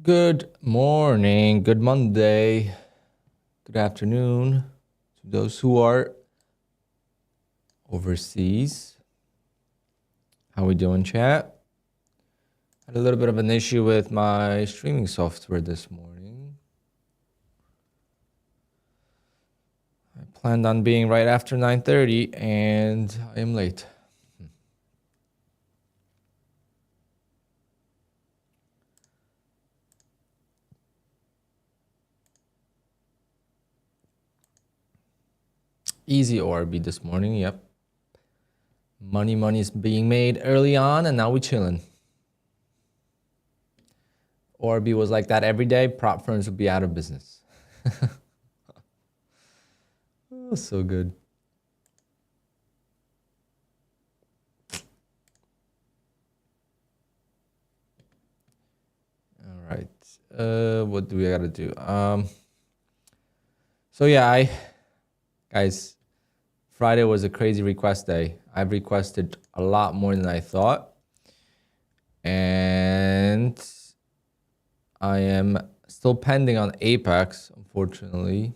Good morning, good Monday, good afternoon to those who are overseas. How we doing, chat? Had a little bit of an issue with my streaming software this morning. I planned on being right after 9:30 and I am late. Easy ORB this morning, yep. Money is being made early on and now we chilling. ORB was like that every day, prop firms would be out of business. Oh, so good. All right. What do we gotta do? So yeah, guys, Friday was a crazy request day. I've requested a lot more than I thought. And I am still pending on Apex, unfortunately.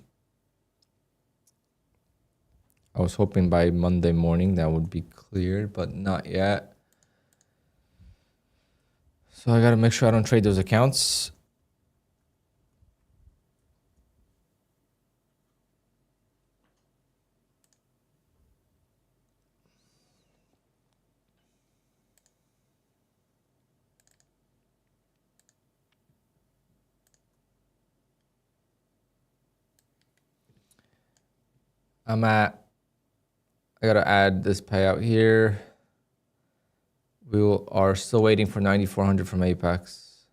I was hoping by Monday morning that would be cleared, but not yet. So I gotta make sure I don't trade those accounts. I gotta add this payout here. We are still waiting for 9,400 from Apex.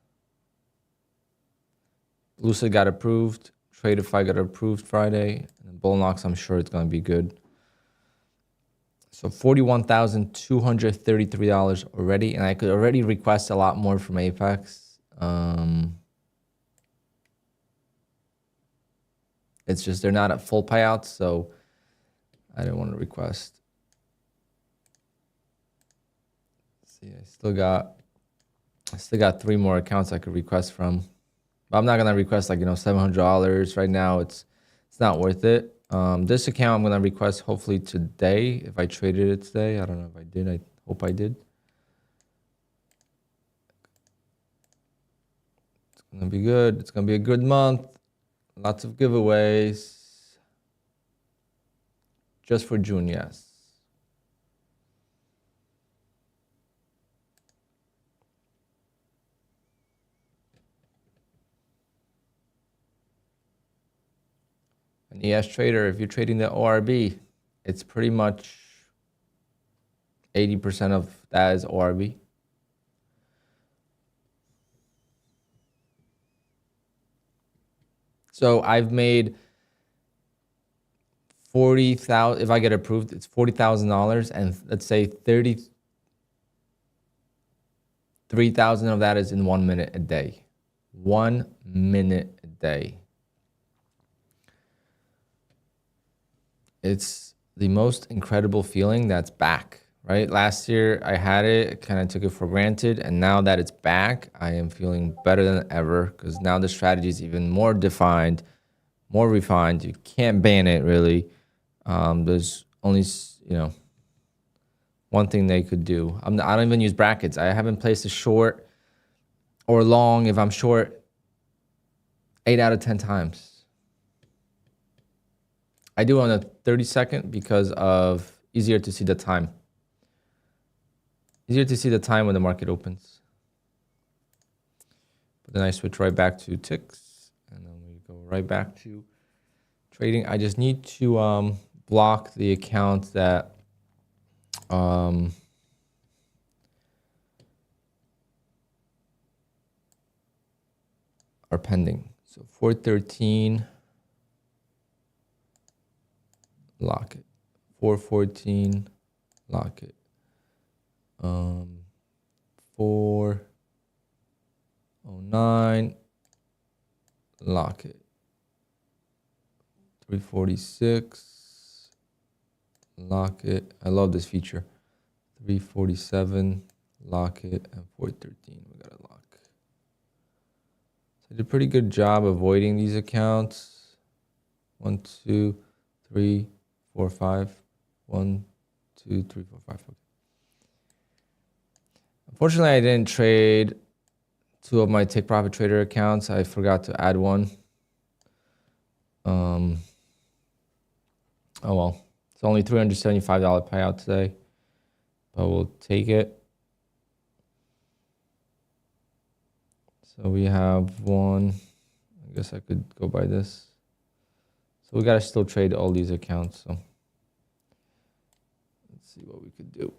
Lucid got approved. Tradeify got approved Friday. And Bullnox, I'm sure it's gonna be good. So $41,233 already, and I could already request a lot more from Apex. It's just they're not at full payouts, so I didn't want to request. Let's see, I still got 3 more accounts I could request from, but I'm not gonna request like $700 right now. It's not worth it. This account I'm gonna request hopefully today if I traded it today. I don't know if I did. I hope I did. It's gonna be good. It's gonna be a good month. Lots of giveaways. Just for June, yes. An ES trader, if you're trading the ORB, it's pretty much 80% of that is ORB. So I've made 40,000. If I get approved, it's $40,000, and let's say 33,000 of that is in 1 minute a day. 1 minute a day. It's the most incredible feeling that's back, right? Last year I had it, kind of took it for granted, and now that it's back, I am feeling better than ever because now the strategy is even more defined, more refined. You can't ban it really. There's only, one thing they could do. I don't even use brackets. I haven't placed a short or long if I'm short 8 out of 10 times. I do on a 30-second because of easier to see the time. Easier to see the time when the market opens. But then I switch right back to ticks, and then we go right back to trading. I just need to block the accounts that are pending. So 413, lock it. 414, lock it. 409, lock it. 346, lock it. I love this feature. 347, lock it, and 413, we gotta lock. did a pretty good job avoiding these accounts. 1, 2, 3, 4, 5. 1, 2, 3, 4, 5. Okay. Unfortunately, I didn't trade 2 of my Take Profit Trader accounts. I forgot to add one. Oh well. It's only $375 payout today, but we'll take it. So we have one. I guess I could go by this. So we gotta still trade all these accounts. So let's see what we could do.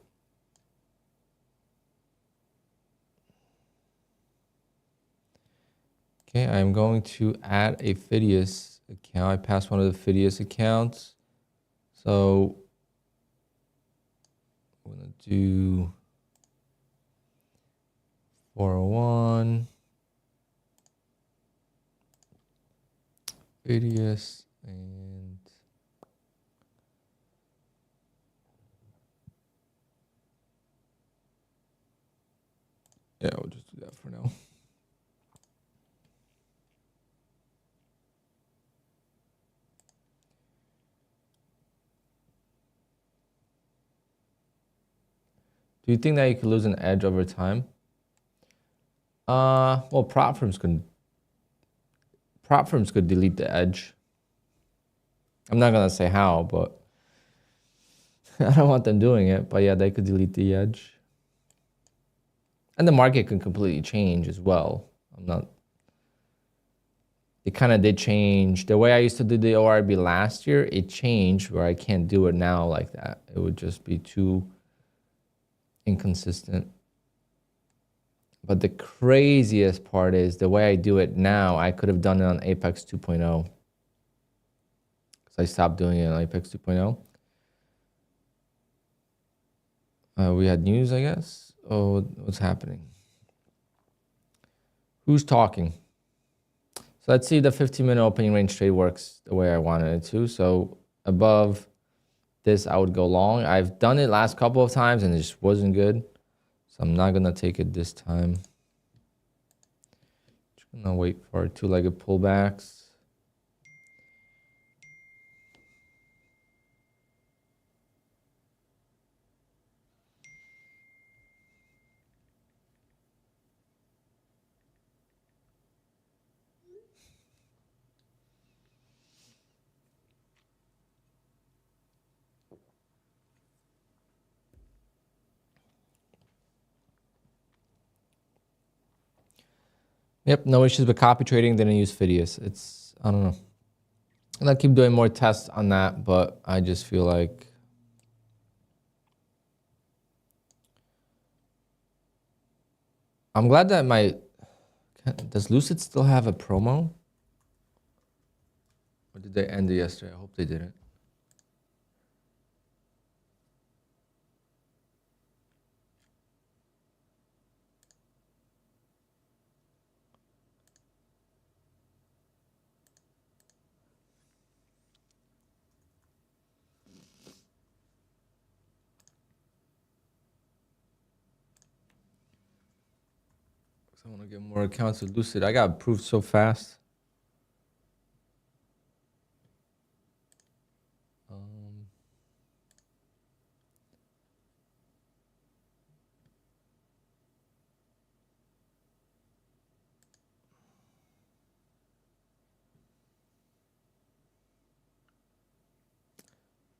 Okay, I'm going to add a Phidias account. I passed one of the Phidias accounts. So I'm gonna do 401, Phidias, and yeah, we'll just do that for now. Do you think that you could lose an edge over time? Well, prop firms could delete the edge. I'm not gonna say how, but I don't want them doing it. But yeah, they could delete the edge. And the market can completely change as well. It kind of did change. The way I used to do the ORB last year, it changed where I can't do it now like that. It would just be too inconsistent. But the craziest part is the way I do it now, I could have done it on Apex 2.0. Because I stopped doing it on Apex 2.0. We had news, I guess. Oh, what's happening? Who's talking? So let's see if the 15-minute opening range trade works the way I wanted it to. So above this, I would go long. I've done it last couple of times and it just wasn't good. So I'm not gonna take it this time. Just gonna wait for 2-legged pullbacks. Yep, no issues with copy trading. Didn't use Phidias. It's, I don't know. And I'll keep doing more tests on that, but I just feel like I'm glad that does Lucid still have a promo? Or did they end it yesterday? I hope they didn't. I want to get more accounts with Lucid. I got approved so fast.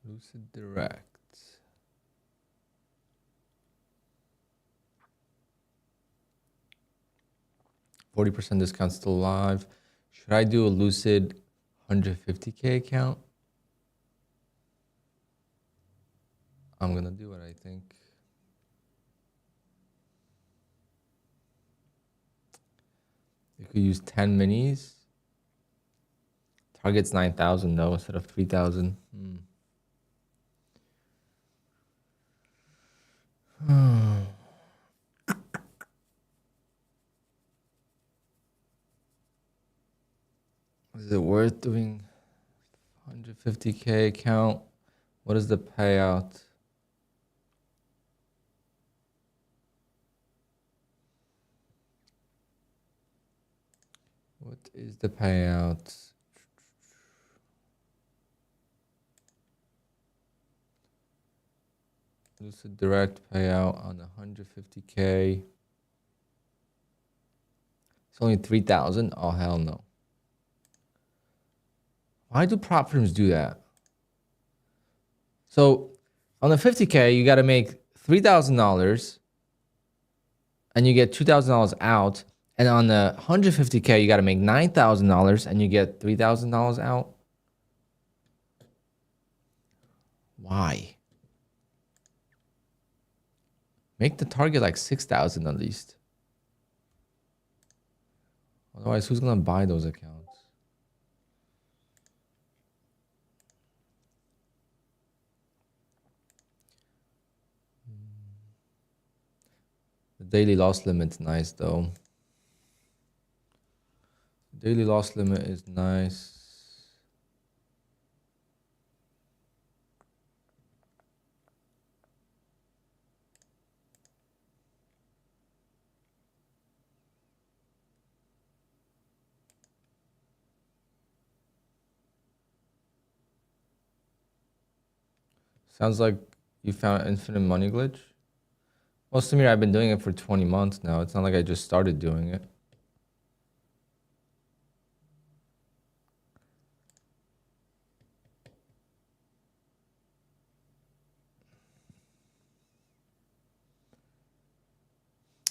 Lucid Direct. 40% discount still live. Should I do a Lucid 150K account? I'm gonna do it, I think. You could use 10 minis. Target's 9,000 though instead of 3,000. Is it worth doing 150K account? What is the payout? What is the payout? Lucid direct payout on 150K. It's only 3,000. Oh, hell no. Why do prop firms do that? So on the 50K, you got to make $3,000 and you get $2,000 out. And on the 150K, you got to make $9,000 and you get $3,000 out. Why? Make the target like 6,000 at least. Otherwise, who's going to buy those accounts? The daily loss limit's nice though. Daily loss limit is nice. Sounds like you found infinite money glitch. Well, Samir, I've been doing it for 20 months now. It's not like I just started doing it.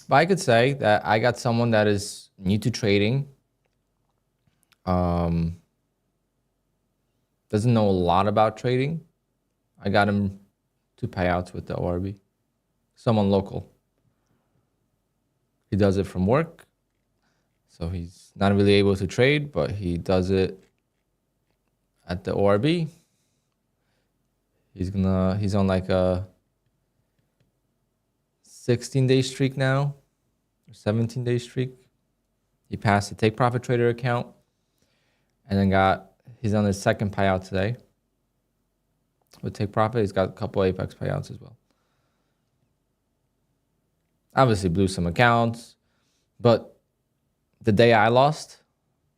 But I could say that I got someone that is new to trading. Doesn't know a lot about trading. I got him 2 payouts with the ORB. Someone local. He does it from work. So he's not really able to trade, but he does it at the ORB. He's on like a 16-day streak now, or 17-day streak. He passed the Take Profit Trader account, and then he's on his second payout today. With Take Profit, he's got a couple Apex payouts as well. Obviously blew some accounts, but the day I lost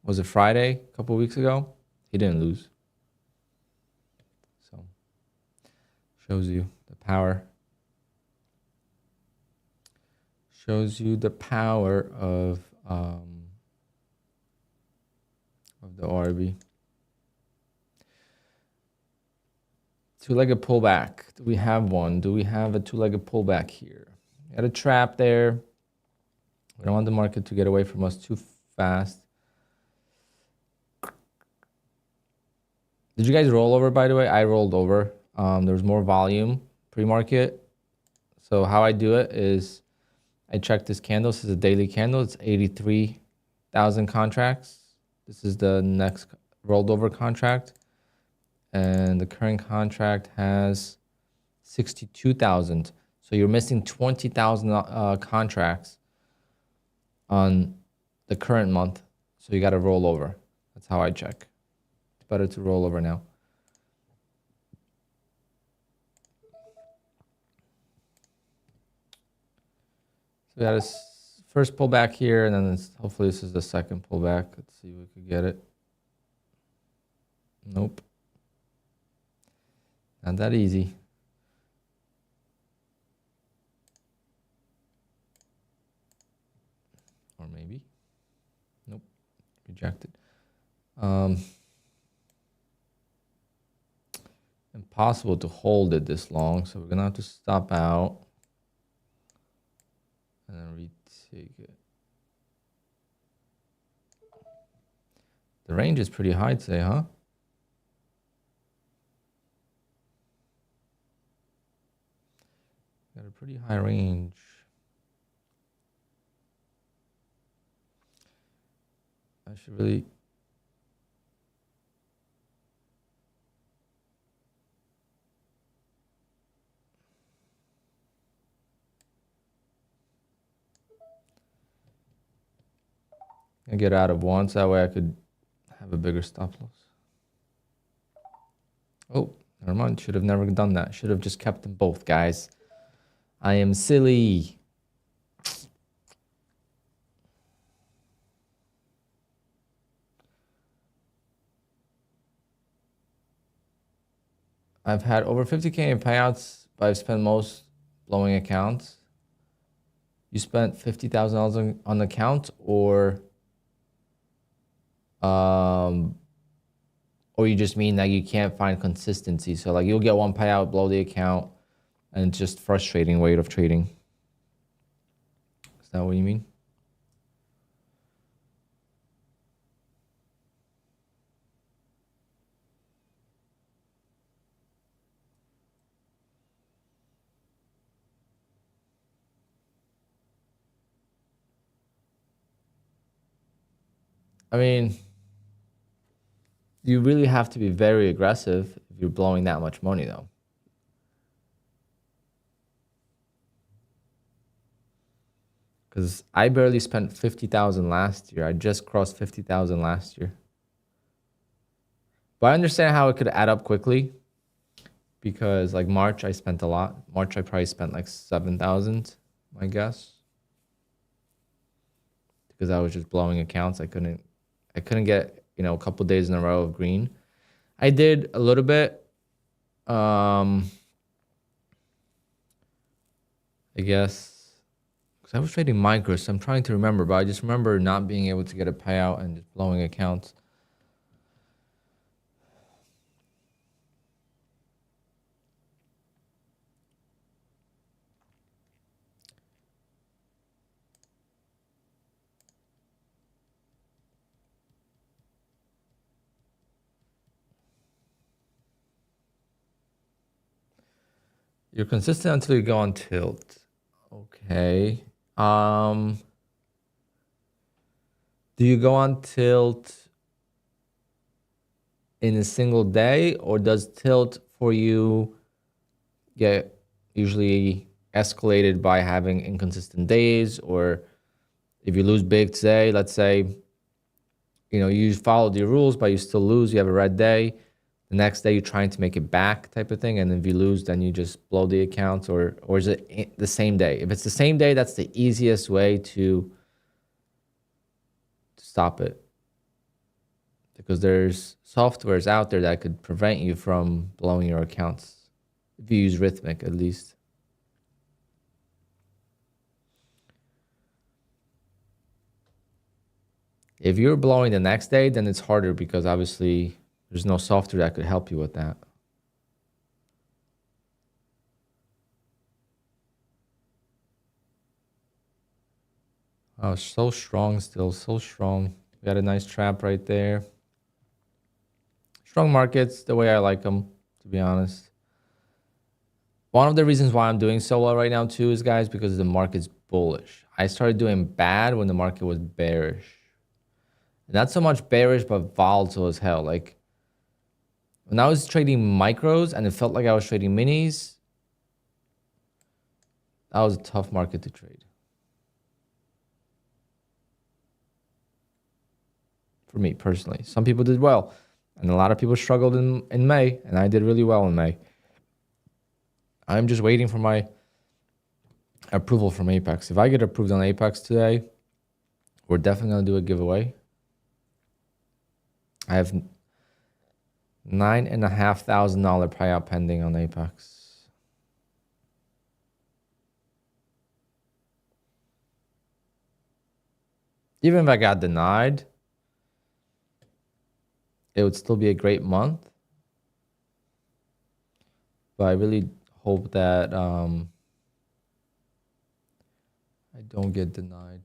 was a Friday a couple weeks ago. He didn't lose. So shows you the power. Shows you the power of the ORB. Two-legged pullback. Do we have one? Do we have a two-legged pullback here? Got a trap there. We don't want the market to get away from us too fast. Did you guys roll over, by the way? I rolled over. There was more volume pre-market. So how I do it is I check this candle. This is a daily candle. It's 83,000 contracts. This is the next rolled over contract. And the current contract has 62,000. So you're missing 20,000 contracts on the current month. So you got to roll over. That's how I check. It's better to roll over now. So we got a first pullback here, and then hopefully this is the second pullback. Let's see if we could get it. Nope. Not that easy. Or maybe. Nope. Rejected. Impossible to hold it this long, so we're going to have to stop out and then retake it. The range is pretty high today, huh? Got a pretty high range. I should really get out of once. That way I could have a bigger stop loss. Oh, never mind. Should have never done that. Should have just kept them both, guys. I am silly. I've had over 50K in payouts, but I've spent most blowing accounts. You spent $50,000 on the account, or you just mean that you can't find consistency. So like you'll get one payout, blow the account, and it's just frustrating way of trading. Is that what you mean? I mean, you really have to be very aggressive if you're blowing that much money, though. Because I barely spent 50,000 last year. I just crossed 50,000 last year. But I understand how it could add up quickly. Because like March, I spent a lot. March, I probably spent like 7,000, I guess. Because I was just blowing accounts. I couldn't get, a couple days in a row of green. I did a little bit. I guess because I was trading micros, so I'm trying to remember, but I just remember not being able to get a payout and just blowing accounts. You're consistent until you go on tilt. Okay. Do you go on tilt in a single day, or does tilt for you get usually escalated by having inconsistent days? Or if you lose big today, let's say, you followed your rules, but you still lose, you have a red day. The next day you're trying to make it back type of thing. And if you lose, then you just blow the accounts, or is it the same day? If it's the same day, that's the easiest way to stop it. Because there's softwares out there that could prevent you from blowing your accounts. If you use Rhythmic, at least. If you're blowing the next day, then it's harder because obviously there's no software that could help you with that. Oh, so strong still, so strong. We got a nice trap right there. Strong markets, the way I like them, to be honest. One of the reasons why I'm doing so well right now too is, guys, because the market's bullish. I started doing bad when the market was bearish. Not so much bearish, but volatile as hell. Like when I was trading micros and it felt like I was trading minis, that was a tough market to trade. For me personally. Some people did well. And a lot of people struggled in May. And I did really well in May. I'm just waiting for my approval from Apex. If I get approved on Apex today, we're definitely going to do a giveaway. I have $9,500 payout pending on Apex. Even if I got denied, it would still be a great month. But I really hope that I don't get denied.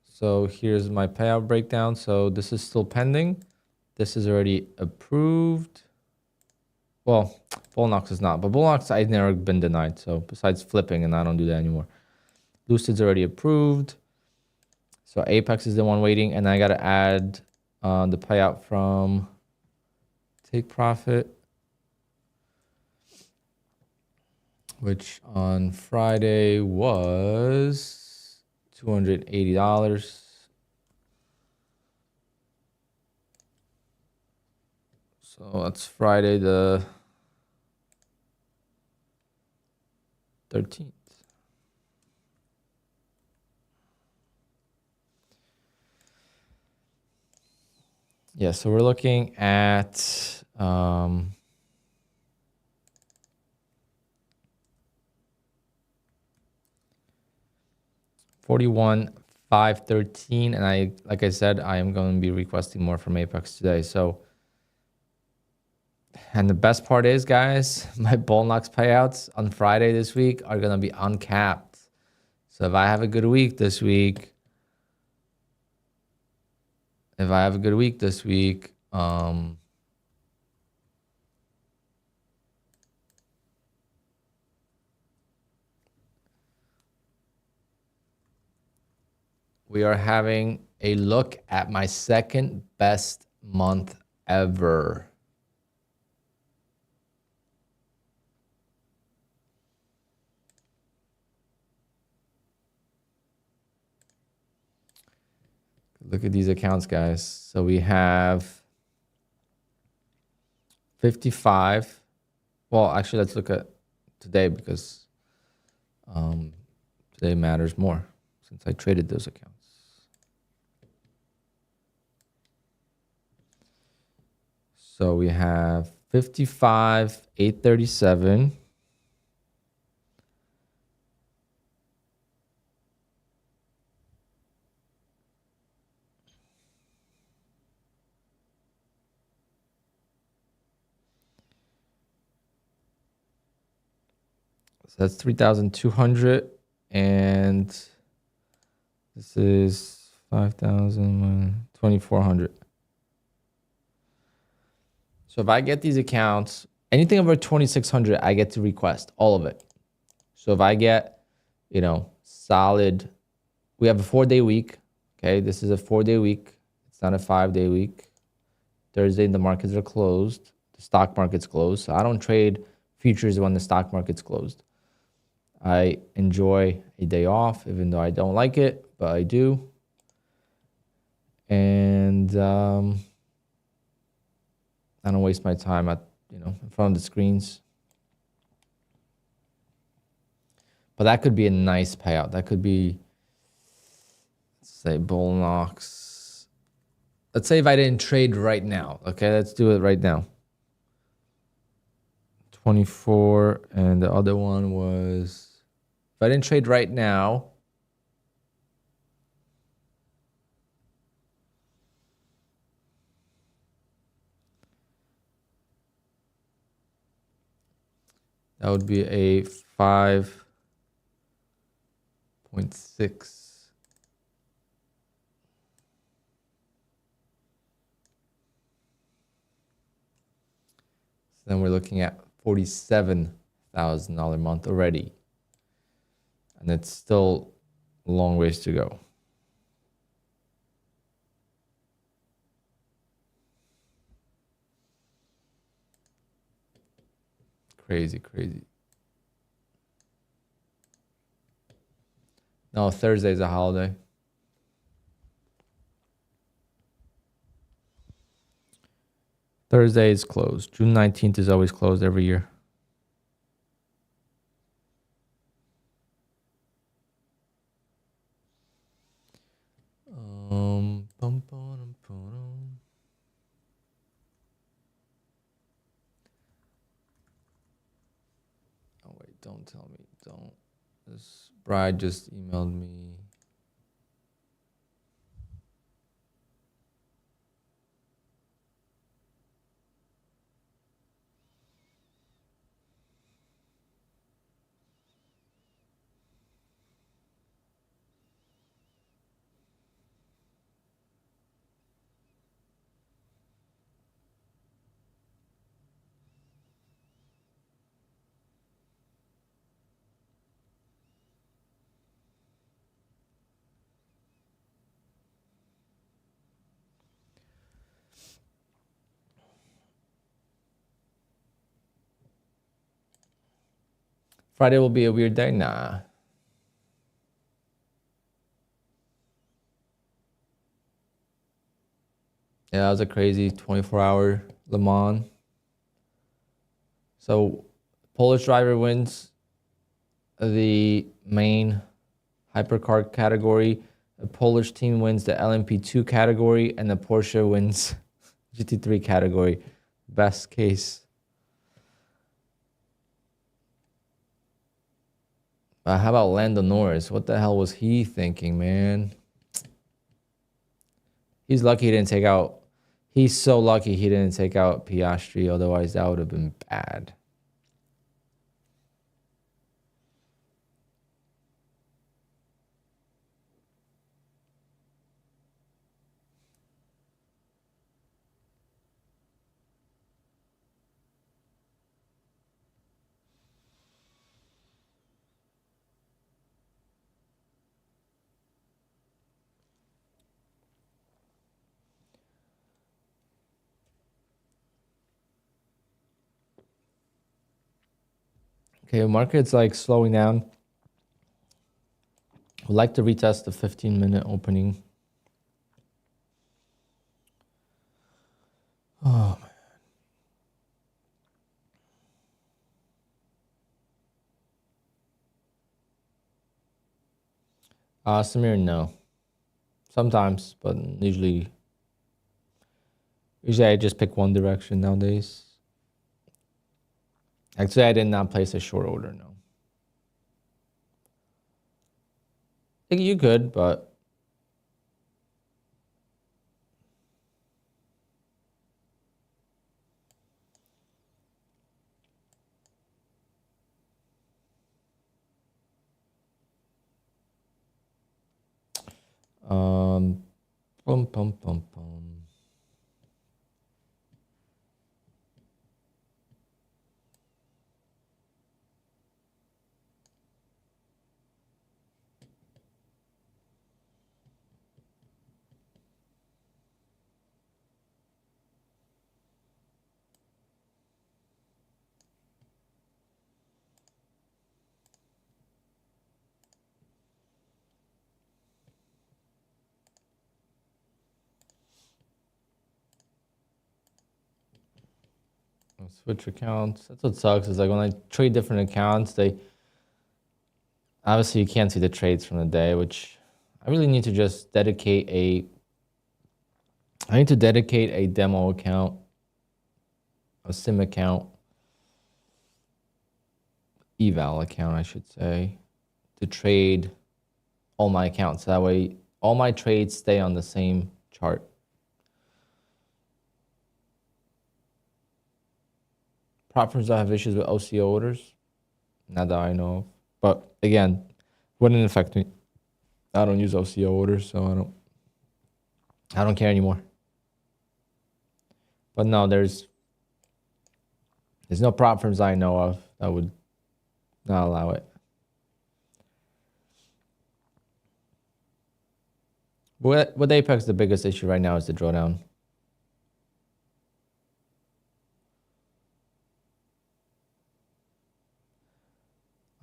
So here's my payout breakdown. So this is still pending. This is already approved. Well, Bullnox is not, but Bullnox I've never been denied. So besides flipping, and I don't do that anymore. Lucid's already approved. So Apex is the one waiting, and I gotta add the payout from Take Profit, which on Friday was $280. So that's Friday the 13th. Yeah, so we're looking at 41,513, and like I said, I am going to be requesting more from Apex today. So, and the best part is, guys, my Bullnox payouts on Friday this week are going to be uncapped. So if I have a good week this week, we are having a look at my second best month ever. Look at these accounts, guys. So we have 55. Well, actually, let's look at today because today matters more since I traded those accounts. So we have 55,837. So that's 3,200, and this is 5,000, 2,400. So if I get these accounts, anything over 2,600, I get to request all of it. So if I get, you know, solid, we have a 4-day week. Okay, this is a 4-day week. It's not a 5-day week. Thursday, the markets are closed. The stock market's closed. So I don't trade futures when the stock market's closed. I enjoy a day off, even though I don't like it, but I do. And I don't waste my time in front of the screens. But that could be a nice payout. That could be, let's say, Bullnox. Let's say if I didn't trade right now. Okay, let's do it right now. 24, and the other one was, if I didn't trade right now, that would be a 5.6. So then we're looking at $47,000 a month already. And it's still a long ways to go. Crazy, crazy. No, Thursday is a holiday. Thursday is closed. June 19th is always closed every year. Oh wait, don't tell me. Don't. This bride just emailed me. Friday will be a weird day? Nah. Yeah, that was a crazy 24-hour Le Mans. So Polish driver wins the main hypercar category. The Polish team wins the LMP2 category, and the Porsche wins GT3 category, best case. How about Lando Norris? What the hell was he thinking, man? He's lucky he didn't take out. He's so lucky he didn't take out Piastri. Otherwise, that would have been bad. Okay, market's like slowing down. Would like to retest the 15-minute opening. Oh, man. Samir, no. Sometimes, but usually I just pick one direction nowadays. Actually, I did not place a short order, no. I think you could, but pum pum pum pum. Switch accounts. That's what sucks. Is like when I trade different accounts, they obviously you can't see the trades from the day, which I really need to just dedicate a. I need to dedicate a demo account, a sim account, eval account, I should say, to trade all my accounts. That way, all my trades stay on the same chart. Platforms that have issues with OCO orders, not that I know of. But again, wouldn't affect me. I don't use OCO orders, so I don't care anymore. But no, there's no prop firms I know of that would not allow it. With Apex, the biggest issue right now is the drawdown.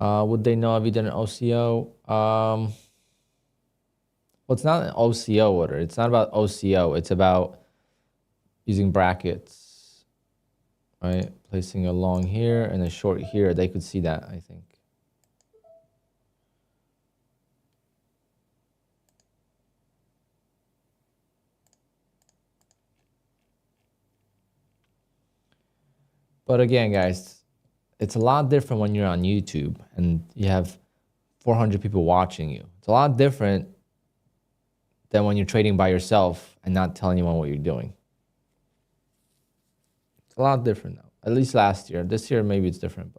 Would they know if you did an OCO? Well, it's not an OCO order. It's not about OCO. It's about using brackets, right? Placing a long here and a short here. They could see that, I think. But again, guys, it's a lot different when you're on YouTube and you have 400 people watching you. It's a lot different than when you're trading by yourself and not telling anyone what you're doing. It's a lot different now. At least last year. This year, maybe it's different.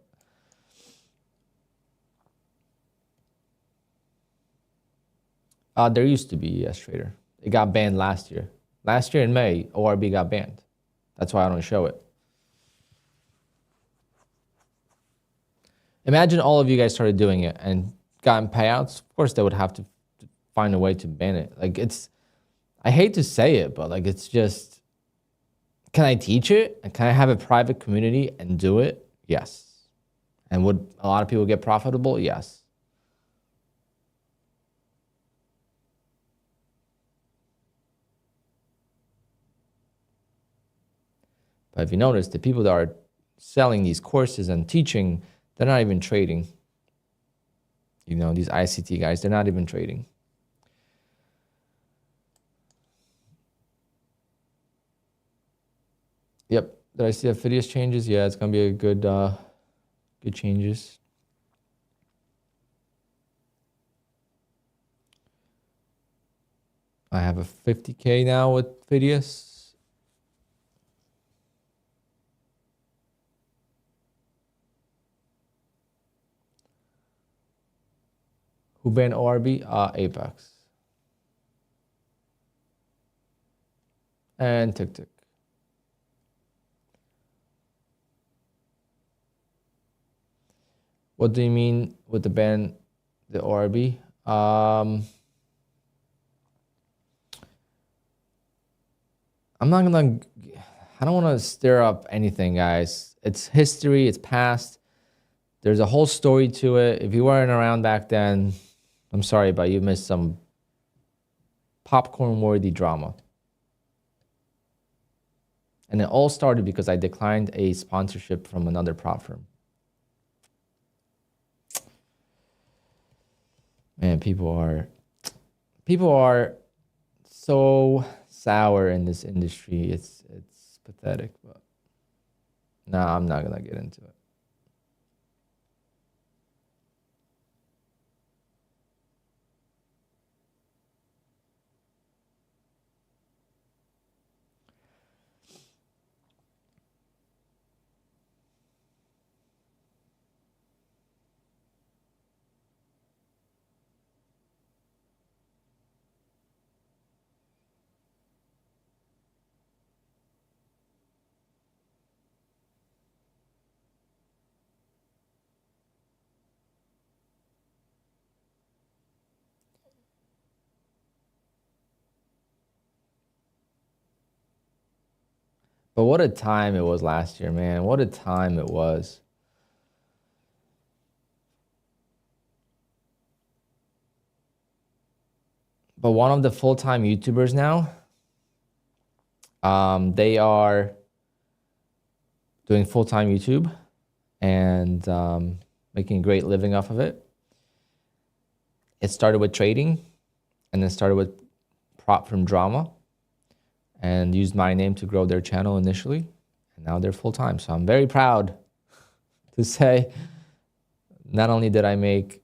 But there used to be Yes Trader. It got banned last year. Last year in May, ORB got banned. That's why I don't show it. Imagine all of you guys started doing it and gotten payouts. Of course, they would have to find a way to ban it. Like I hate to say it, but like it's just, can I teach it? And can I have a private community and do it? Yes. And would a lot of people get profitable? Yes. But if you notice, the people that are selling these courses and teaching, they're not even trading. You know, these ICT guys, they're not even trading. Did I see that Phidias changes? Yeah, it's gonna be a good, good changes. I have a 50K now with Phidias. Who banned ORB? Apex. And TickTick. What do you mean with the ban, the ORB? I'm not gonna, I don't want to stir up anything, guys. It's history, it's past. There's a whole story to it. If you weren't around back then, I'm sorry, but you missed some popcorn-worthy drama. And it all started because I declined a sponsorship from another prop firm. Man, people are so sour in this industry. It's pathetic, but no, I'm not gonna get into it. But what a time it was last year, man. What a time it was. But one of the full-time YouTubers now, they are doing full-time YouTube and making a great living off of it. It started with trading and then started with prop firm drama and used my name to grow their channel initially. And now they're full-time. So I'm very proud to say not only did I make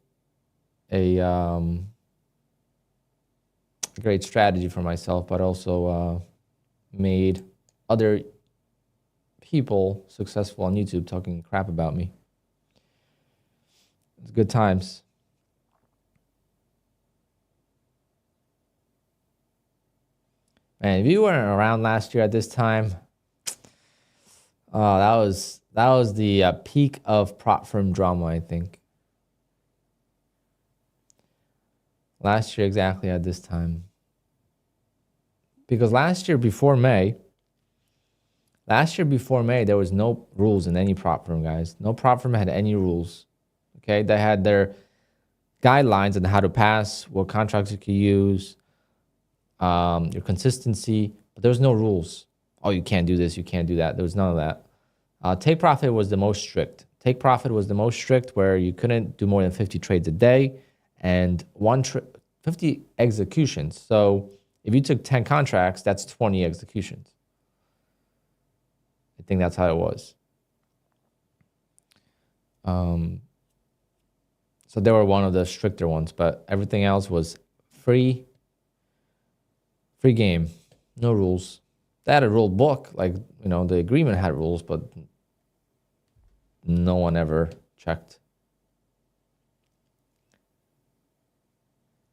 a great strategy for myself, but also made other people successful on YouTube talking crap about me. It's good times. Man, if you weren't around last year at this time, that was the peak of prop firm drama, I think. Last year exactly at this time. Because last year before May, there was no rules in any prop firm, guys. No prop firm had any rules. Okay, they had their guidelines on how to pass, what contracts you could use, your consistency, but there was no rules. Oh, you can't do this, you can't do that. There was none of that. Take profit was the most strict. Take profit was the most strict, where you couldn't do more than 50 trades a day and 50 executions. So if you took 10 contracts, that's 20 executions. I think that's how it was. So they were one of the stricter ones, but everything else was free game, no rules. They had a rule book, like, you know, the agreement had rules, but no one ever checked.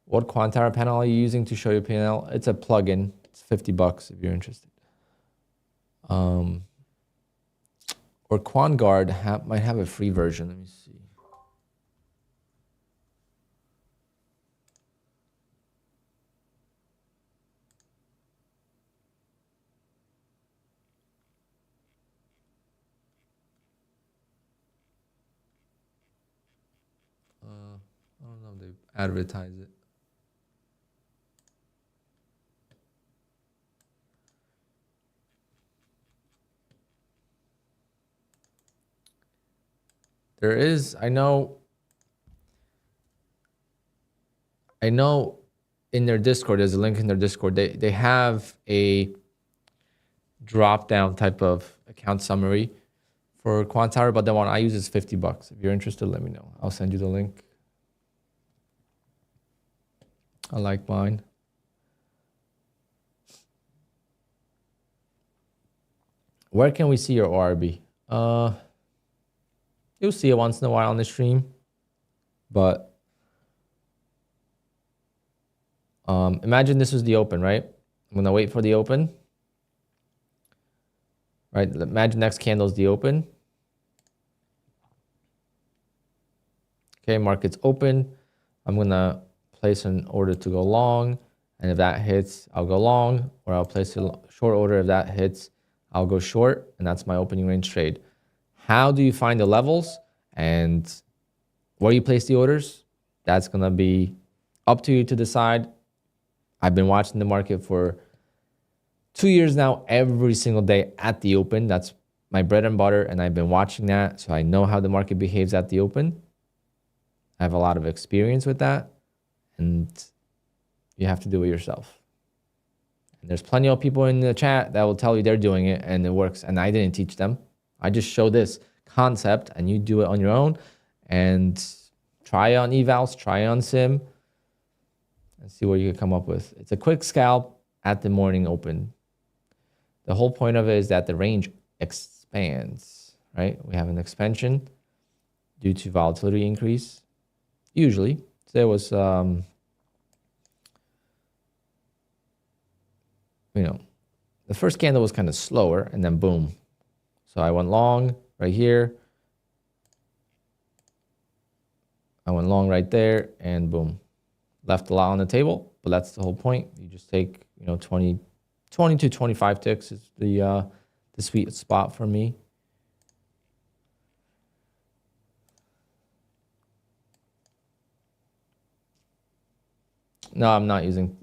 What QUANTOWER panel are you using to show your P&L? It's a plugin. It's $50 if you're interested. Or QuantGuard might have a free version. Let me see. I don't know if they advertise it. There is, I know in their Discord, there's a link in their Discord. They have a drop down type of account summary for QUANTOWER, but the one I use is $50. If you're interested, let me know. I'll send you the link. I like mine. Where can we see your ORB? You'll see it once in a while on the stream, but imagine this is the open, right? I'm gonna wait for the open. Right, imagine next candle is the open. Okay, market's open. I'm gonna place an order to go long, and if that hits, I'll go long, or I'll place a short order. If that hits, I'll go short, and that's my opening range trade. How do you find the levels and where you place the orders? That's gonna be up to you to decide. I've been watching the market for 2 years now, every single day at the open. That's my bread and butter, and I've been watching that, so I know how the market behaves at the open. I have a lot of experience with that, and you have to do it yourself. And there's plenty of people in the chat that will tell you they're doing it and it works, and I didn't teach them. I just show this concept, and you do it on your own, and try it on evals, try it on sim, and see what you can come up with. It's a quick scalp at the morning open. The whole point of it is that the range expands, right? We have an expansion due to volatility increase. Usually, there was, the first candle was kind of slower, and then boom. So I went long right here. I went long right there, and boom. Left a lot on the table, but that's the whole point. You just take, 20 to 25 ticks is the sweet spot for me. No, I'm not using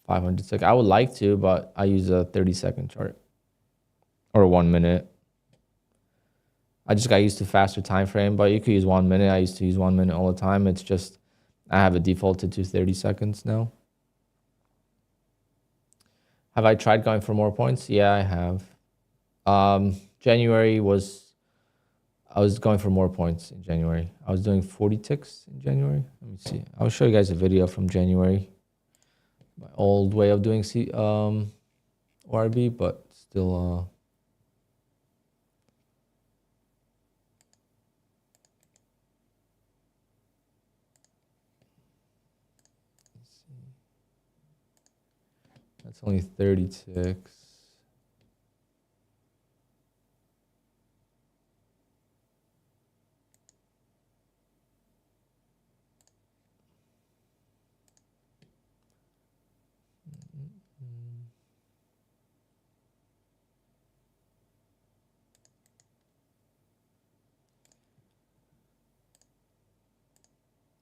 500 tick. I would like to, but I use a 30-second chart or 1 minute. I just got used to faster time frame, but you could use 1 minute. I used to use 1 minute all the time. It's just I have it defaulted to 30 seconds now. Have I tried going for more points? Yeah, I have. January I was going for more points in January. I was doing 40 ticks in January. Let me see. I'll show you guys a video from January. My old way of doing ORB, but still let's see. That's only 30 ticks.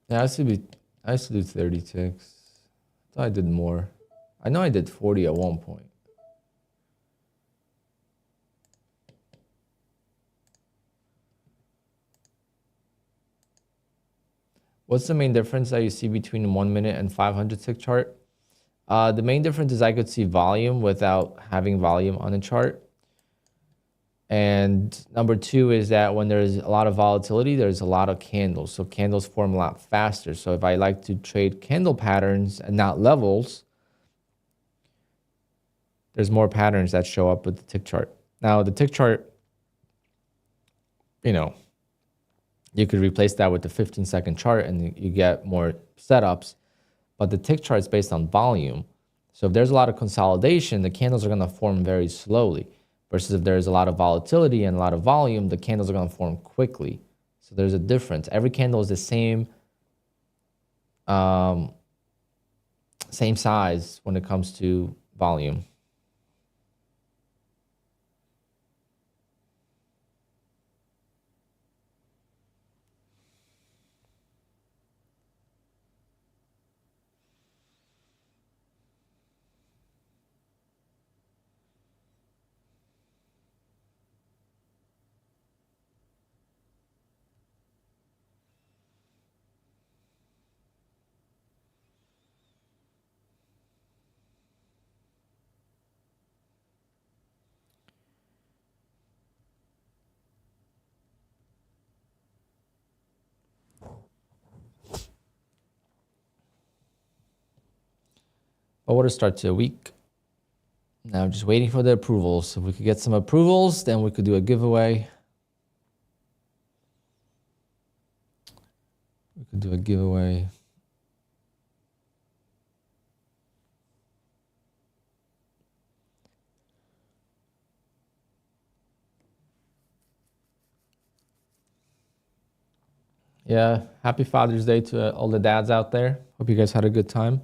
Yeah, I used to do 30 ticks. I thought I did more. I know I did 40 at one point. What's the main difference that you see between 1 minute and 500 tick chart? The main difference is I could see volume without having volume on the chart. And number two is that when there's a lot of volatility, there's a lot of candles. So candles form a lot faster. So if I like to trade candle patterns and not levels, there's more patterns that show up with the tick chart. Now the tick chart, you could replace that with the 15-second chart and you get more setups. But the tick chart is based on volume. So if there's a lot of consolidation, the candles are going to form very slowly. Versus if there's a lot of volatility and a lot of volume, the candles are going to form quickly. So there's a difference. Every candle is the same size when it comes to volume. But what a start to a week. Now I'm just waiting for the approvals. If we could get some approvals, then we could do a giveaway. We could do a giveaway. Yeah, happy Father's Day to all the dads out there. Hope you guys had a good time.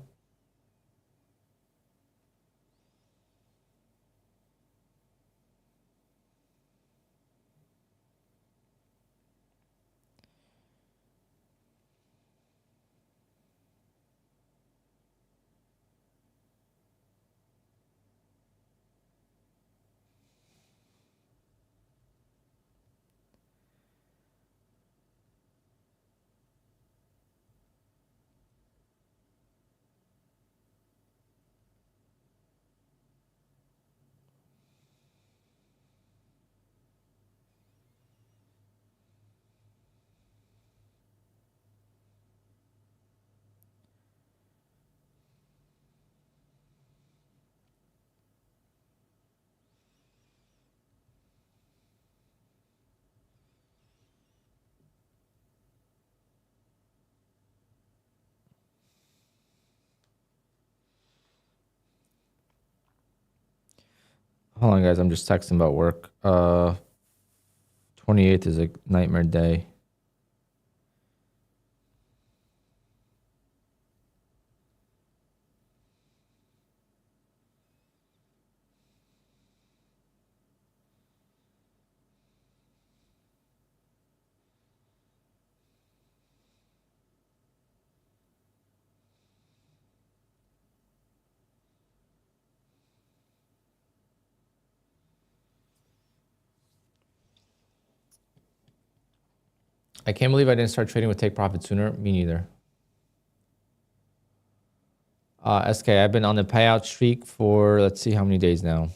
Hold on, guys. I'm just texting about work. 28th is a nightmare day. I can't believe I didn't start trading with Take Profit sooner. Me neither. SK, I've been on the payout streak for, let's see how many days now.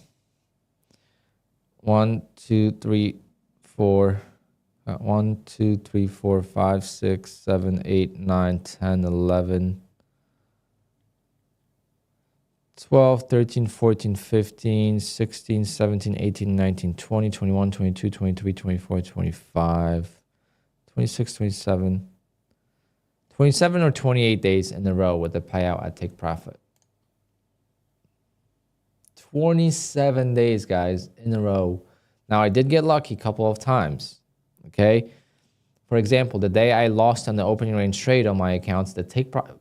1, 2, 3, 4. 1, 2, 3, 4, 5, 6, 7, 8, 9, 10, 11, 12, 13, 14, 15, 16, 17, 18, 19, 20, 21, 22, 23, 24, 25, 26, 27. 27 or 28 days in a row with the payout at Take Profit. 27 days, guys, in a row. Now, I did get lucky a couple of times, okay? For example, the day I lost on the opening range trade on my accounts,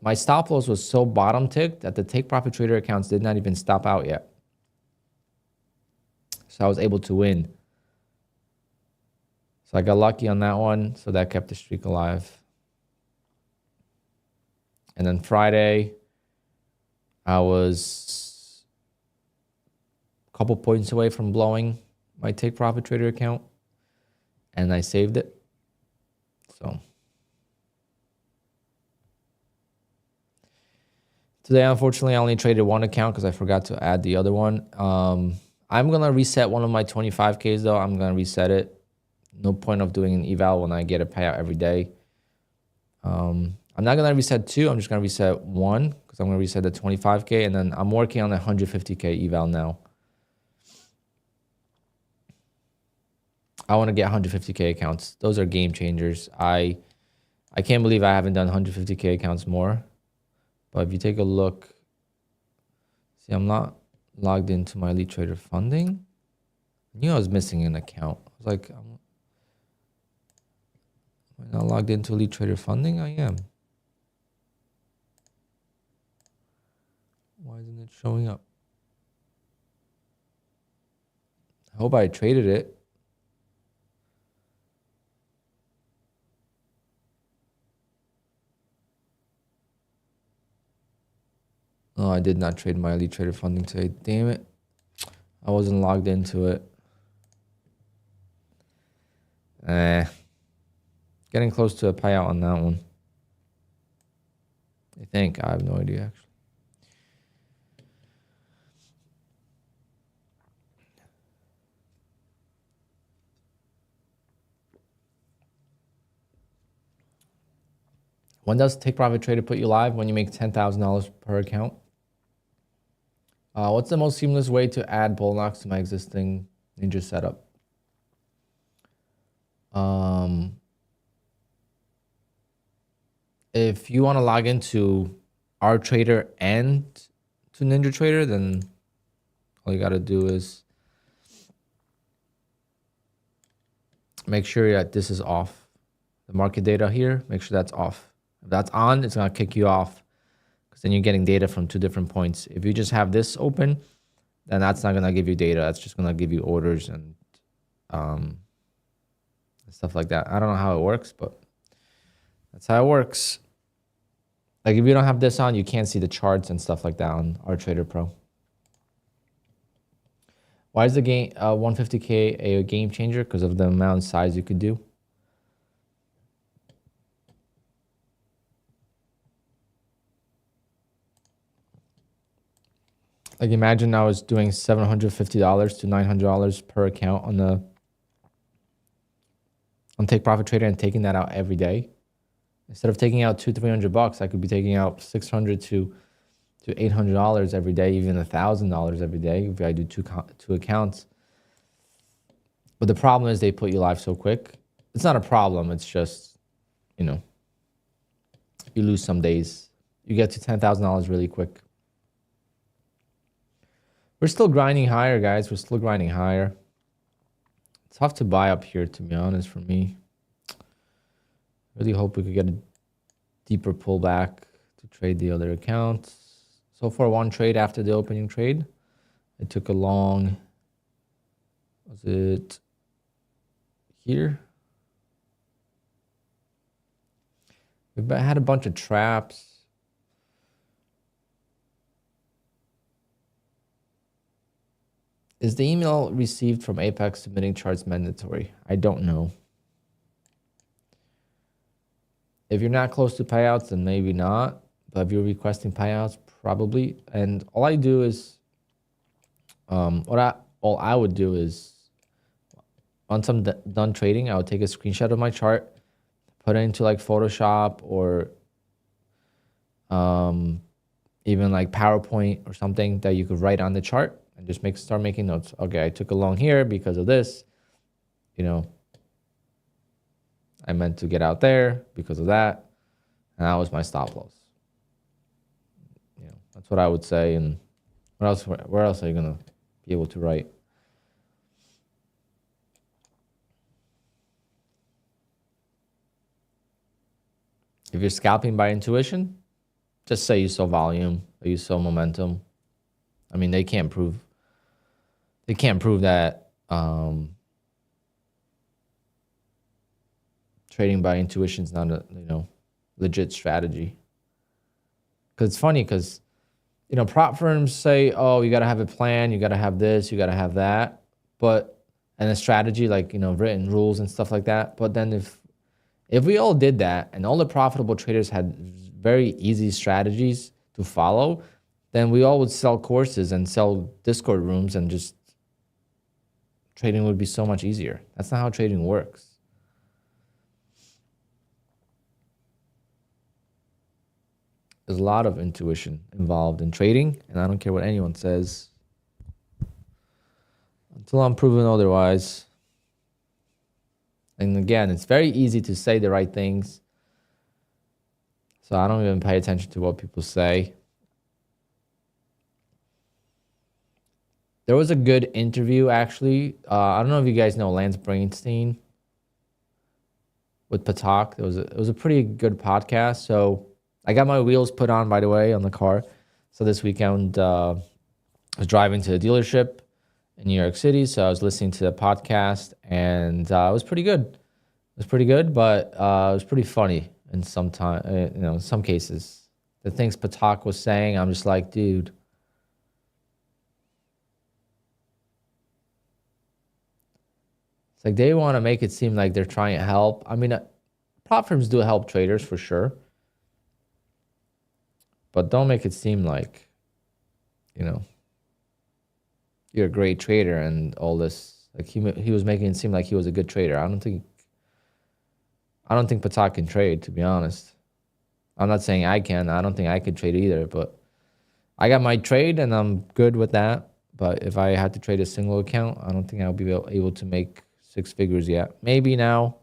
my stop loss was so bottom ticked that the Take Profit Trader accounts did not even stop out yet. So I was able to win. So I got lucky on that one, so that kept the streak alive. And then Friday, I was a couple points away from blowing my Take Profit Trader account, and I saved it. So today, unfortunately, I only traded one account because I forgot to add the other one. I'm going to reset one of my 25Ks, though. I'm going to reset it. No point of doing an eval when I get a payout every day. I'm not going to reset 2. I'm just going to reset 1 because I'm going to reset the 25K. And then I'm working on the 150K eval now. I want to get 150K accounts. Those are game changers. I can't believe I haven't done 150K accounts more. But if you take a look, see, I'm not logged into my Elite Trader funding. I knew I was missing an account. I was like, am I not logged into Elite Trader funding? I am. Why isn't it showing up? I hope I traded it. Oh, I did not trade my Elite Trader funding today. Damn it. I wasn't logged into it. Getting close to a payout on that one. I think. I have no idea, actually. When does Take Profit Trader put you live? When you make $10,000 per account? What's the most seamless way to add bull knocks to my existing Ninja setup? If you want to log into our trader and to Ninja Trader, then all you got to do is make sure that this is off. The market data here, make sure that's off. If that's on, it's going to kick you off because then you're getting data from 2 different points. If you just have this open, then that's not going to give you data. That's just going to give you orders and stuff like that. I don't know how it works, but that's how it works. Like if you don't have this on, you can't see the charts and stuff like that on our Trader Pro. Why is the game 150K a game changer? Because of the amount of size you could do. Like imagine I was doing $750 to $900 per account on Take Profit Trader and taking that out every day. Instead of taking out $200-300, I could be taking out $600 to $800 every day, even $1,000 every day if I do two accounts. But the problem is they put you live so quick. It's not a problem. It's just, you know, you lose some days. You get to $10,000 really quick. We're still grinding higher, guys. We're still grinding higher. It's tough to buy up here, to be honest, for me. Really hope we could get a deeper pullback to trade the other accounts. So for one trade after the opening trade, I took a long, was it here? We've had a bunch of traps. Is the email received from Apex submitting charts mandatory? I don't know. If you're not close to payouts, then maybe not. But if you're requesting payouts, probably. And all I do is, all I would do is, once I'm done trading, I would take a screenshot of my chart, put it into like Photoshop or even like PowerPoint or something that you could write on the chart and just start making notes. Okay, I took a long here because of this, you know. I meant to get out there because of that, and that was my stop loss. You know, that's what I would say. And where else are you gonna be able to write? If you're scalping by intuition, just say you saw volume or you saw momentum. I mean, they can't prove that trading by intuition is not a legit strategy. Because it's funny because prop firms say, oh, you got to have a plan, you got to have this, you got to have that, and a strategy like written rules and stuff like that. But then if we all did that and all the profitable traders had very easy strategies to follow, then we all would sell courses and sell Discord rooms and just trading would be so much easier. That's not how trading works. There's a lot of intuition involved in trading, and I don't care what anyone says until I'm proven otherwise. And again, it's very easy to say the right things, so I don't even pay attention to what people say. There was a good interview, actually. I don't know if you guys know Lance Brainstein with Patak. It was a pretty good podcast. So I got my wheels put on, by the way, on the car. So this weekend, I was driving to the dealership in New York City. So I was listening to the podcast, and it was pretty good. It was pretty good, but it was pretty funny in some cases. The things Patak was saying, I'm just like, dude. It's like they want to make it seem like they're trying to help. I mean, prop firms do help traders for sure. But don't make it seem like, you're a great trader and all this. Like he was making it seem like he was a good trader. I don't think Patak can trade, to be honest. I'm not saying I can. I don't think I could trade either. But I got my trade and I'm good with that. But if I had to trade a single account, I don't think I'll be able to make 6 figures yet. Maybe now,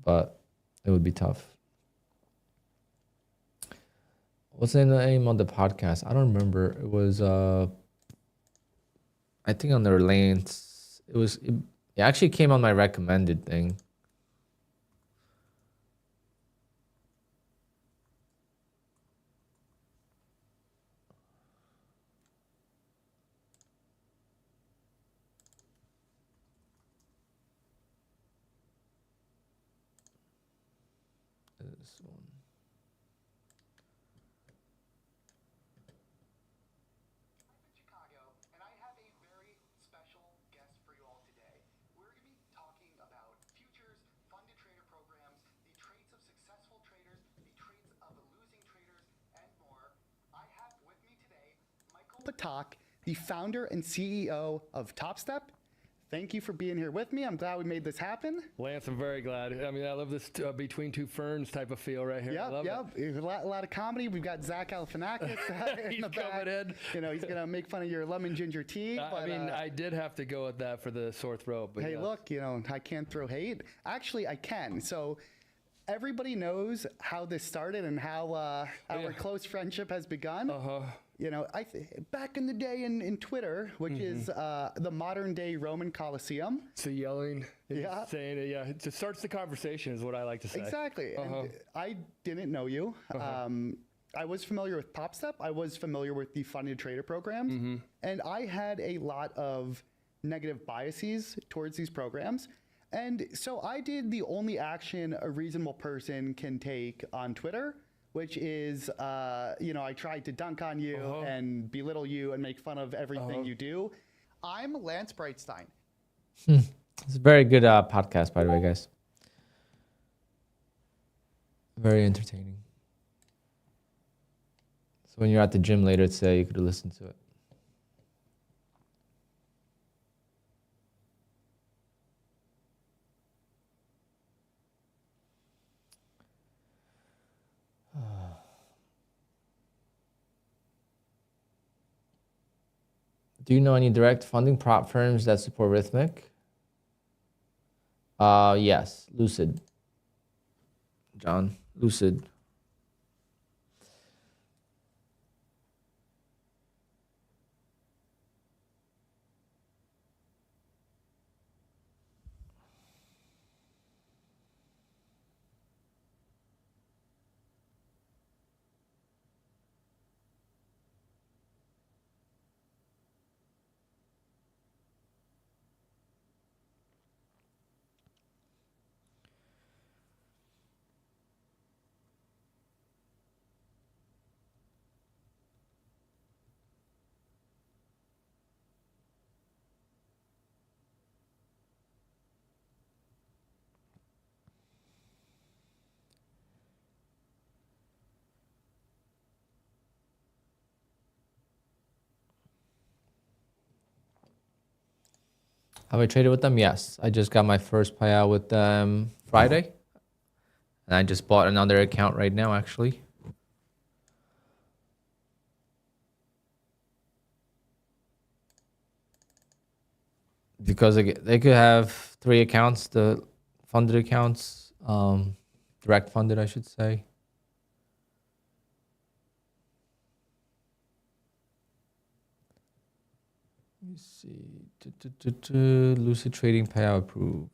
but it would be tough. What's the name of the podcast? I don't remember. It was, I think on the Reliance. It actually came on my recommended thing. This one. Patak, the founder and CEO of TopStep. Thank you for being here with me. I'm glad we made this happen. Lance, I'm very glad. I mean, I love this between two ferns type of feel right here. Yep. A lot of comedy. We've got Zach Galifianakis in the back. In. You know, he's gonna make fun of your lemon ginger tea. But, I mean, I did have to go with that for the sore throat. But hey, yes. Look, you know, I can't throw hate. Actually, I can. So everybody knows how this started and how our close friendship has begun. You know, back in the day in Twitter, which is the modern day Roman Colosseum. So yelling, saying it, it just starts the conversation is what I like to say. Exactly. And I didn't know you. I was familiar with TopStep. I was familiar with the funded trader programs. And I had a lot of negative biases towards these programs. And so I did the only action a reasonable person can take on Twitter, which is, you know, I tried to dunk on you and belittle you and make fun of everything you do. I'm Lance Brightstein. It's a very good podcast, by the way, guys. Very entertaining. So when you're at the gym later today, you could listen to it. Do you know any direct funding prop firms that support Rhythmic? Yes, Lucid. John, Lucid. Have I traded with them? Yes. I just got my first payout with them Friday. And I just bought another account right now, actually. Because they could have 3 accounts, the funded accounts, direct funded, I should say. Let me see. Lucid trading payout approved.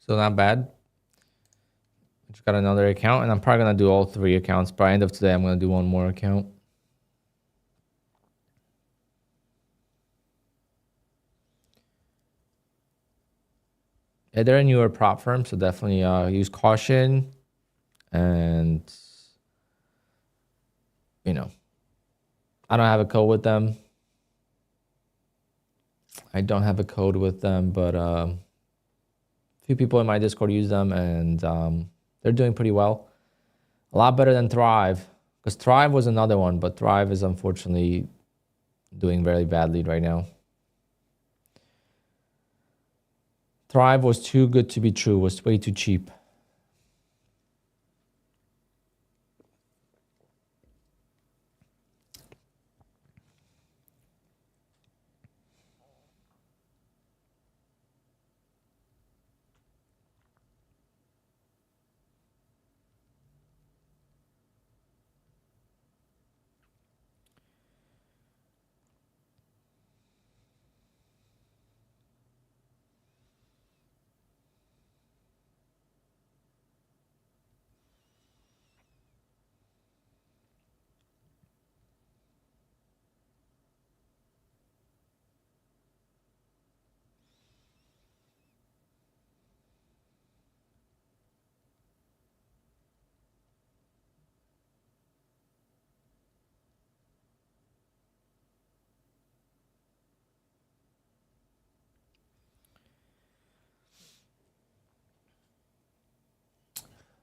So not bad. Just got another account, and I'm probably gonna do all 3 accounts. By end of today, I'm gonna do 1 more account. Yeah, they're a newer prop firm, so definitely use caution. And, you know, I don't have a code with them. But a few people in my Discord use them, and they're doing pretty well. A lot better than Thrive, because Thrive was another one, but Thrive is unfortunately doing very badly right now. Thrive was too good to be true, was way too cheap.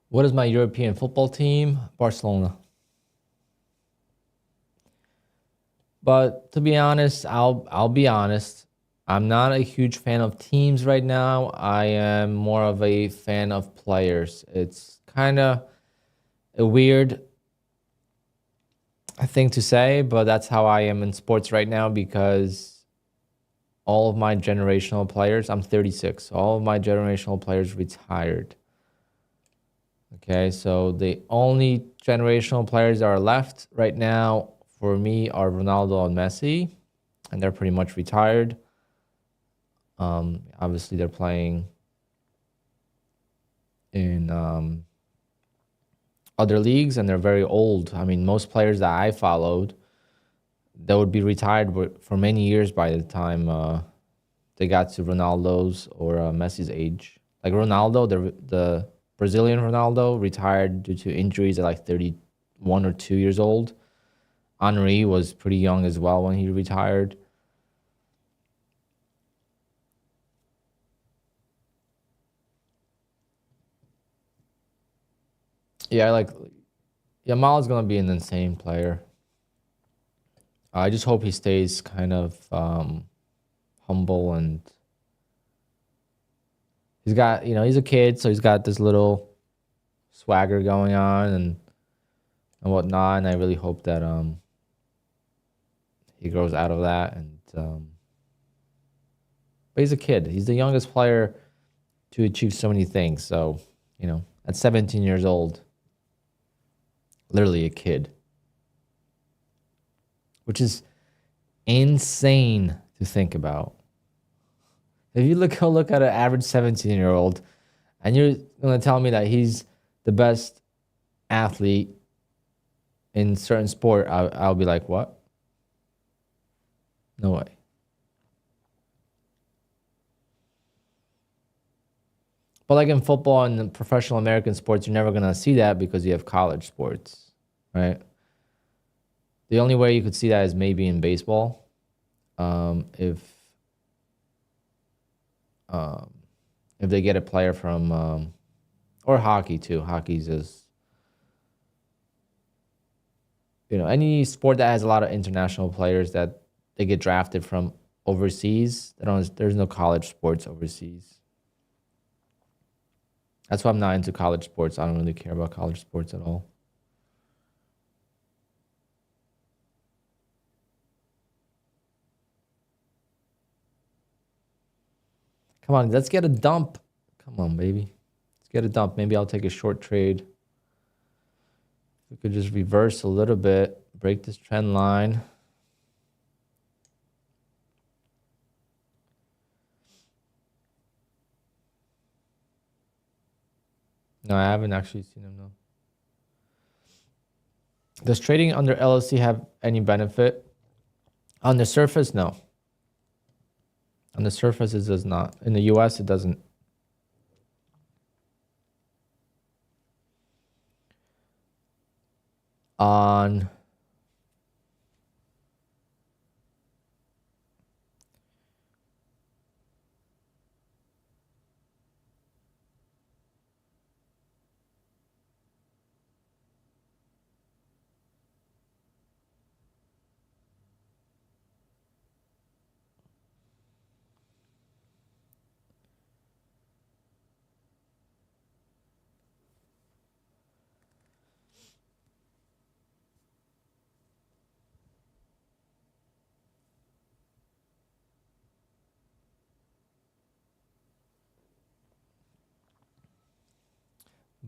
What is my European football team? Barcelona. But to be honest, I'll be honest. I'm not a huge fan of teams right now. I am more of a fan of players. It's kind of a weird thing to say, but that's how I am in sports right now, because all of my generational players, I'm 36, so all of my generational players retired. Okay, so the only generational players that are left right now for me are Ronaldo and Messi, and they're pretty much retired. Obviously, they're playing in other leagues, and they're very old. I mean, most players that I followed, they would be retired for many years by the time they got to Ronaldo's or Messi's age. Like Ronaldo, the Brazilian Ronaldo retired due to injuries at like 31 or 2 years old. Henry was pretty young as well when he retired. Yeah, like Yamal is gonna be an insane player. I just hope he stays kind of humble, and he's got, he's a kid, so he's got this little swagger going on and whatnot. And I really hope that he grows out of that. And but he's a kid. He's the youngest player to achieve so many things. So at 17 years old, literally a kid, which is insane to think about. If you go look at an average 17-year-old, and you're going to tell me that he's the best athlete in certain sport, I'll be like, what? No way. But like in football and professional American sports, you're never going to see that because you have college sports, right? The only way you could see that is maybe in baseball. If they get a player from, or hockey too. Hockey's just, any sport that has a lot of international players that they get drafted from overseas. There's no college sports overseas. That's why I'm not into college sports. I don't really care about college sports at all. Come on, let's get a dump. Come on, baby. Let's get a dump. Maybe I'll take a short trade. We could just reverse a little bit, break this trend line. No, I haven't actually seen him, no. Does trading under LLC have any benefit? On the surface, no. On the surface, it does not. In the US, it doesn't. On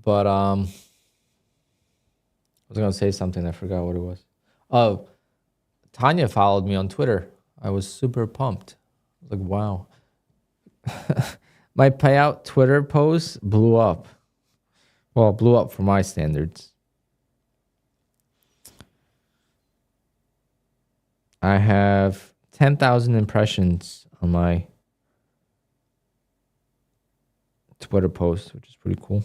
But I was gonna say something. I forgot what it was. Oh, Tanya followed me on Twitter. I was super pumped. I was like, wow. My payout Twitter post blew up. Well, blew up for my standards. I have 10,000 impressions on my Twitter post, which is pretty cool.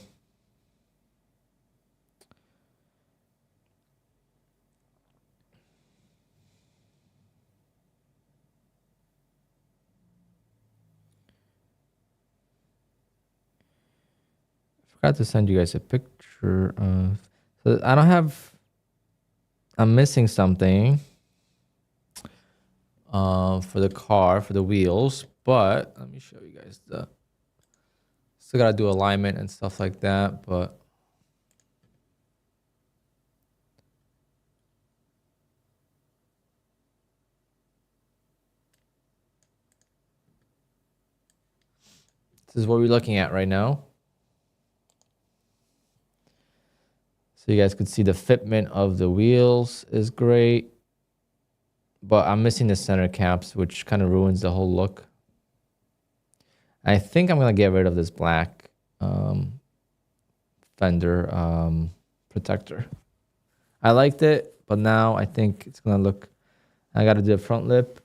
I forgot to send you guys a picture of. So I don't have. I'm missing something. For the car, for the wheels, but let me show you guys the. Still gotta do alignment and stuff like that, but. This is what we're looking at right now. So you guys could see the fitment of the wheels is great, but I'm missing the center caps, which kind of ruins the whole look. I think I'm gonna get rid of this black fender protector. I liked it, but now I think it's gonna look. I gotta do a front lip,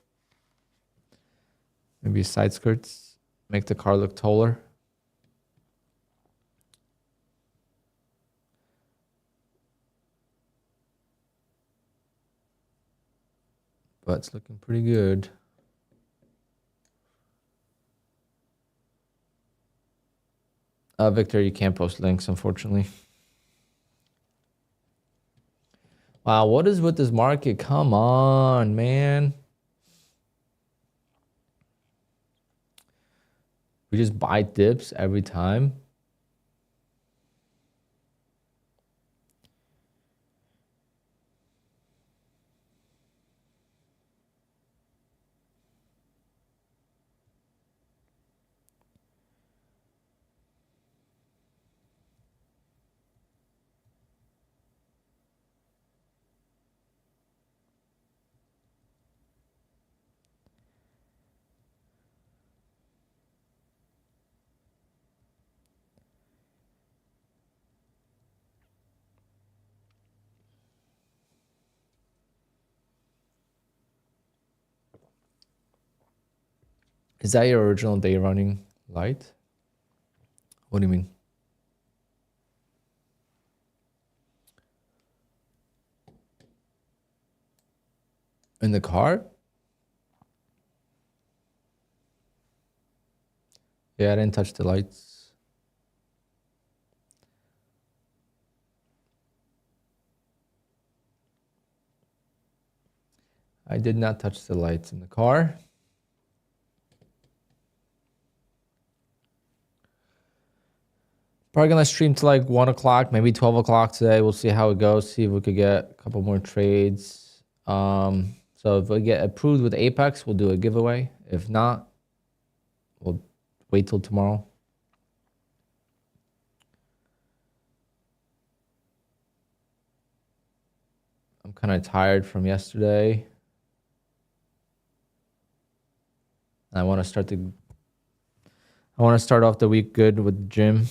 maybe side skirts, make the car look taller. But it's looking pretty good. Victor, you can't post links, unfortunately. Wow, what is with this market? Come on, man. We just buy dips every time. Is that your original day running light? What do you mean? In the car? Yeah, I didn't touch the lights. I did not touch the lights in the car. Probably gonna stream to like 1 o'clock, maybe 12 o'clock today. We'll see how it goes. See if we could get a couple more trades. So if we get approved with Apex, we'll do a giveaway. If not, we'll wait till tomorrow. I'm kind of tired from yesterday. I want to start off the week good with the gym.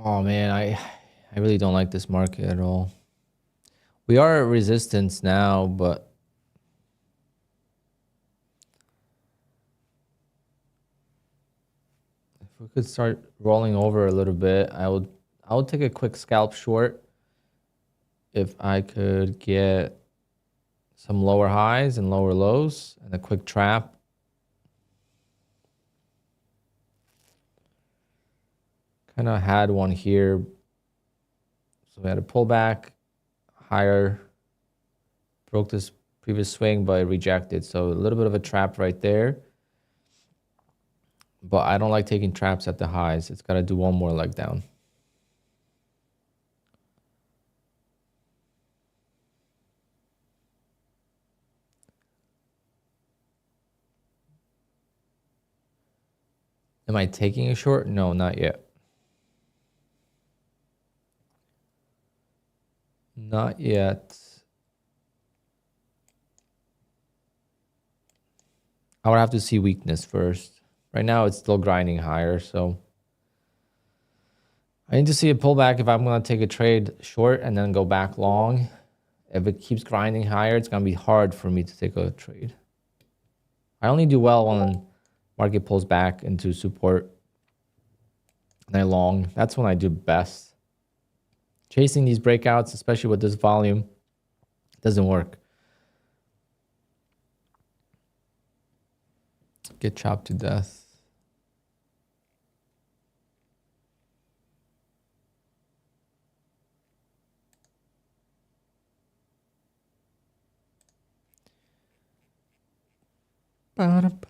Oh man, I really don't like this market at all. We are at resistance now, but if we could start rolling over a little bit, I would take a quick scalp short if I could get some lower highs and lower lows and a quick trap. Kind of had one here. So we had a pullback higher, broke this previous swing, but it rejected. So a little bit of a trap right there. But I don't like taking traps at the highs. It's got to do one more leg down. Am I taking a short? No, not yet. Not yet. I would have to see weakness first. Right now, it's still grinding higher, so I need to see a pullback if I'm going to take a trade short and then go back long. If it keeps grinding higher, it's going to be hard for me to take a trade. I only do well when market pulls back into support and I long. That's when I do best. Chasing these breakouts, especially with this volume, doesn't work. Get chopped to death. Ba-da-ba.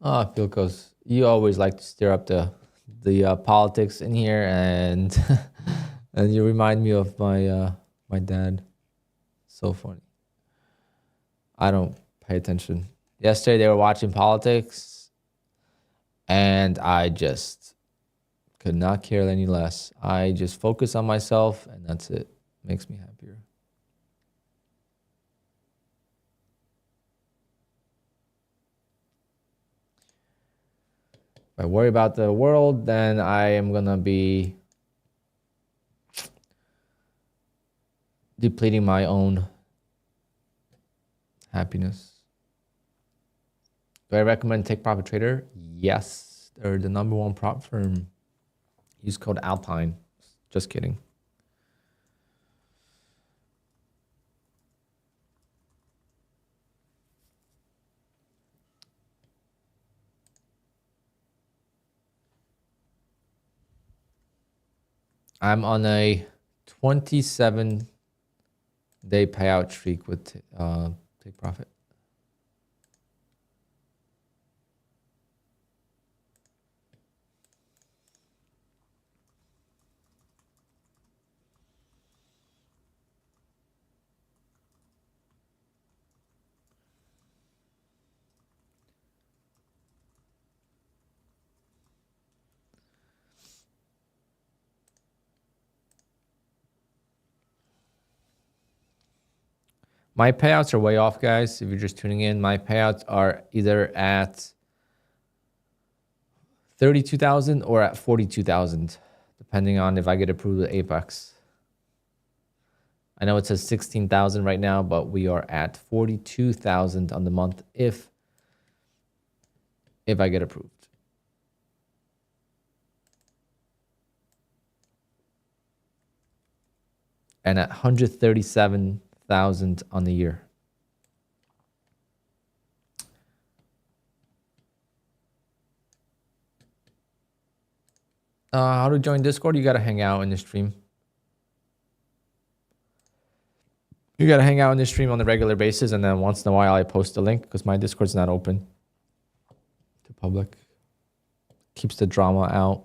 Oh, Philcos, you always like to stir up the politics in here, and and you remind me of my dad. So funny. I don't pay attention. Yesterday they were watching politics, and I just could not care any less. I just focus on myself, and that's it. Makes me happier. If I worry about the world, then I am gonna be depleting my own happiness. Do I recommend Take Profit Trader? Yes, they're the #1 prop firm. Use code Alpine. Just kidding. I'm on a 27-day payout streak with Take Profit. My payouts are way off, guys. If you're just tuning in, my payouts are either at 32,000 or at 42,000, depending on if I get approved with Apex. I know it says 16,000 right now, but we are at 42,000 on the month if I get approved. And at 137,000 on the year. How to join Discord? You got to hang out in the stream. You got to hang out in the stream on a regular basis, and then once in a while I post a link because my Discord's not open to public. Keeps the drama out.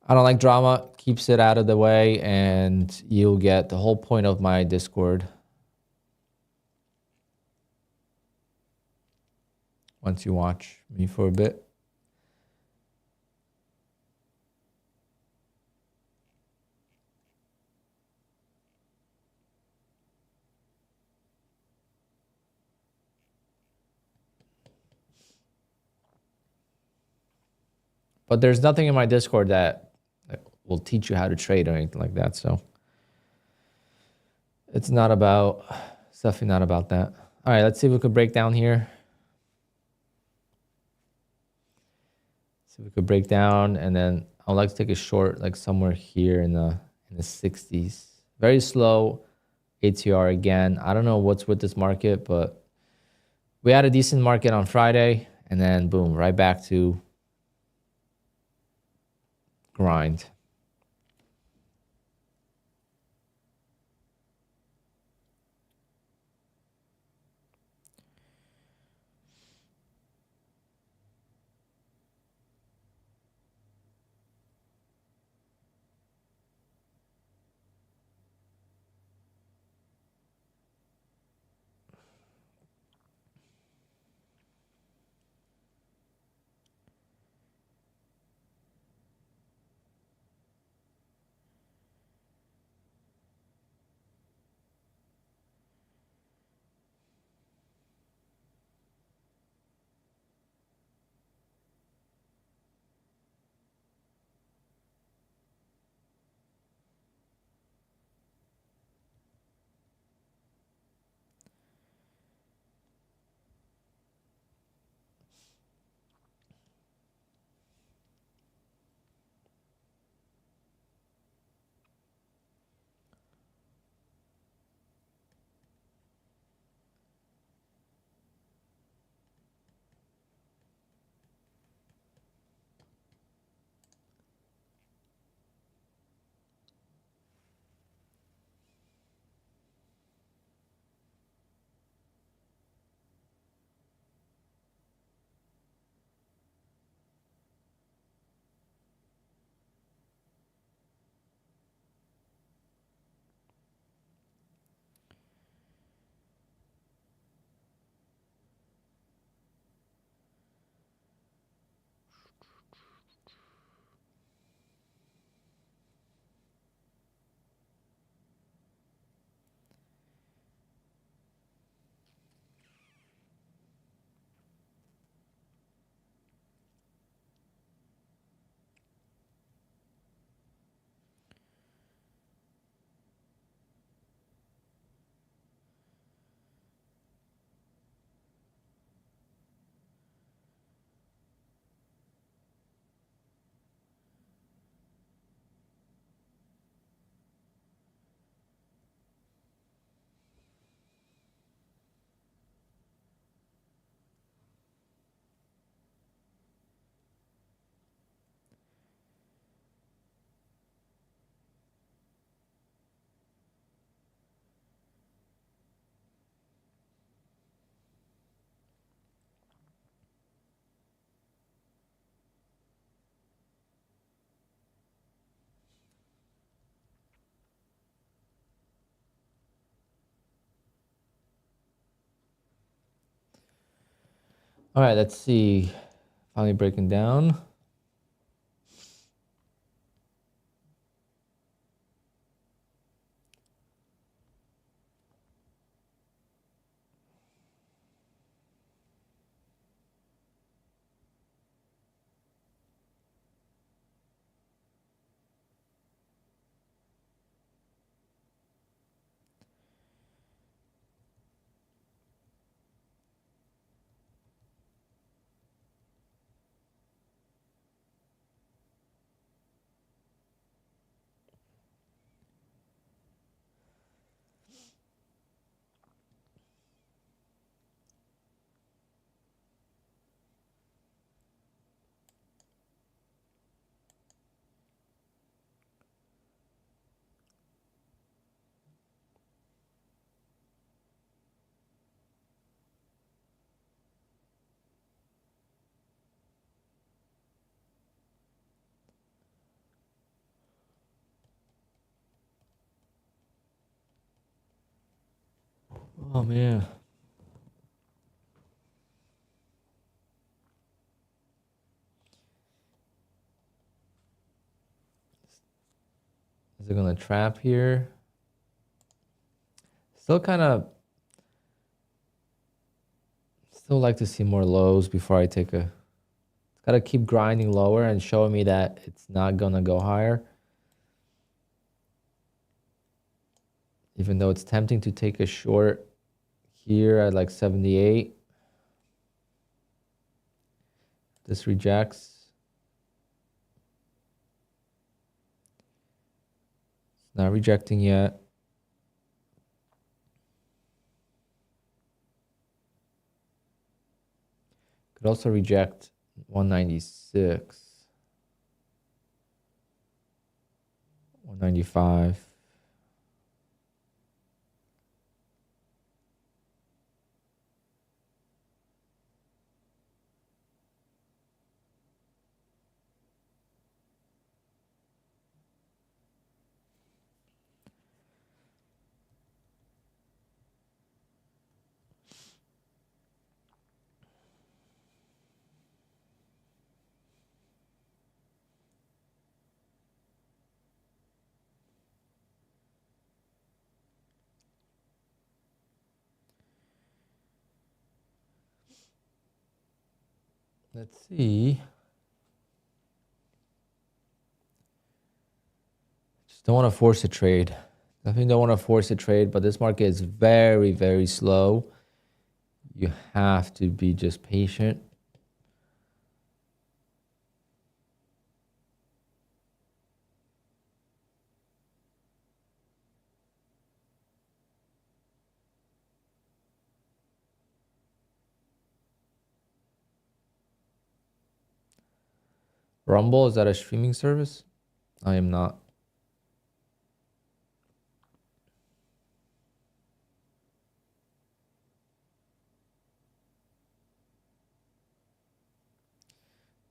I don't like drama. Keeps it out of the way, and you'll get the whole point of my Discord once you watch me for a bit. But there's nothing in my Discord that will teach you how to trade or anything like that. So it's not about, it's definitely not about that. All right, let's see if we could break down here. See if we could break down, and then I'd like to take a short, like somewhere here in the 60s. Very slow ATR again. I don't know what's with this market, but we had a decent market on Friday, and then boom, right back to grind. All right, let's see. Finally breaking down. Oh man. Is it gonna trap here? Still like to see more lows before I take a. It's gotta keep grinding lower and showing me that it's not gonna go higher. Even though it's tempting to take a short here at like 78. This rejects. It's not rejecting yet. Could also reject 196, 195. Let's see. Just don't want to force a trade. Definitely don't want to force a trade, but this market is very, very slow. You have to be just patient. Rumble, is that a streaming service? I am not.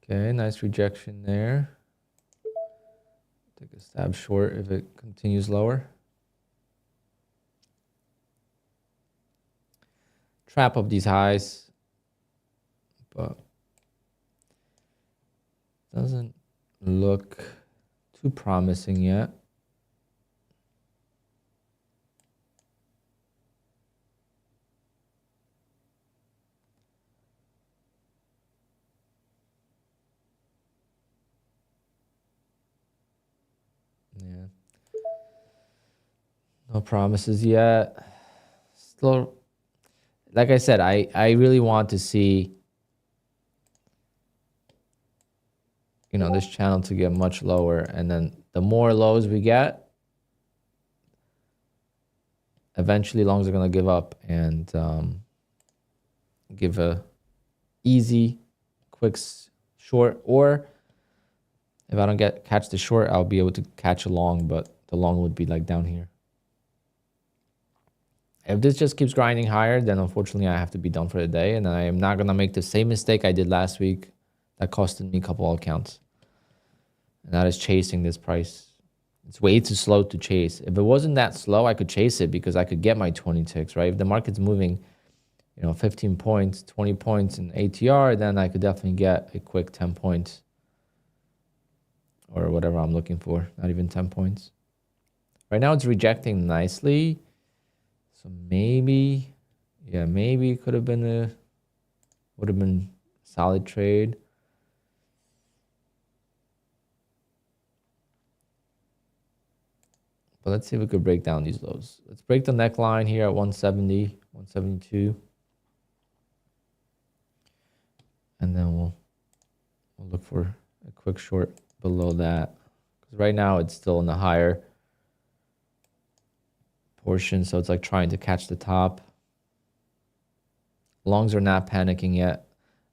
Okay, nice rejection there. Take a stab short if it continues lower. Trap up these highs, but doesn't look too promising yet. Yeah. No promises yet. Still, like I said, I really want to see, you know, this channel to get much lower, and then the more lows we get, eventually longs are gonna give up and give a easy, quick short, or if I don't catch the short, I'll be able to catch a long, but the long would be like down here. If this just keeps grinding higher, then unfortunately I have to be done for the day, and I am not gonna make the same mistake I did last week that costed me a couple of accounts. And that is chasing this price. It's way too slow to chase. If it wasn't that slow, I could chase it because I could get my 20 ticks, right? If the market's moving 15 points, 20 points in ATR, then I could definitely get a quick 10 points or whatever I'm looking for. Not even 10 points. Right now it's rejecting nicely. So maybe, yeah, maybe it would have been a solid trade. But let's see if we could break down these lows. Let's break the neckline here at 170, 172. And then we'll look for a quick short below that. Because right now it's still in the higher portion, so it's like trying to catch the top. Longs are not panicking yet.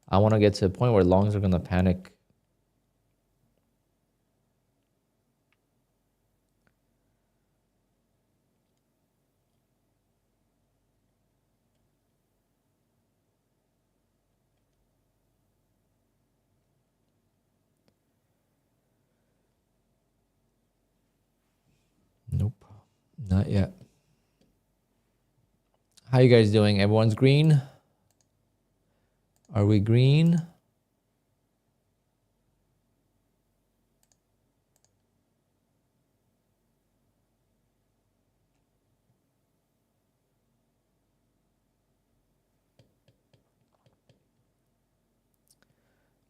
I want to get to a point where longs are going to panic. Nope, not yet. How you guys doing? Everyone's green? Are we green?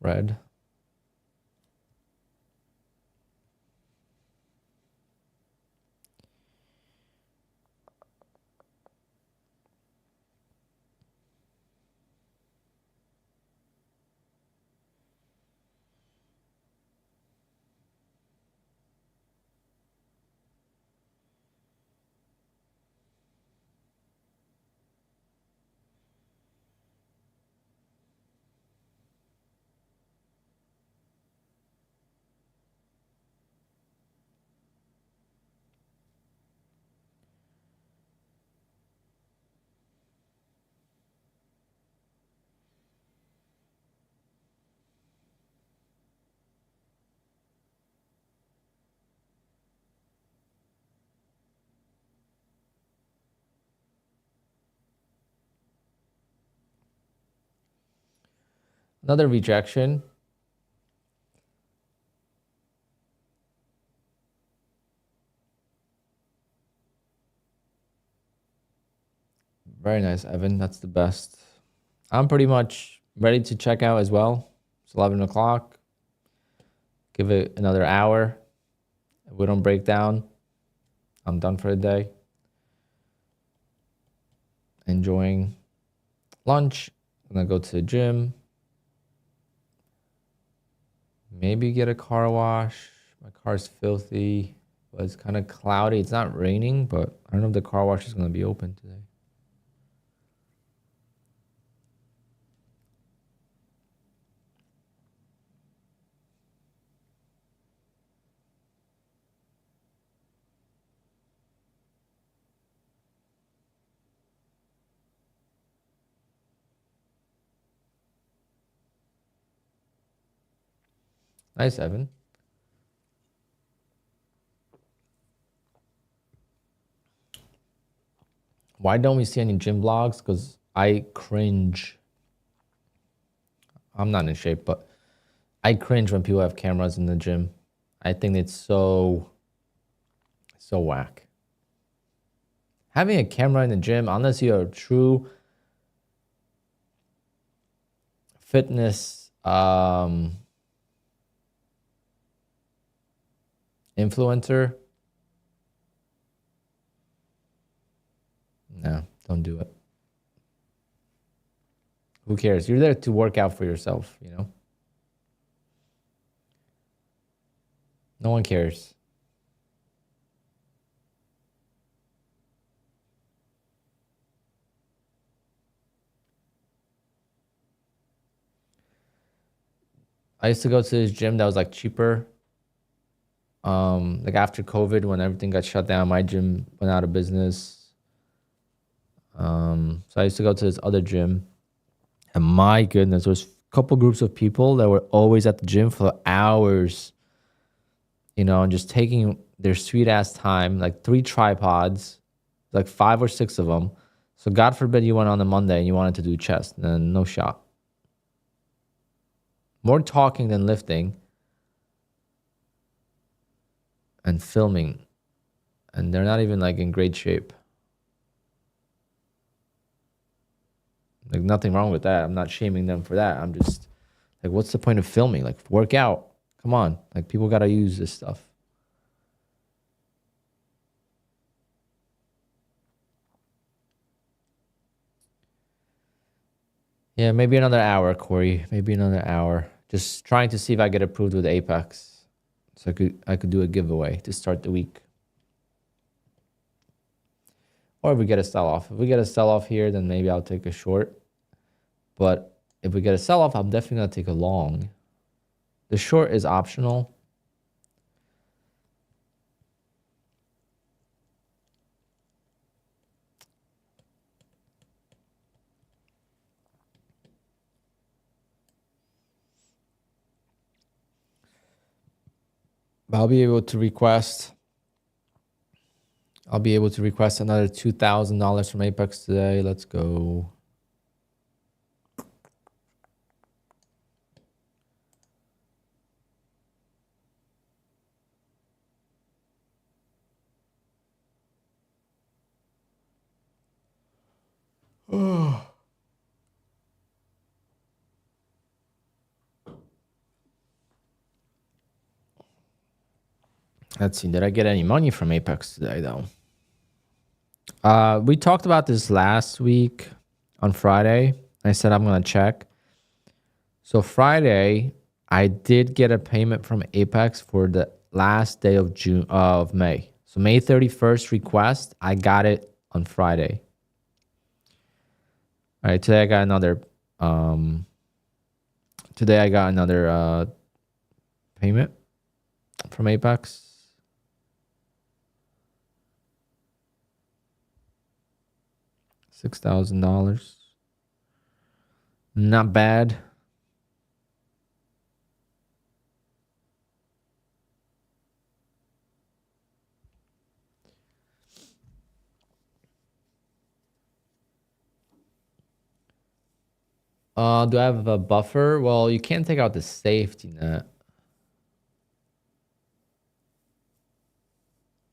Red. Another rejection. Very nice, Evan. That's the best. I'm pretty much ready to check out as well. It's 11 o'clock. Give it another hour. If we don't break down, I'm done for the day. Enjoying lunch. I'm going to go to the gym. Maybe get a car wash. My car's filthy, but it's kind of cloudy. It's not raining, but I don't know if the car wash is going to be open today. Nice, Evan. Why don't we see any gym vlogs? Because I cringe. I'm not in shape, but I cringe when people have cameras in the gym. I think it's so whack. Having a camera in the gym, unless you're a true fitness influencer, no, don't do it. Who cares? You're there to work out for yourself, you know? No one cares. I used to go to this gym that was like cheaper. Like after COVID, when everything got shut down, my gym went out of business. So I used to go to this other gym, and my goodness, there was a couple groups of people that were always at the gym for hours, you know, and just taking their sweet ass time, like 3 tripods, like 5 or 6 of them, So God forbid you went on a Monday and you wanted to do chest, then no shot. More talking than lifting and filming. And they're not even like in great shape. Like nothing wrong with that. I'm not shaming them for that. I'm just like, what's the point of filming? Like work out. Come on. Like people got to use this stuff. Yeah, maybe another hour, Corey. Maybe another hour. Just trying to see if I get approved with Apex. So I could do a giveaway to start the week. Or if we get a sell-off. If we get a sell-off here, then maybe I'll take a short. But if we get a sell-off, I'm definitely going to take a long. The short is optional. But I'll be able to request another $2,000 from Apex today. Let's go. Let's see. Did I get any money from Apex today, though? We talked about this last week on Friday. I said I'm going to check. So Friday, I did get a payment from Apex for the last day of May. So May 31st request, I got it on Friday. All right, today I got another payment from Apex. $6,000. Not bad. Do I have a buffer? Well, you can't take out the safety net.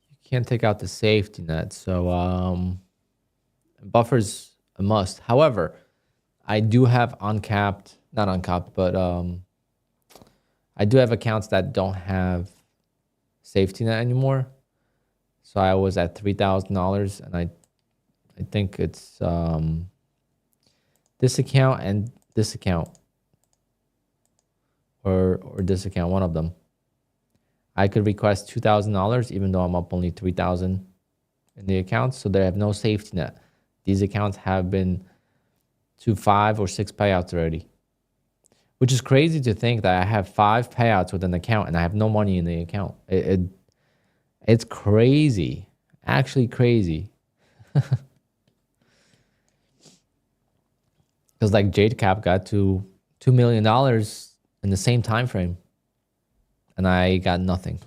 You can't take out the safety net. So buffer's a must. However, I do have not uncapped, but I do have accounts that don't have safety net anymore. So I was at $3,000, and I think it's this account and this account, or this account, one of them. I could request $2,000 even though I'm up only $3,000 in the accounts, so they have no safety net. These accounts have been to 5 or 6 payouts already, which is crazy to think that I have 5 payouts with an account and I have no money in the account. It's crazy, actually crazy. Because like JadeCap got to $2 million in the same time frame, and I got nothing.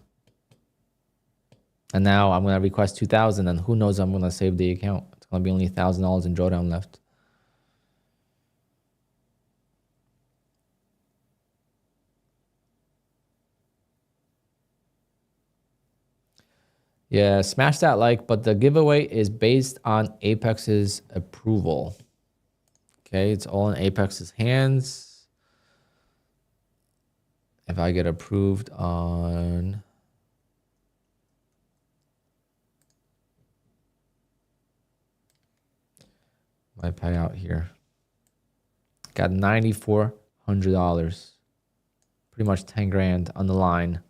And now I'm gonna request 2,000, and who knows? I'm gonna save the account. It's gonna be only $1,000 in drawdown left. Yeah, smash that like, but the giveaway is based on Apex's approval. Okay, it's all in Apex's hands. If I get approved on my payout here, got $9,400, pretty much 10 grand on the line.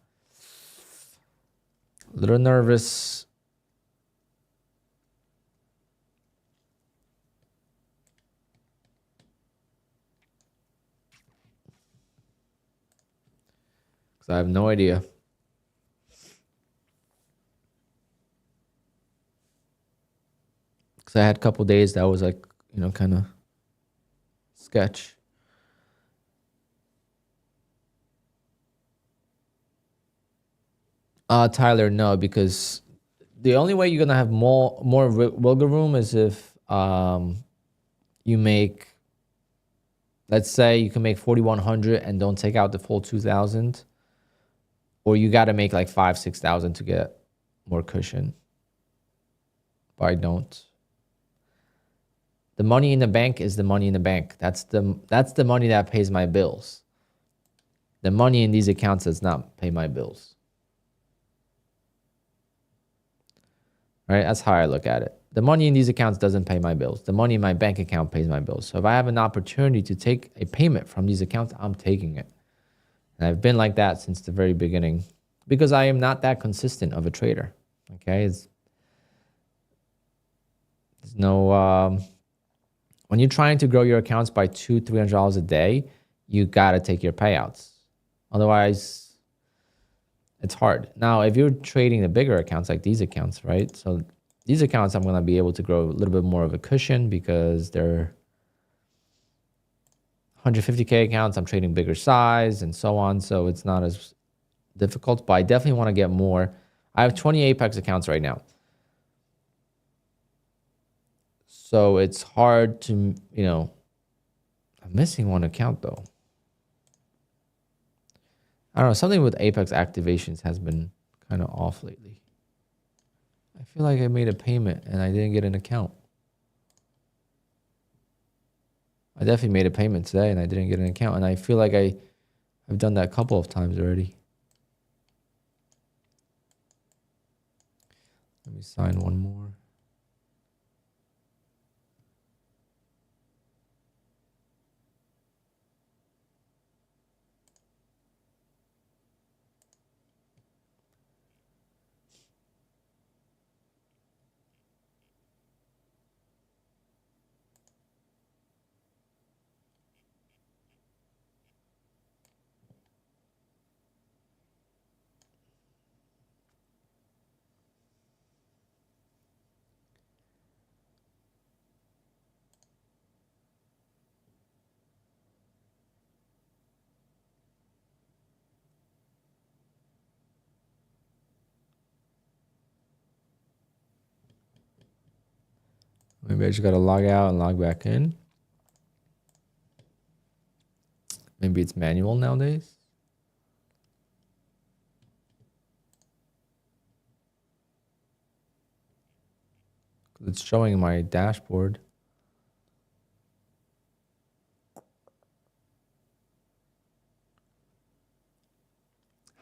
A little nervous. I have no idea. Because I had a couple days that was like, kind of sketch. Tyler, no, because the only way you're gonna have more wiggle room is if you make, let's say you can make 4,100 and don't take out the full 2,000, or you got to make like 5,000-6,000 to get more cushion. But I don't. The money in the bank is the money in the bank. That's the money that pays my bills. The money in these accounts does not pay my bills. Right? That's how I look at it. The money in these accounts doesn't pay my bills. The money in my bank account pays my bills. So if I have an opportunity to take a payment from these accounts, I'm taking it. And I've been like that since the very beginning because I am not that consistent of a trader. Okay? There's no, when you're trying to grow your accounts by $200-$300 a day, you got to take your payouts. Otherwise, it's hard. Now, if you're trading the bigger accounts like these accounts, right? So these accounts, I'm going to be able to grow a little bit more of a cushion because they're 150K accounts. I'm trading bigger size and so on. So it's not as difficult, but I definitely want to get more. I have 20 Apex accounts right now. So it's hard to, I'm missing one account though. I don't know, something with Apex activations has been kind of off lately. I feel like I made a payment and I didn't get an account. I definitely made a payment today and I didn't get an account. And I feel like I've done that a couple of times already. Let me sign one more. Maybe I just got to log out and log back in. Maybe it's manual nowadays. It's showing my dashboard.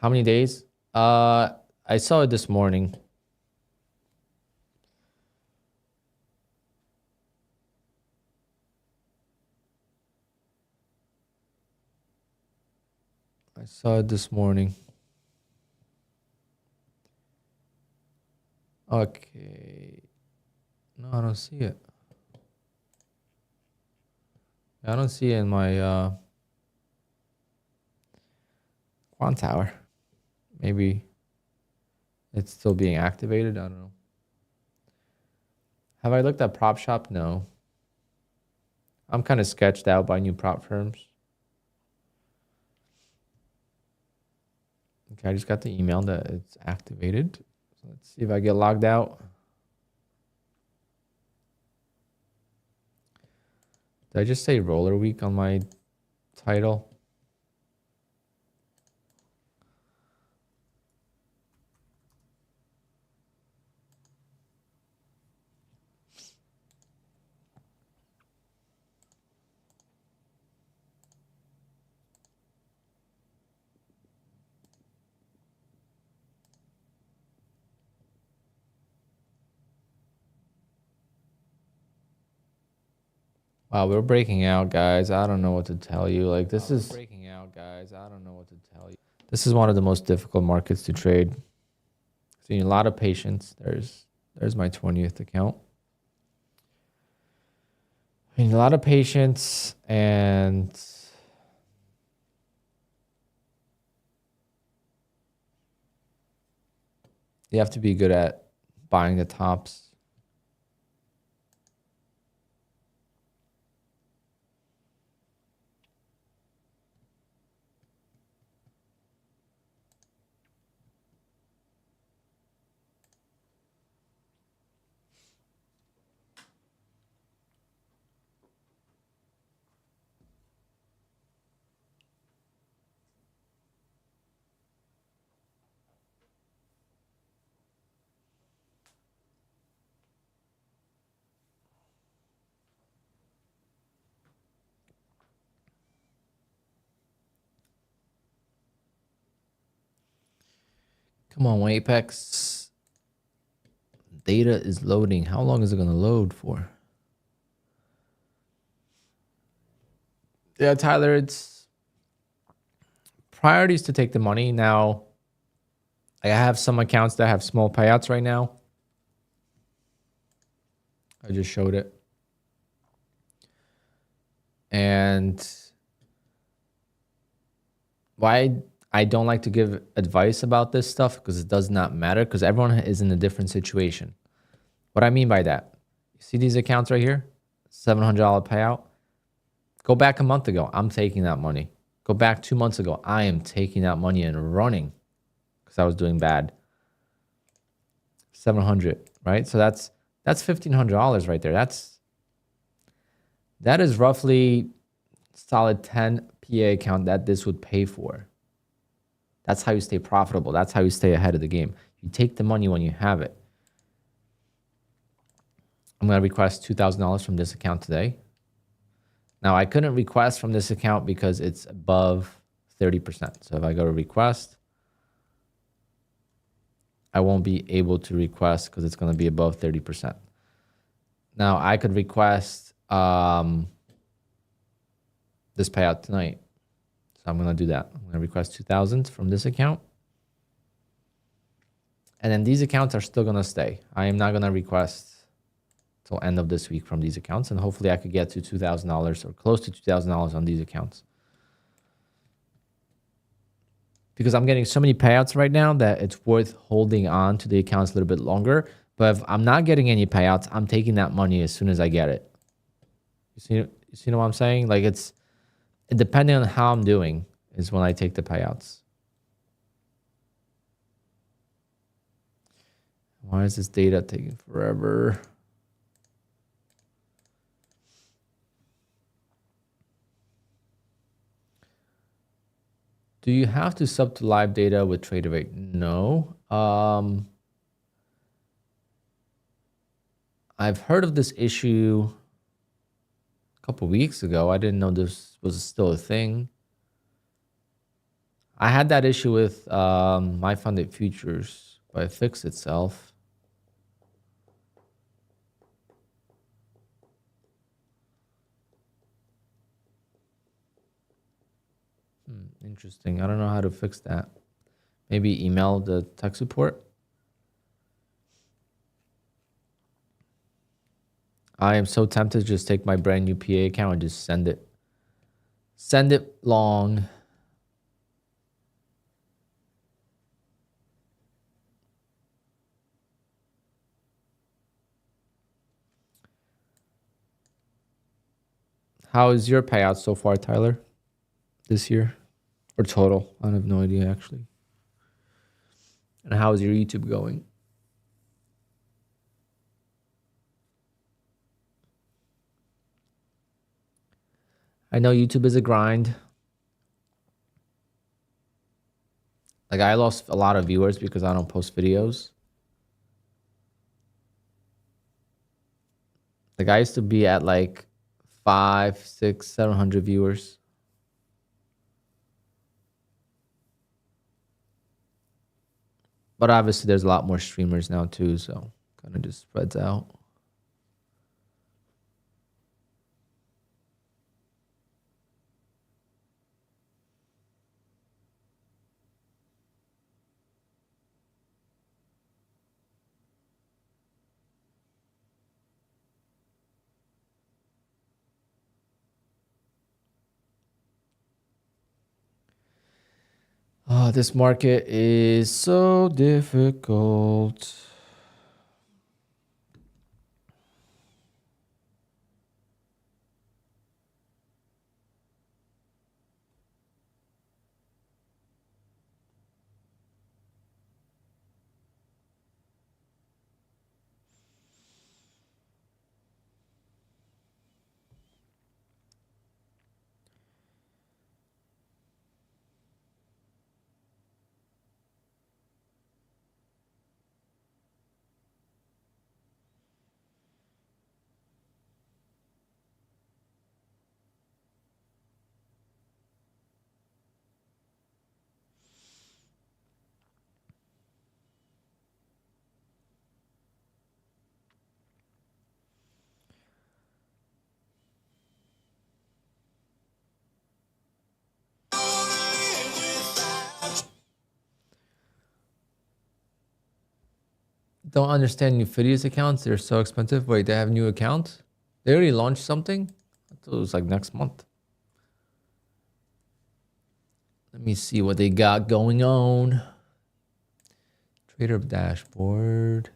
How many days? I saw it this morning. I saw it this morning. Okay. No, I don't see it. I don't see it in my QUANTOWER. Maybe it's still being activated. I don't know. Have I looked at prop shop? No. I'm kind of sketched out by new prop firms. Okay, I just got the email that it's activated. So let's see if I get logged out. Did I just say roller week on my title? Wow, we're breaking out, guys. I don't know what to tell you. Like, this is breaking out, guys. I don't know what to tell you. This is one of the most difficult markets to trade. So you need a lot of patience. There's my 20th account. You need a lot of patience, and you have to be good at buying the tops. Come on, Apex. Data is loading. How long is it going to load for? Yeah, Tyler, it's priorities to take the money. Now, I have some accounts that have small payouts right now. I just showed it. And why I don't like to give advice about this stuff, because it does not matter, because everyone is in a different situation. What I mean by that, you see these accounts right here, $700 payout. Go back a month ago, I'm taking that money. Go back 2 months ago, I am taking that money and running because I was doing bad. 700, right? So that's $1,500 right there. That is roughly solid 10 PA account that this would pay for. That's how you stay profitable. That's how you stay ahead of the game. You take the money when you have it. I'm going to request $2,000 from this account today. Now, I couldn't request from this account because it's above 30%. So if I go to request, I won't be able to request because it's going to be above 30%. Now, I could request this payout tonight. So I'm going to do that. I'm going to request 2,000 from this account. And then these accounts are still going to stay. I am not going to request till end of this week from these accounts. And hopefully I could get to $2,000 or close to $2,000 on these accounts. Because I'm getting so many payouts right now that it's worth holding on to the accounts a little bit longer. But if I'm not getting any payouts, I'm taking that money as soon as I get it. You see what I'm saying? Like depending on how I'm doing is when I take the payouts. Why is this data taking forever? Do you have to sub to live data with TraderVate? No. I've heard of this issue a couple weeks ago. I didn't know this was still a thing. I had that issue with my funded futures, but it fixed itself. Interesting. I don't know how to fix that. Maybe email the tech support. I am so tempted to just take my brand new PA account and just send it. Send it long. How is your payout so far, Tyler, this year? Or total? I have no idea, actually. And how is your YouTube going? I know YouTube is a grind. Like, I lost a lot of viewers because I don't post videos. Like, I used to be at like 500, 600, 700 viewers. But obviously, there's a lot more streamers now too, so kind of just spreads out. Oh, this market is so difficult. don't understand Nvidia's accounts. They're so expensive. Wait, they have new accounts? They already launched something? I thought it was like next month. Let me see what they got going on. Trader dashboard.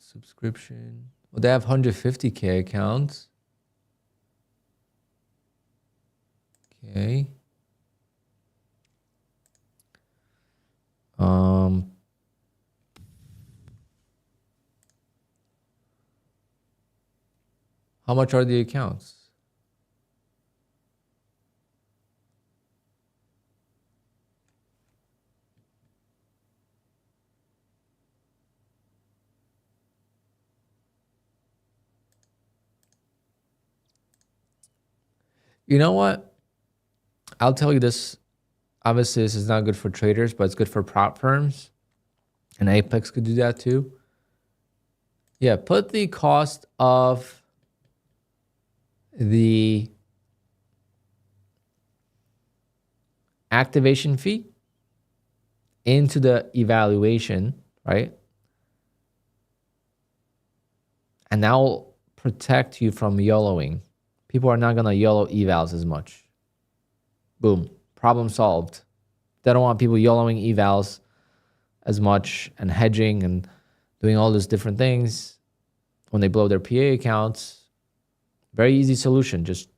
Subscription. Well, they have 150K accounts. Okay. How much are the accounts? You know what? I'll tell you this. Obviously, this is not good for traders, but it's good for prop firms. And Apex could do that too. Yeah, put the cost of the activation fee into the evaluation, right? And that will protect you from YOLOing. People are not going to YOLO evals as much. Boom. Problem solved. They don't want people YOLOing evals as much and hedging and doing all these different things when they blow their PA accounts. Very easy solution. Just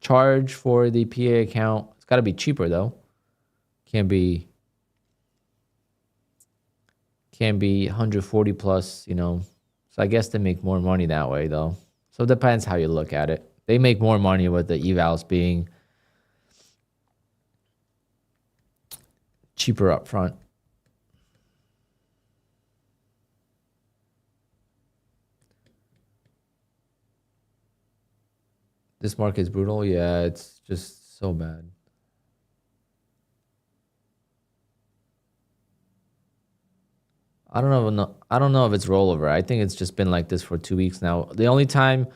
charge for the PA account. It's got to be cheaper though. Can't be 140 plus, you know. So I guess they make more money that way though. So it depends how you look at it. They make more money with the evals being cheaper up front. This market is brutal. Yeah, it's just so bad. I don't know if it's rollover. I think it's just been like this for 2 weeks now. The only time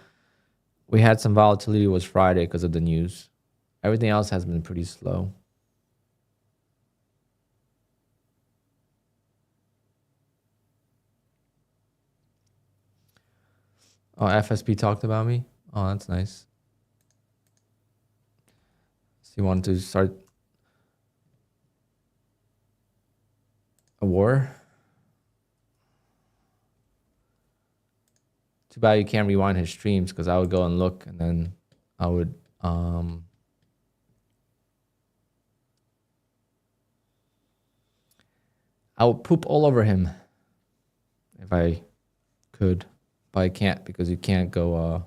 we had some volatility was Friday because of the news. Everything else has been pretty slow. Oh, FSP talked about me? Oh, that's nice. So you want to start a war? Too bad you can't rewind his streams because I would go and look and then I would poop all over him if I could. But I can't because you can't go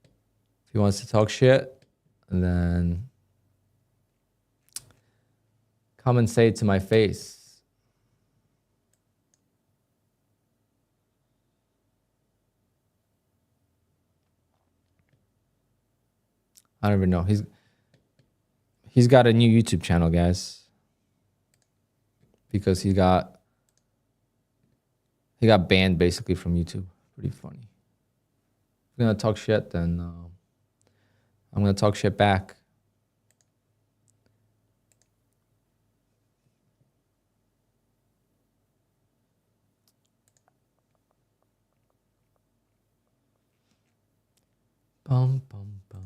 if he wants to talk shit and then come and say it to my face. I don't even know. He's got a new YouTube channel, guys. Because he got banned basically from YouTube. Pretty funny. If you're gonna talk shit, then I'm gonna talk shit back. Bum bum bum.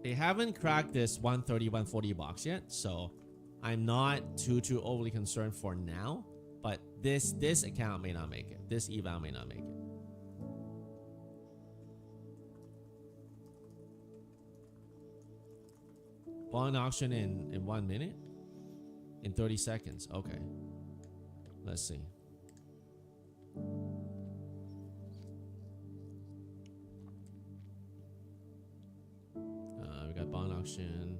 They haven't cracked this 130, 140 box yet, so I'm not too overly concerned for now. But this account may not make it. This eval may not make it. Bond auction in 1 minute? In 30 seconds. Okay. Let's see. We got bond auction.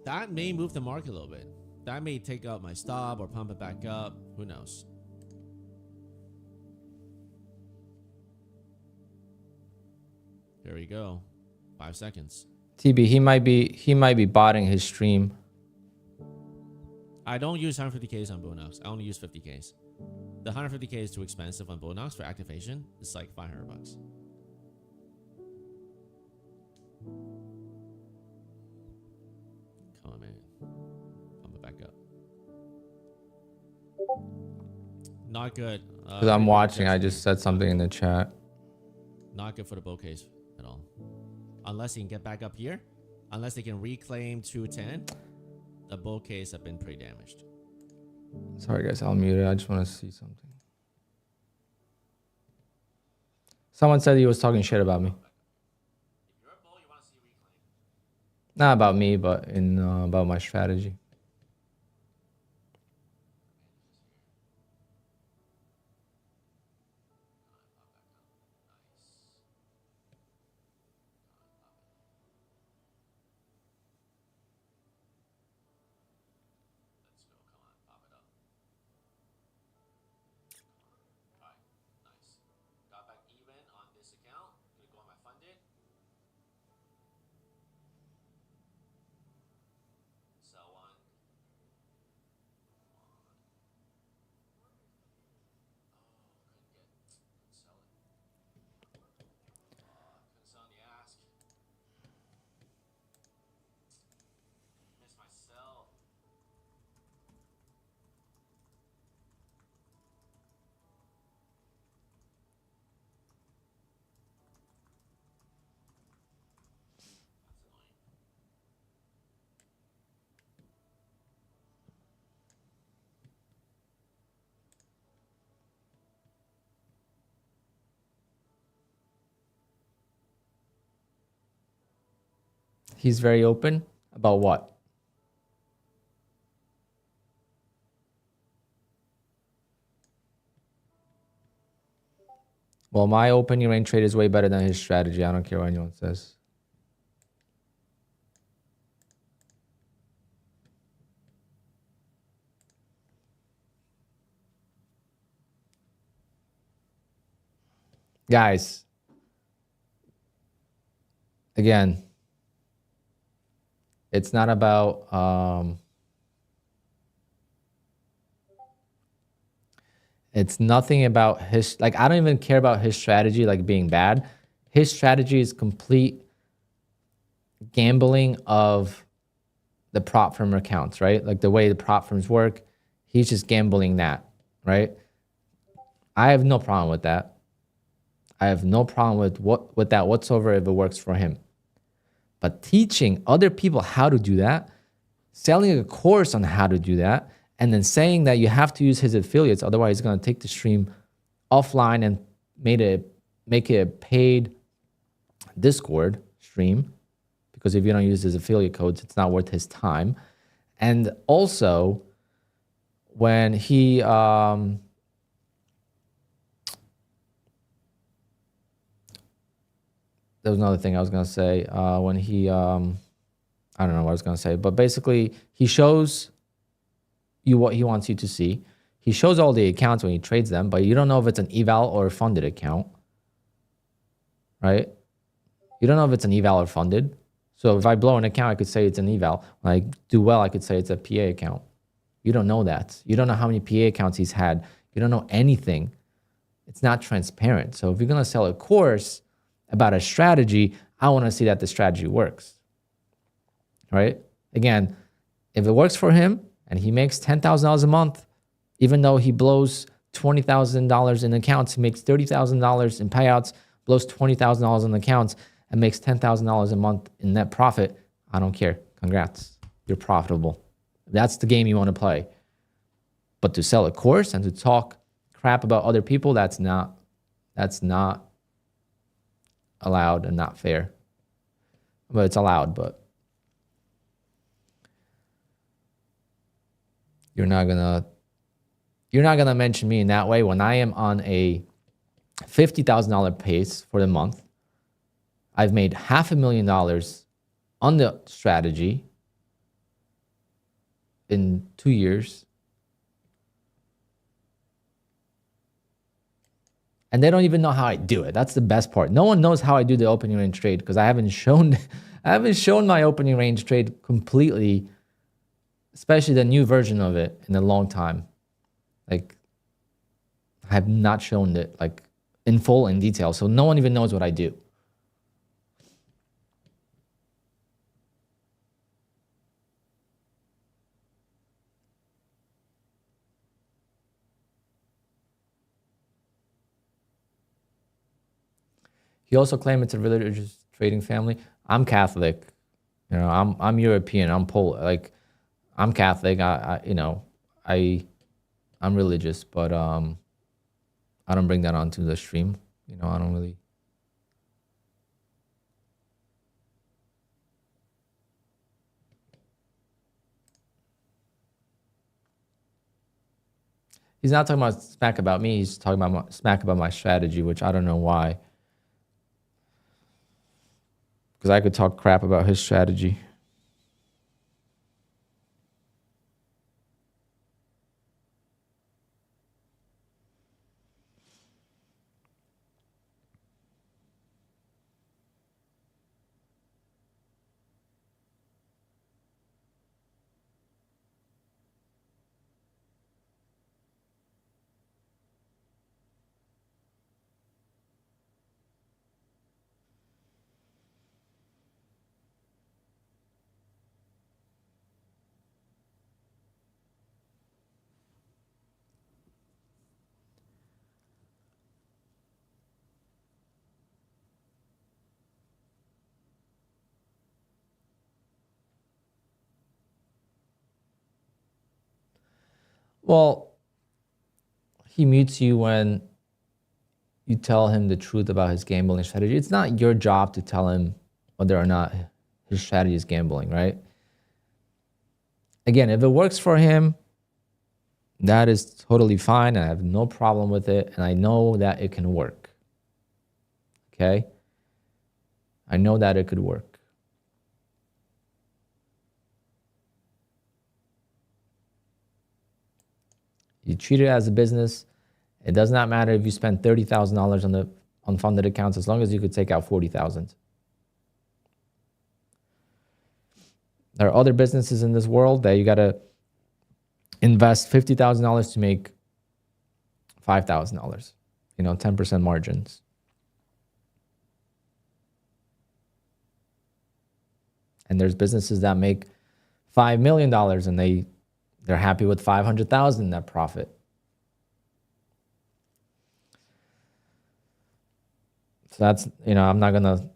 That may move the market a little bit. That may take out my stop or pump it back up. Who knows? There we go. 5 seconds. TB, he might be botting his stream. I don't use 150Ks on Bonox. I only use 50Ks. The 150K is too expensive on Bonox for activation. It's like $500. Come on, man. Pump it back up. Not good. Because I'm watching, I just said something in the chat. Not good for the bull case at all. Unless he can get back up here. Unless they can reclaim 210. The bull case have been pretty damaged. Sorry guys, I'll mute it. I just want to see something. Someone said he was talking shit about me. If you're a bull, you want to see reclaim. Not about me, but in about my strategy. He's very open about what? Well, my opening range trade is way better than his strategy. I don't care what anyone says. Guys, again, it's not about it's nothing about his, like, I don't even care about his strategy like being bad. His strategy is complete gambling of the prop firm accounts, right? Like the way the prop firms work, he's just gambling that, right? I have no problem with that. I have no problem with that whatsoever if it works for him. But teaching other people how to do that, selling a course on how to do that, and then saying that you have to use his affiliates, otherwise he's going to take the stream offline and make it a paid Discord stream, because if you don't use his affiliate codes, it's not worth his time. And also, when he there was another thing I was going to say. When he, I don't know what I was going to say, but basically he shows you what he wants you to see. He shows all the accounts when he trades them, but you don't know if it's an eval or a funded account, right? You don't know if it's an eval or funded. So if I blow an account, I could say it's an eval. When I do well, I could say it's a PA account. You don't know that. You don't know how many PA accounts he's had. You don't know anything. It's not transparent. So if you're going to sell a course about a strategy, I want to see that the strategy works, right? Again, if it works for him and he makes $10,000 a month, even though he blows $20,000 in accounts, he makes $30,000 in payouts, blows $20,000 in accounts, and makes $10,000 a month in net profit, I don't care. Congrats. You're profitable. That's the game you want to play. But to sell a course and to talk crap about other people, that's not allowed and not fair. But it's allowed, but you're not gonna mention me in that way when I am on a $50,000 pace for the month. I've made $500,000 on the strategy in 2 years. And they don't even know how I do it. That's the best part. No one knows how I do the opening range trade because I haven't shown my opening range trade completely, especially the new version of it, in a long time. Like, I have not shown it like in full, in detail. So no one even knows what I do. He also claimed it's a religious trading family. I'm Catholic, you know. I'm European. I'm Polish. Like, I'm Catholic. I'm religious, but I don't bring that onto the stream. You know, I don't really. He's not talking about smack about me. He's talking about smack about my strategy, which I don't know why. Because I could talk crap about his strategy. Well, he mutes you when you tell him the truth about his gambling strategy. It's not your job to tell him whether or not his strategy is gambling, right? Again, if it works for him, that is totally fine. I have no problem with it. And I know that it can work. Okay? I know that it could work. You treat it as a business. It does not matter if you spend $30,000 on the unfunded accounts, as long as you could take out $40,000. There are other businesses in this world that you got to invest $50,000 to make $5,000. You know, 10% margins. And there's businesses that make $5 million and they're happy with $500,000 net profit. So that's, you know, I'm not gonna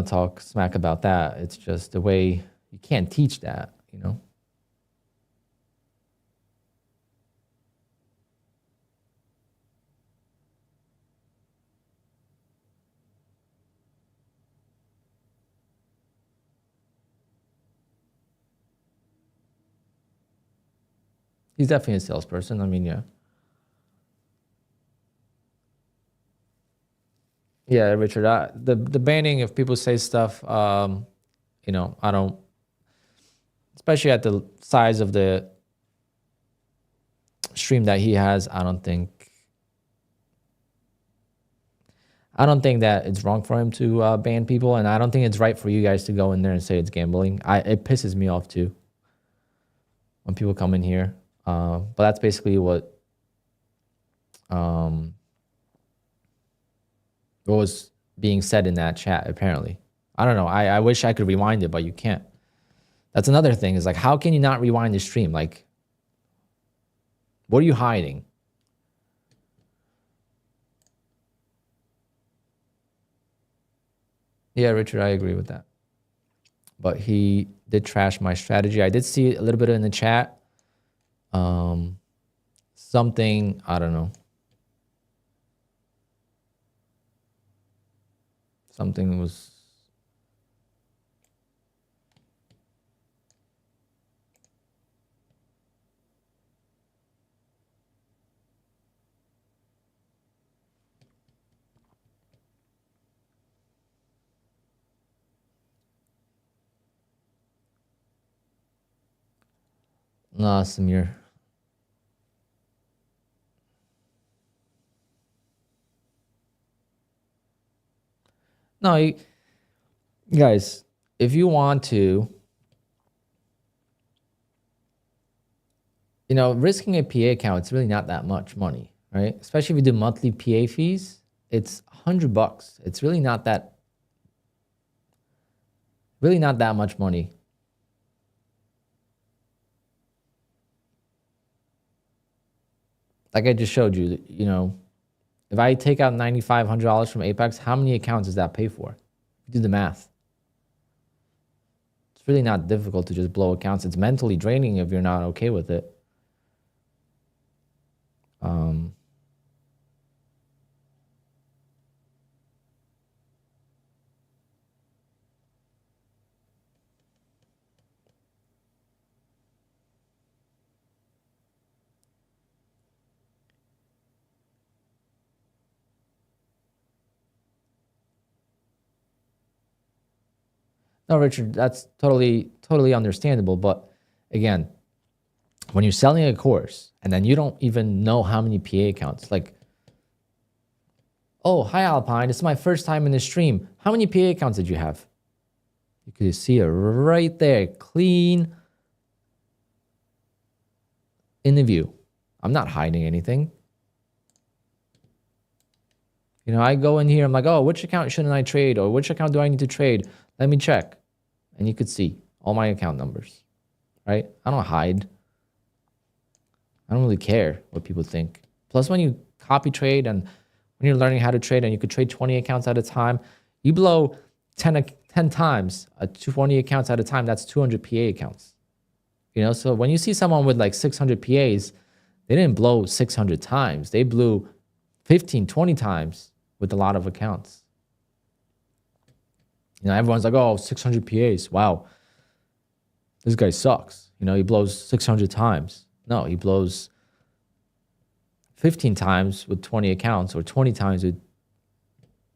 talk smack about that. It's just the way you can't teach that, you know. He's definitely a salesperson. I mean, yeah. Yeah, Richard. The banning, if people say stuff, you know, I don't, especially at the size of the stream that he has, I don't think that it's wrong for him to ban people, and I don't think it's right for you guys to go in there and say it's gambling. It pisses me off too when people come in here. But that's basically what was being said in that chat, apparently. I don't know. I wish I could rewind it, but you can't. That's another thing, is like, how can you not rewind the stream? Like, what are you hiding? Yeah, Richard, I agree with that. But he did trash my strategy. I did see a little bit in the chat. Something, I don't know. Something was... Nah, Samir. No, you guys, if you want to, risking a PA account, it's really not that much money, right? Especially if you do monthly PA fees, it's $100. It's really not that much money. Like I just showed you, if I take out $9,500 from Apex, how many accounts does that pay for? Do the math. It's really not difficult to just blow accounts. It's mentally draining if you're not okay with it. No, Richard, that's totally understandable. But again, when you're selling a course and then you don't even know how many PA accounts, like, oh, hi Alpine, this is my first time in the stream. How many PA accounts did you have? You could see it right there, clean in the view. I'm not hiding anything. I go in here, I'm like, oh, which account shouldn't I trade? Or which account do I need to trade? Let me check. And you could see all my account numbers, right? I don't hide. I don't really care what people think. Plus, when you copy trade and when you're learning how to trade and you could trade 20 accounts at a time, you blow 10 times, 20 accounts at a time, that's 200 PA accounts. So when you see someone with like 600 PAs, they didn't blow 600 times. They blew 15, 20 times with a lot of accounts. Everyone's like, oh, 600 PAs. Wow. This guy sucks. He blows 600 times. No, he blows 15 times with 20 accounts or 20 times with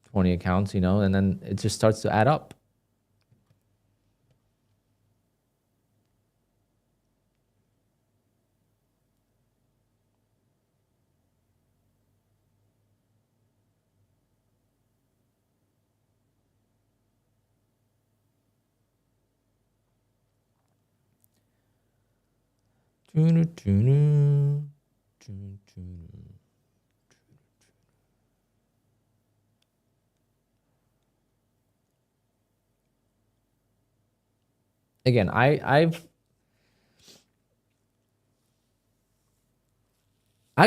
20 accounts, and then it just starts to add up. Again, I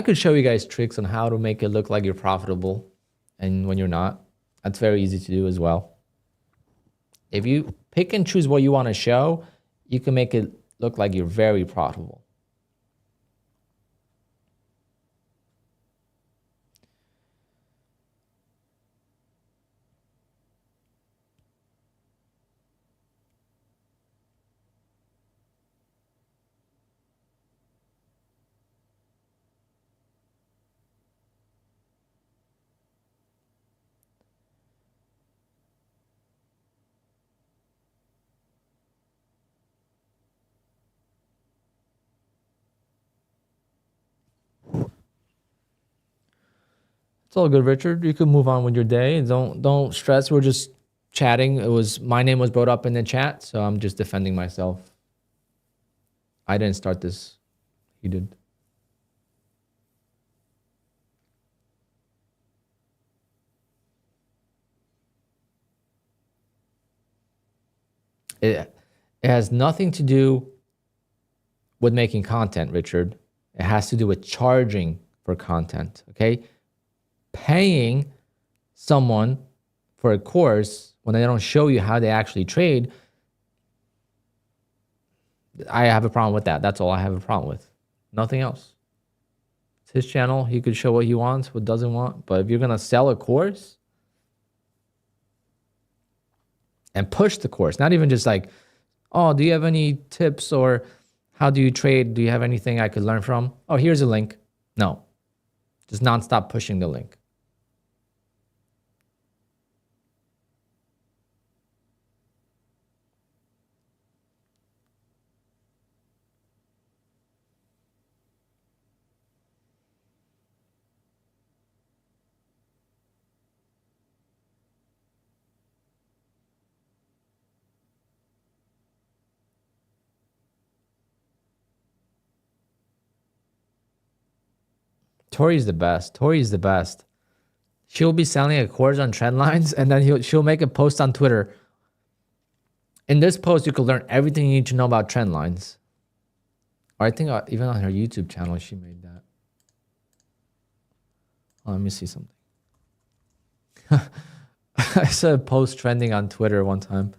could show you guys tricks on how to make it look like you're profitable and when you're not. That's very easy to do as well. If you pick and choose what you want to show, you can make it look like you're very profitable. It's all good, Richard. You can move on with your day. Don't stress. We're just chatting. My name was brought up in the chat, so I'm just defending myself. I didn't start this. He did. It has nothing to do with making content, Richard. It has to do with charging for content, okay? Paying someone for a course when they don't show you how they actually trade, I have a problem with that. That's all I have a problem with. Nothing else. It's his channel. He could show what he wants, what doesn't want. But if you're going to sell a course and push the course, not even just like, oh, do you have any tips or how do you trade? Do you have anything I could learn from? Oh, here's a link. No, just nonstop pushing the link. Tori's the best. Tori's the best. She'll be selling a course on trend lines, and then she'll make a post on Twitter. In this post, you could learn everything you need to know about trend lines. Or I think even on her YouTube channel, she made that. Oh, let me see something. I saw a post trending on Twitter one time.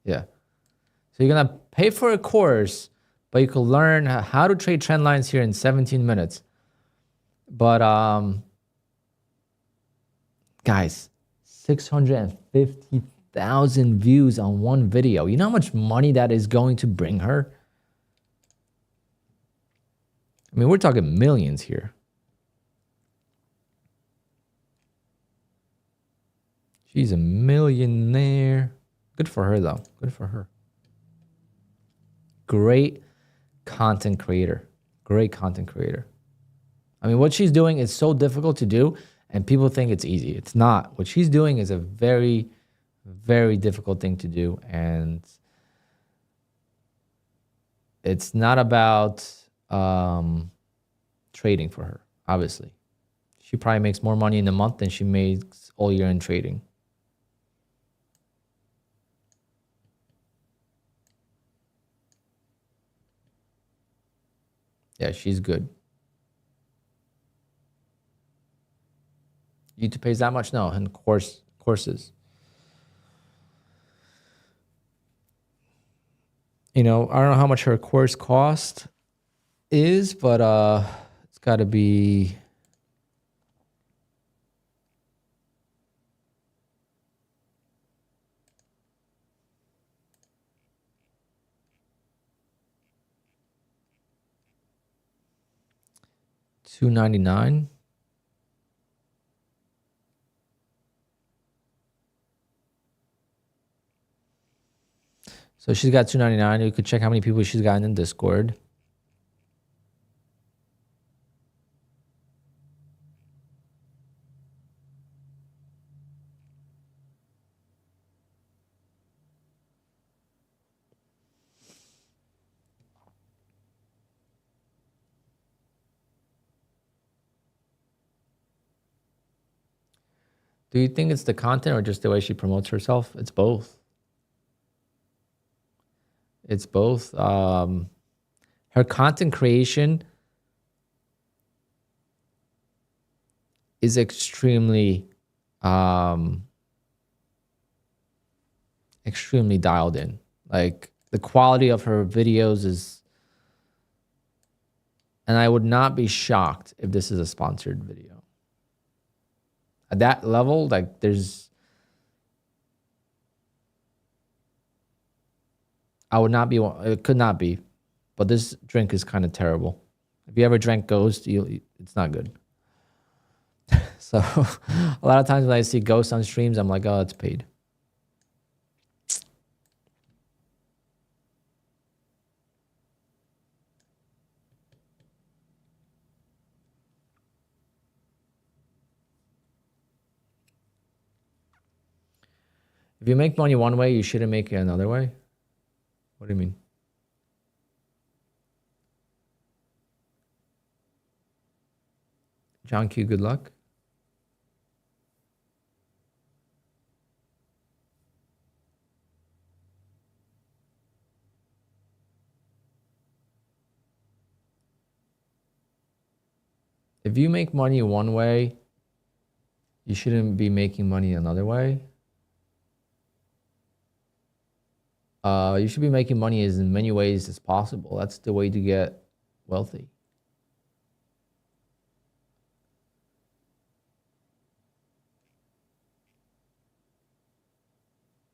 Yeah. So you're gonna pay for a course, but you can learn how to trade trend lines here in 17 minutes. But guys, 650,000 views on one video. You know how much money that is going to bring her? I mean, we're talking millions here. She's a millionaire. Good for her, though. Good for her. Great content creator. Great content creator. I mean, what she's doing is so difficult to do, and people think it's easy. It's not. What she's doing is a very, very difficult thing to do, and it's not about trading for her, obviously. She probably makes more money in a month than she makes all year in trading. Yeah, she's good. YouTube pays that much? No, and courses. You know, I don't know how much her course cost is, but it's got to be $299. So she's got $299. You could check how many people she's gotten in Discord. Do you think it's the content or just the way she promotes herself? It's both. It's both. Her content creation is extremely dialed in. Like, the quality of her videos is, and I would not be shocked if this is a sponsored video. At that level, like, I would not be, it could not be, but this drink is kind of terrible. If you ever drank Ghost, it's not good. So a lot of times when I see Ghost on streams, I'm like, oh, it's paid. If you make money one way, you shouldn't make it another way. What do you mean? John Q, good luck. If you make money one way, you shouldn't be making money another way. You should be making money as in many ways as possible. That's the way to get wealthy.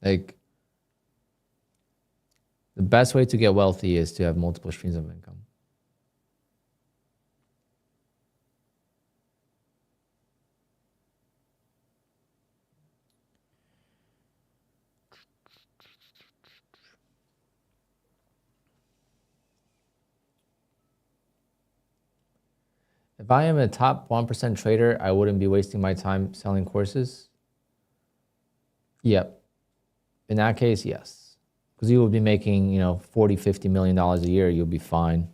Like, the best way to get wealthy is to have multiple streams of income. If I am a top 1% trader, I wouldn't be wasting my time selling courses. Yep. In that case, yes. Because you will be making, you know, $40, $50 million a year. You'll be fine.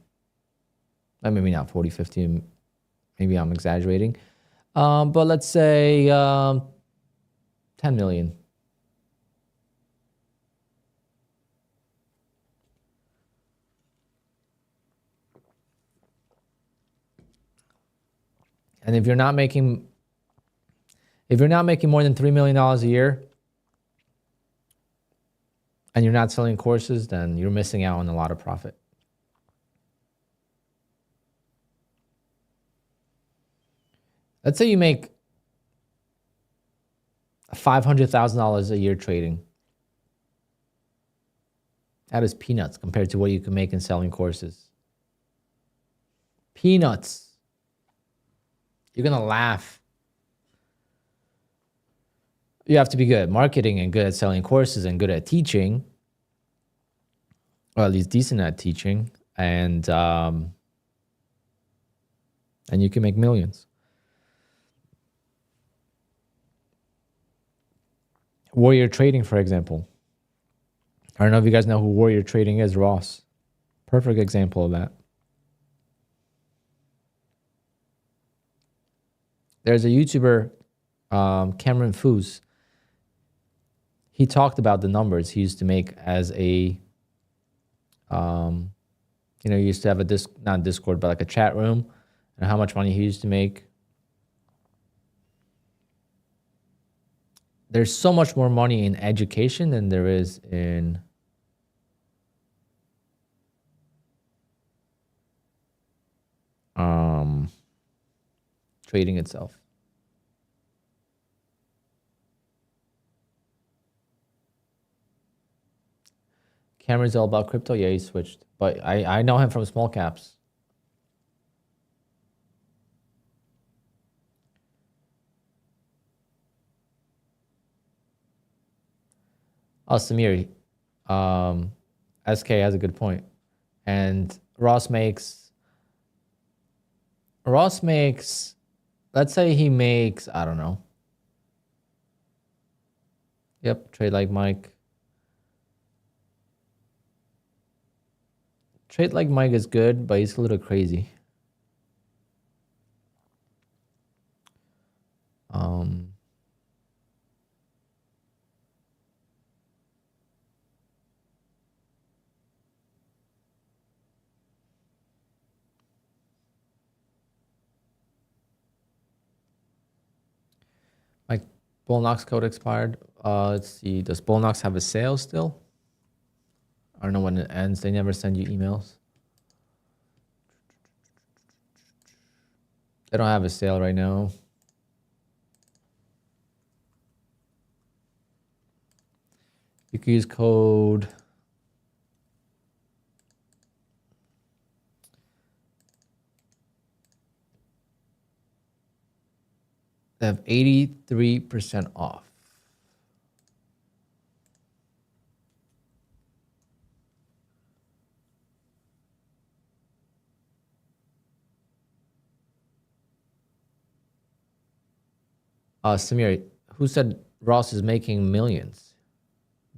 Maybe not 40, 50. Maybe I'm exaggerating. But let's say 10 million. And if you're not making more than $3 million a year and you're not selling courses, then you're missing out on a lot of profit. Let's say you make $500,000 a year trading. That is peanuts compared to what you can make in selling courses. Peanuts. You're going to laugh. You have to be good at marketing and good at selling courses and good at teaching, or at least decent at teaching, and you can make millions. Warrior Trading, for example. I don't know if you guys know who Warrior Trading is, Ross. Perfect example of that. There's a YouTuber, Cameron Foos. He talked about the numbers he used to make as a, he used to have not Discord, but like a chat room, and how much money he used to make. There's so much more money in education than there is in trading itself. Cameron's all about crypto. Yeah, he switched. But I know him from small caps. Oh, Samir. SK has a good point. And Ross makes, let's say he makes, I don't know. Yep, trade like Mike. Trade like Mike is good, but he's a little crazy. Like Bullnox code expired. Let's see. Does Bullnox have a sale still? I don't know when it ends. They never send you emails. They don't have a sale right now. You can use code. They have 83% off. Samir, who said Ross is making millions?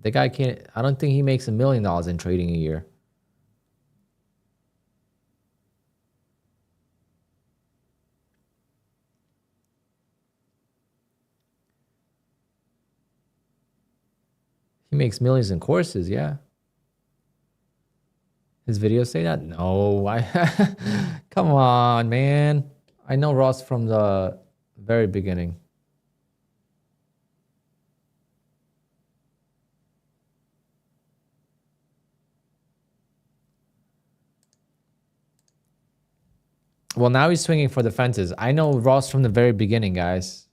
The guy can't, I don't think he makes $1 million in trading a year. He makes millions in courses, yeah. His videos say that? No, come on, man. I know Ross from the very beginning. Well, now he's swinging for the fences. I know Ross from the very beginning, guys.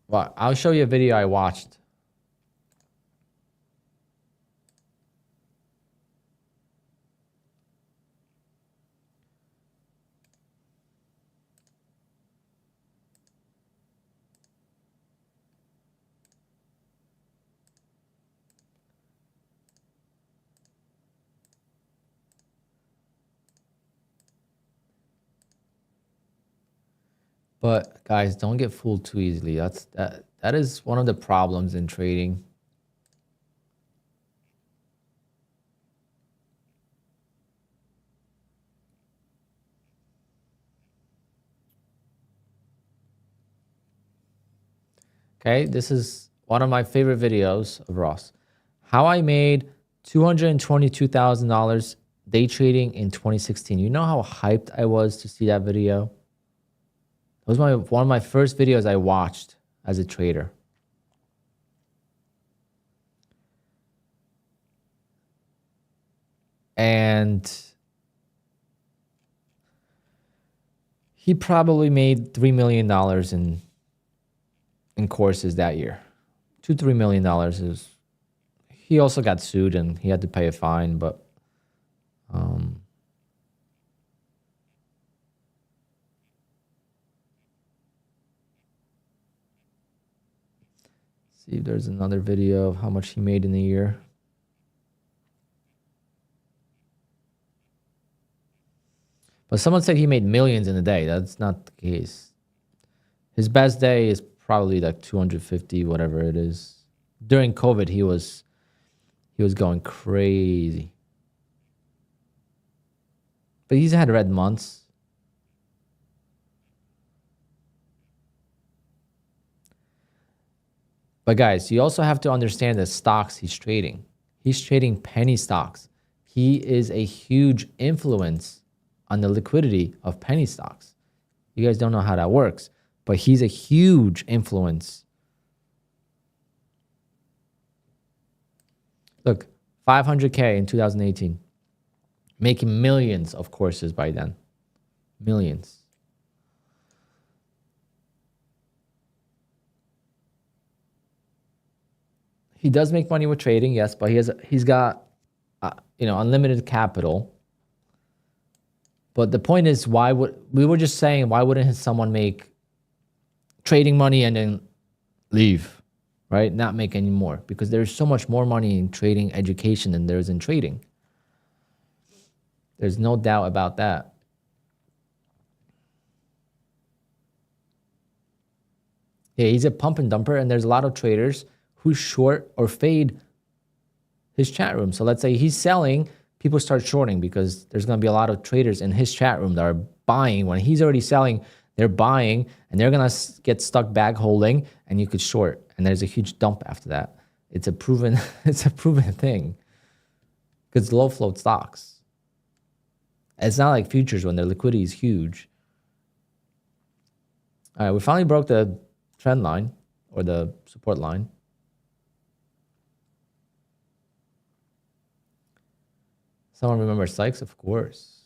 Well, I'll show you a video I watched. But guys, don't get fooled too easily. That is one of the problems in trading. Okay, this is one of my favorite videos of Ross. How I made $222,000 day trading in 2016. You know how hyped I was to see that video? It was one of my first videos I watched as a trader. And he probably made $3 million in courses that year. $2-3 million is. He also got sued and he had to pay a fine, but see if there's another video of how much he made in a year. But someone said he made millions in a day. That's not the case. His best day is probably like 250, whatever it is. During COVID, he was going crazy. But he's had red months. But guys, you also have to understand the stocks he's trading. He's trading penny stocks. He is a huge influence on the liquidity of penny stocks. You guys don't know how that works, but he's a huge influence. Look, 500K in 2018, making millions of courses by then. Millions. He does make money with trading, yes, but he's got unlimited capital. But the point is, why wouldn't someone make trading money and then leave, right? Not make any more, because there's so much more money in trading education than there is in trading. There's no doubt about that. Yeah, he's a pump and dumper, and there's a lot of traders who short or fade his chat room. So let's say he's selling, people start shorting because there's going to be a lot of traders in his chat room that are buying. When he's already selling, they're buying, and they're going to get stuck bag holding, and you could short. And there's a huge dump after that. It's a proven thing, because low float stocks. It's not like futures when their liquidity is huge. All right, we finally broke the trend line or the support line. Someone remember Sykes? Of course.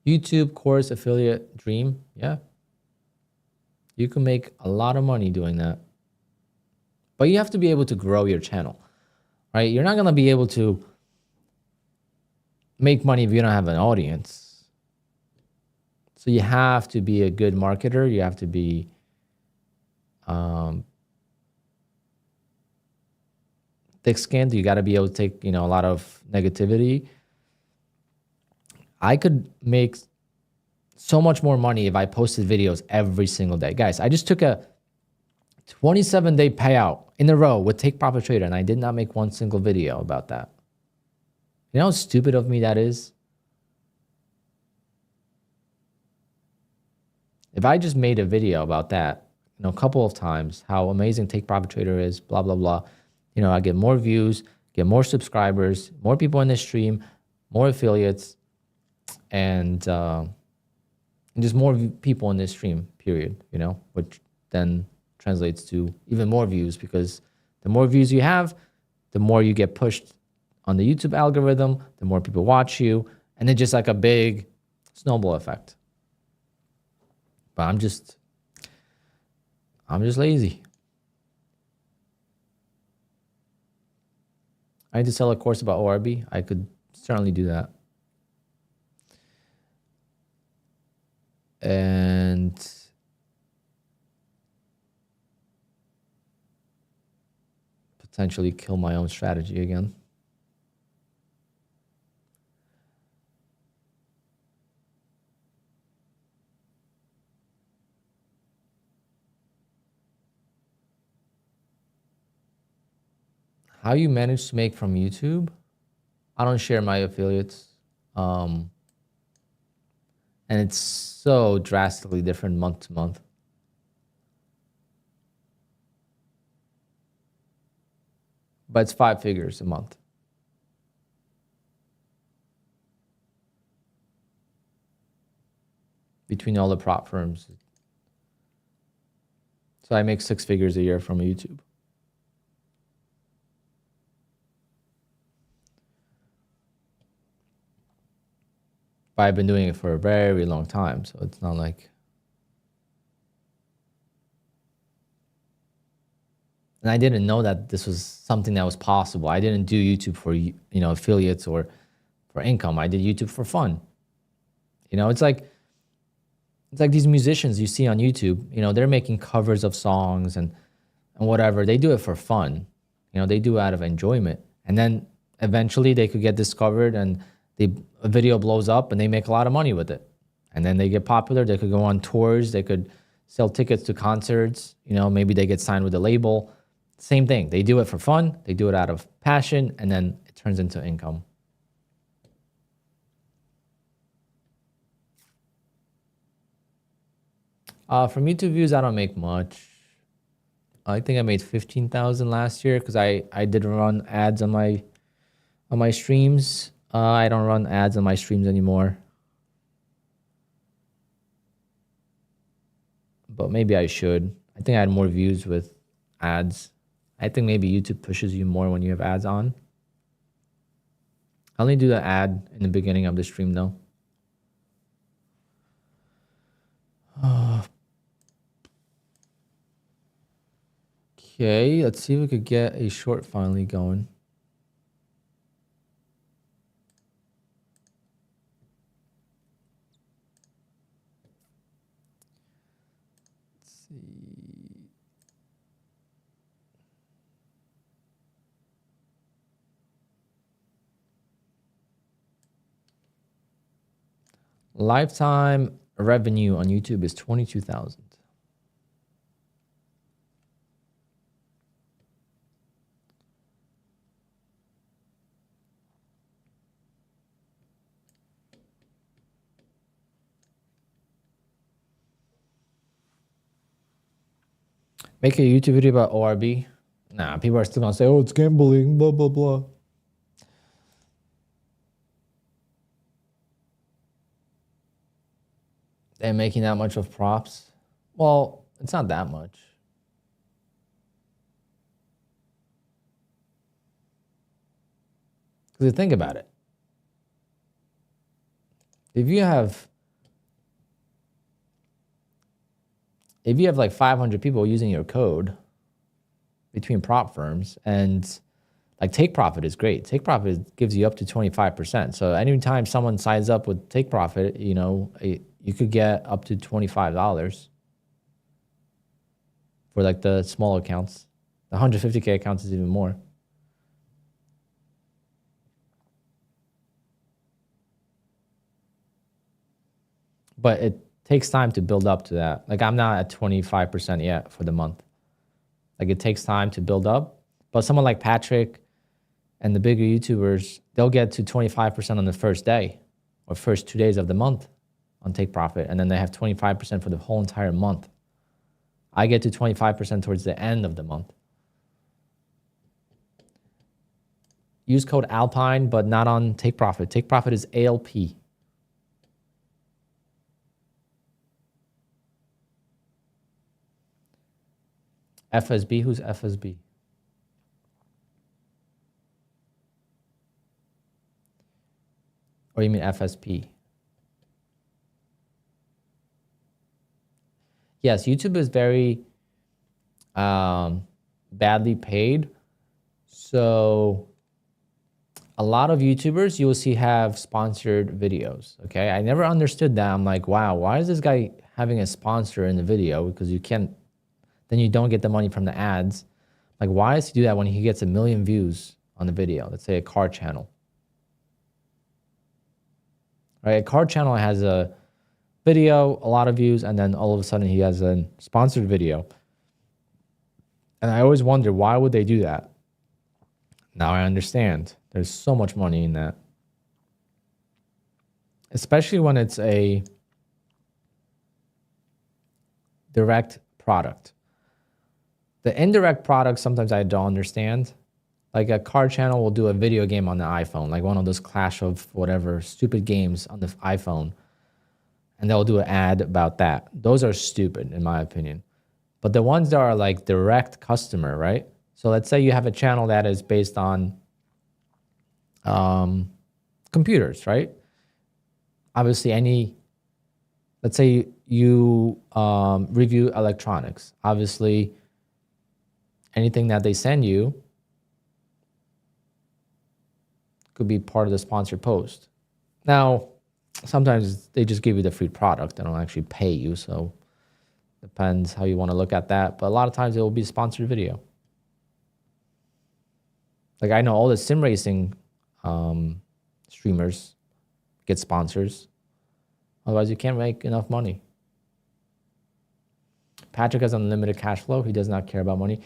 YouTube course affiliate dream. Yeah. You can make a lot of money doing that. But you have to be able to grow your channel, right? You're not going to be able to make money if you don't have an audience. So you have to be a good marketer. You have to be thick-skinned. You got to be able to take, a lot of negativity. I could make so much more money if I posted videos every single day. Guys, I just took a 27-day payout in a row with Take Profit Trader, and I did not make one single video about that. You know how stupid of me that is? If I just made a video about that, a couple of times, how amazing Take Profit Trader is, blah, blah, blah. I get more views, get more subscribers, more people in the stream, more affiliates, and just more people in this stream, period, which then translates to even more views, because the more views you have, the more you get pushed on the YouTube algorithm, the more people watch you, and it's just like a big snowball effect. But I'm just lazy. I need to sell a course about ORB. I could certainly do that. And potentially kill my own strategy again. How you manage to make from YouTube? I don't share my affiliates. And it's so drastically different month to month. But it's 5 figures a month. Between all the prop firms. So I make 6 figures a year from YouTube. But I've been doing it for a very long time, so it's not like... And I didn't know that this was something that was possible. I didn't do YouTube for, affiliates or for income. I did YouTube for fun. It's like these musicians you see on YouTube, they're making covers of songs and whatever. They do it for fun. They do it out of enjoyment. And then eventually they could get discovered and a video blows up and they make a lot of money with it. And then they get popular. They could go on tours. They could sell tickets to concerts. Maybe they get signed with a label. Same thing. They do it for fun. They do it out of passion, and then it turns into income. From YouTube views, I don't make much. I think I made 15,000 last year because I did run ads on my streams. I don't run ads on my streams anymore. But maybe I should. I think I had more views with ads. I think maybe YouTube pushes you more when you have ads on. I only do the ad in the beginning of the stream though. Okay, let's see if we could get a short finally going. Let's see. Lifetime revenue on YouTube is 22,000. Make a YouTube video about ORB. Nah, people are still gonna say, oh, it's gambling, blah, blah, blah. And making that much of props? Well, it's not that much. Because think about it. If you have like 500 people using your code between prop firms, and like Take Profit is great. Take Profit gives you up to 25%. So anytime someone signs up with Take Profit, you could get up to $25 for like the small accounts. The 150K accounts is even more. But it takes time to build up to that. Like I'm not at 25% yet for the month. Like it takes time to build up. But someone like Patrick and the bigger YouTubers, they'll get to 25% on the first day or first 2 days of the month on Take Profit. And then they have 25% for the whole entire month. I get to 25% towards the end of the month. Use code Alpine, but not on Take Profit. Take Profit is ALP. FSB, who's FSB? Or you mean FSP? Yes, YouTube is very badly paid. So a lot of YouTubers you will see have sponsored videos. Okay, I never understood that. I'm like, wow, why is this guy having a sponsor in the video? Because you can't, then you don't get the money from the ads. Like, why does he do that when he gets 1 million views on the video? Let's say a car channel. Right, a car channel has a video, a lot of views, and then all of a sudden he has a sponsored video. And I always wonder, why would they do that? Now I understand. There's so much money in that. Especially when it's a direct product. The indirect product, sometimes I don't understand. Like a car channel will do a video game on the iPhone, like one of those Clash of whatever stupid games on the iPhone. And they'll do an ad about that. Those are stupid, in my opinion. But the ones that are like direct customer, right? So let's say you have a channel that is based on computers, right? Obviously, let's say you review electronics. Obviously, anything that they send you could be part of the sponsored post. Now, sometimes they just give you the free product. They don't actually pay you, so depends how you want to look at that. But a lot of times it will be a sponsored video. Like I know all the sim racing streamers get sponsors. Otherwise, you can't make enough money. Patrick has unlimited cash flow. He does not care about money.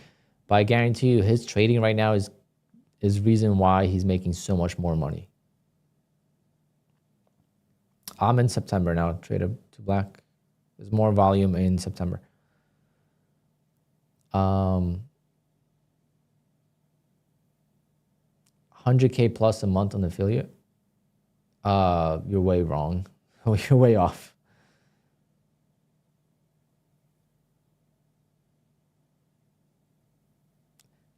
But I guarantee you his trading right now is reason why he's making so much more money. I'm in September now, traded to black. There's more volume in September. 100K plus a month on affiliate. You're way wrong. You're way off.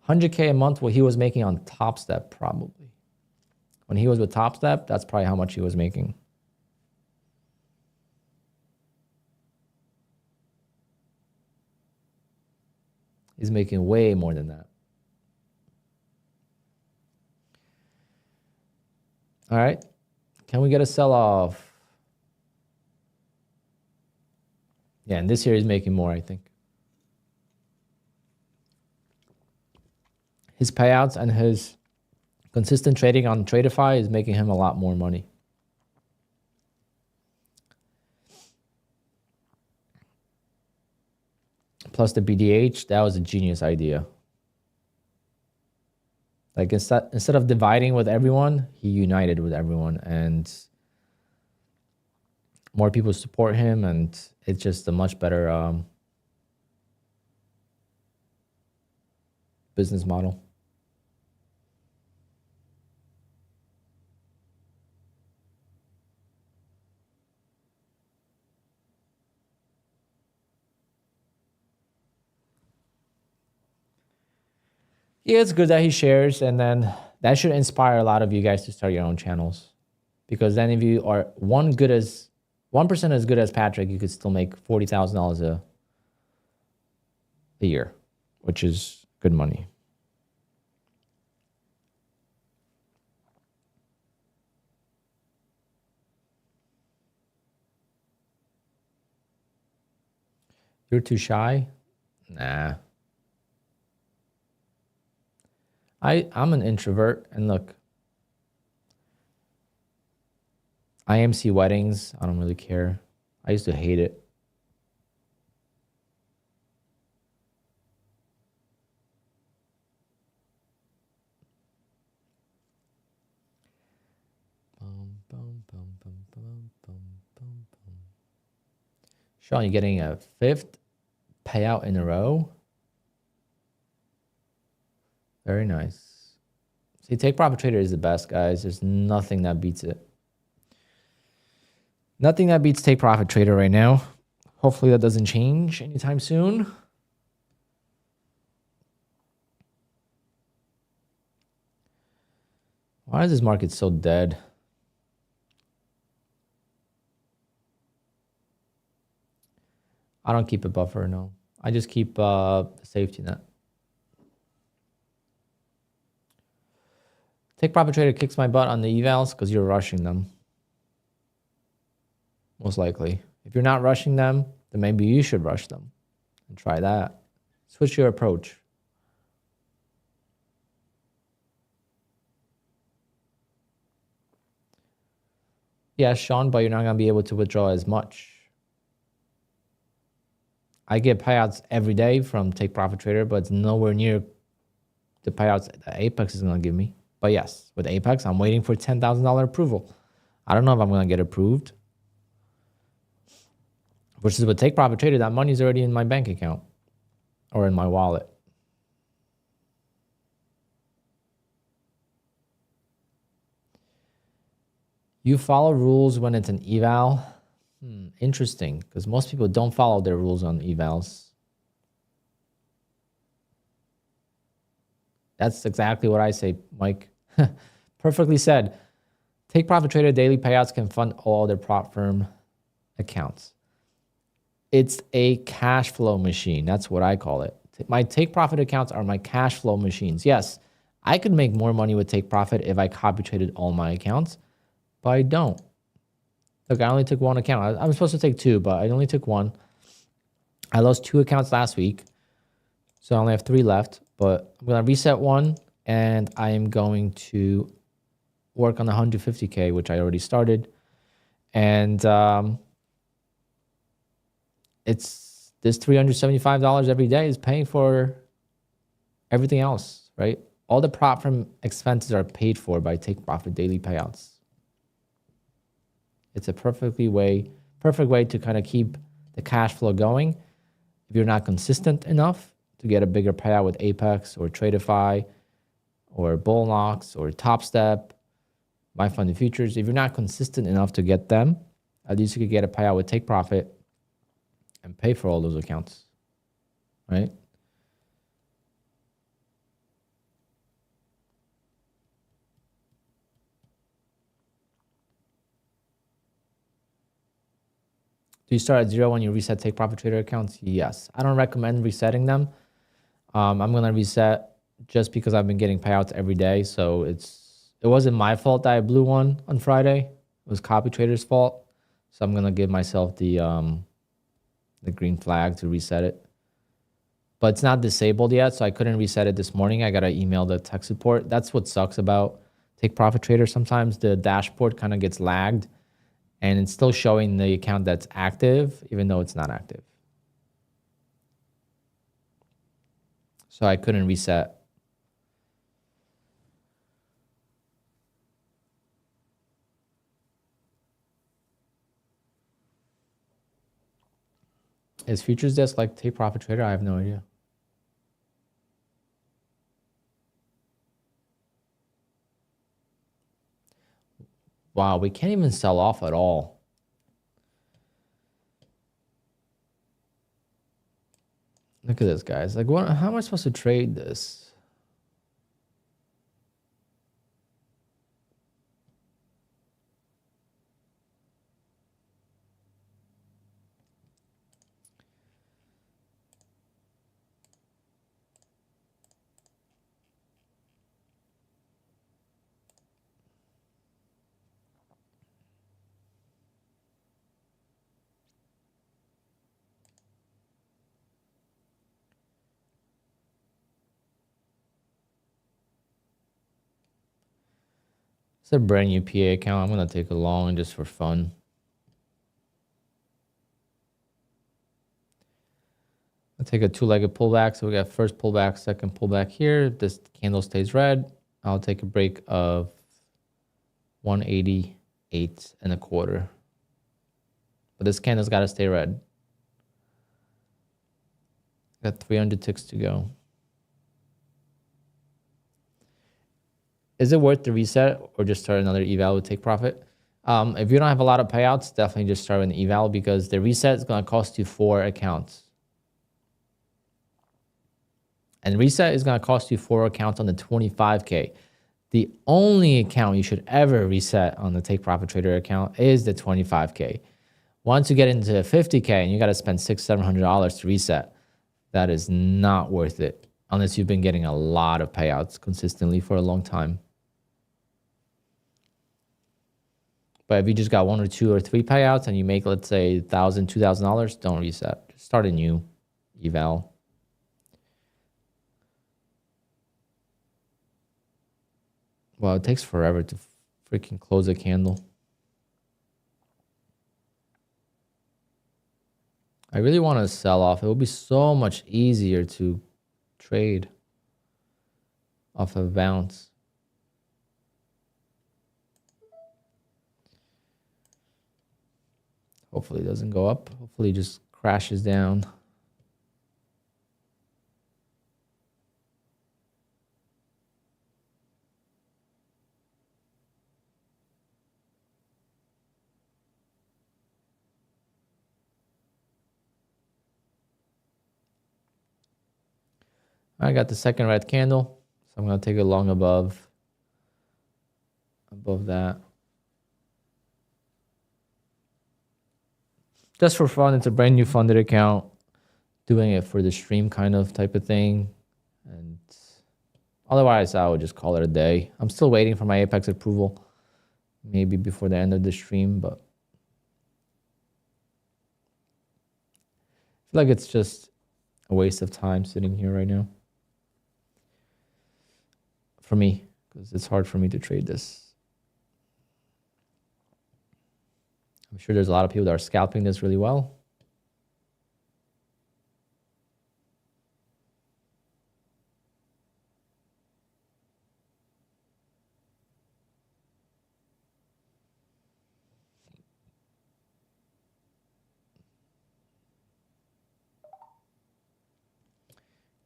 $100K a month, what he was making on Top Step, probably. When he was with Top Step, that's probably how much he was making. He's making way more than that. All right. Can we get a sell-off? Yeah, and this year he's making more, I think. His payouts and his consistent trading on Tradeify is making him a lot more money. Plus the BDH, that was a genius idea. Like instead of dividing with everyone, he united with everyone, and more people support him, and it's just a much better business model. Yeah, it's good that he shares, and then that should inspire a lot of you guys to start your own channels. Because then if you are 1% as good as Patrick, you could still make $40,000 a year, which is good money. You're too shy? Nah. I'm an introvert, and look, IMC weddings, I don't really care. I used to hate it. Sean, you're getting a 5th payout in a row. Very nice. See, Take Profit Trader is the best, guys. There's nothing that beats it. Nothing that beats Take Profit Trader right now. Hopefully that doesn't change anytime soon. Why is this market so dead? I don't keep a buffer, no. I just keep the safety net. Take Profit Trader kicks my butt on the evals because you're rushing them. Most likely. If you're not rushing them, then maybe you should rush them and try that. Switch your approach. Yeah, Sean, but you're not going to be able to withdraw as much. I get payouts every day from Take Profit Trader, but it's nowhere near the payouts that Apex is gonna give me. But yes, with Apex, I'm waiting for $10,000 approval. I don't know if I'm gonna get approved. Versus with Take Profit Trader, that money's already in my bank account or in my wallet. You follow rules when it's an eval. Interesting, because most people don't follow their rules on evals. That's exactly what I say, Mike. Perfectly said. Take Profit Trader daily payouts can fund all their prop firm accounts. It's a cash flow machine. That's what I call it. My Take Profit accounts are my cash flow machines. Yes, I could make more money with Take Profit if I copy traded all my accounts, but I don't. Look, I only took one account. I'm supposed to take two, but I only took one. I lost 2 accounts last week, so I only have 3 left. But I'm going to reset one, and I am going to work on the 150K, which I already started. And it's this $375 every day is paying for everything else, right? All the prop firm expenses are paid for by Take Profit daily payouts. It's a perfect way to kind of keep the cash flow going. If you're not consistent enough to get a bigger payout with Apex or Tradeify or Bullnox or Top Step, My Funded Futures, if you're not consistent enough to get them, at least you could get a payout with Take Profit and pay for all those accounts, right? Do you start at 0 when you reset Take Profit Trader accounts? Yes. I don't recommend resetting them. I'm going to reset just because I've been getting payouts every day. So it wasn't my fault that I blew one on Friday. It was Copy Trader's fault. So I'm going to give myself the green flag to reset it. But it's not disabled yet, so I couldn't reset it this morning. I got to email the tech support. That's what sucks about Take Profit Trader. Sometimes the dashboard kind of gets lagged, and it's still showing the account that's active, even though it's not active. So I couldn't reset. Is Futures Desk like Take Profit Trader? I have no idea. Wow, we can't even sell off at all. Look at this, guys. Like, what? How am I supposed to trade this? It's a brand new PA account. I'm going to take a long just for fun. I'll take a 2-legged pullback. So we got first pullback, second pullback here. If this candle stays red, I'll take a break of 188.25. But this candle's got to stay red. Got 300 ticks to go. Is it worth the reset or just start another eval with Take Profit? If you don't have a lot of payouts, definitely just start an eval because the reset is going to cost you 4 accounts. And reset is going to cost you 4 accounts on the 25K. The only account you should ever reset on the Take Profit Trader account is the 25K. Once you get into 50K and you got to spend $600-700 to reset, that is not worth it unless you've been getting a lot of payouts consistently for a long time. But if you just got 1 or 2 or 3 payouts and you make, let's say, $1,000, $2,000, don't reset. Just start a new eval. Well, it takes forever to freaking close a candle. I really want to sell off. It will be so much easier to trade. off of bounce. Hopefully it doesn't go up. Hopefully it just crashes down. I got the second red candle, so I'm going to take it long above that. Just for fun, it's a brand new funded account, doing it for the stream kind of type of thing. And otherwise, I would just call it a day. I'm still waiting for my Apex approval, maybe before the end of the stream, but I feel like it's just a waste of time sitting here right now. For me, because it's hard for me to trade this. I'm sure there's a lot of people that are scalping this really well.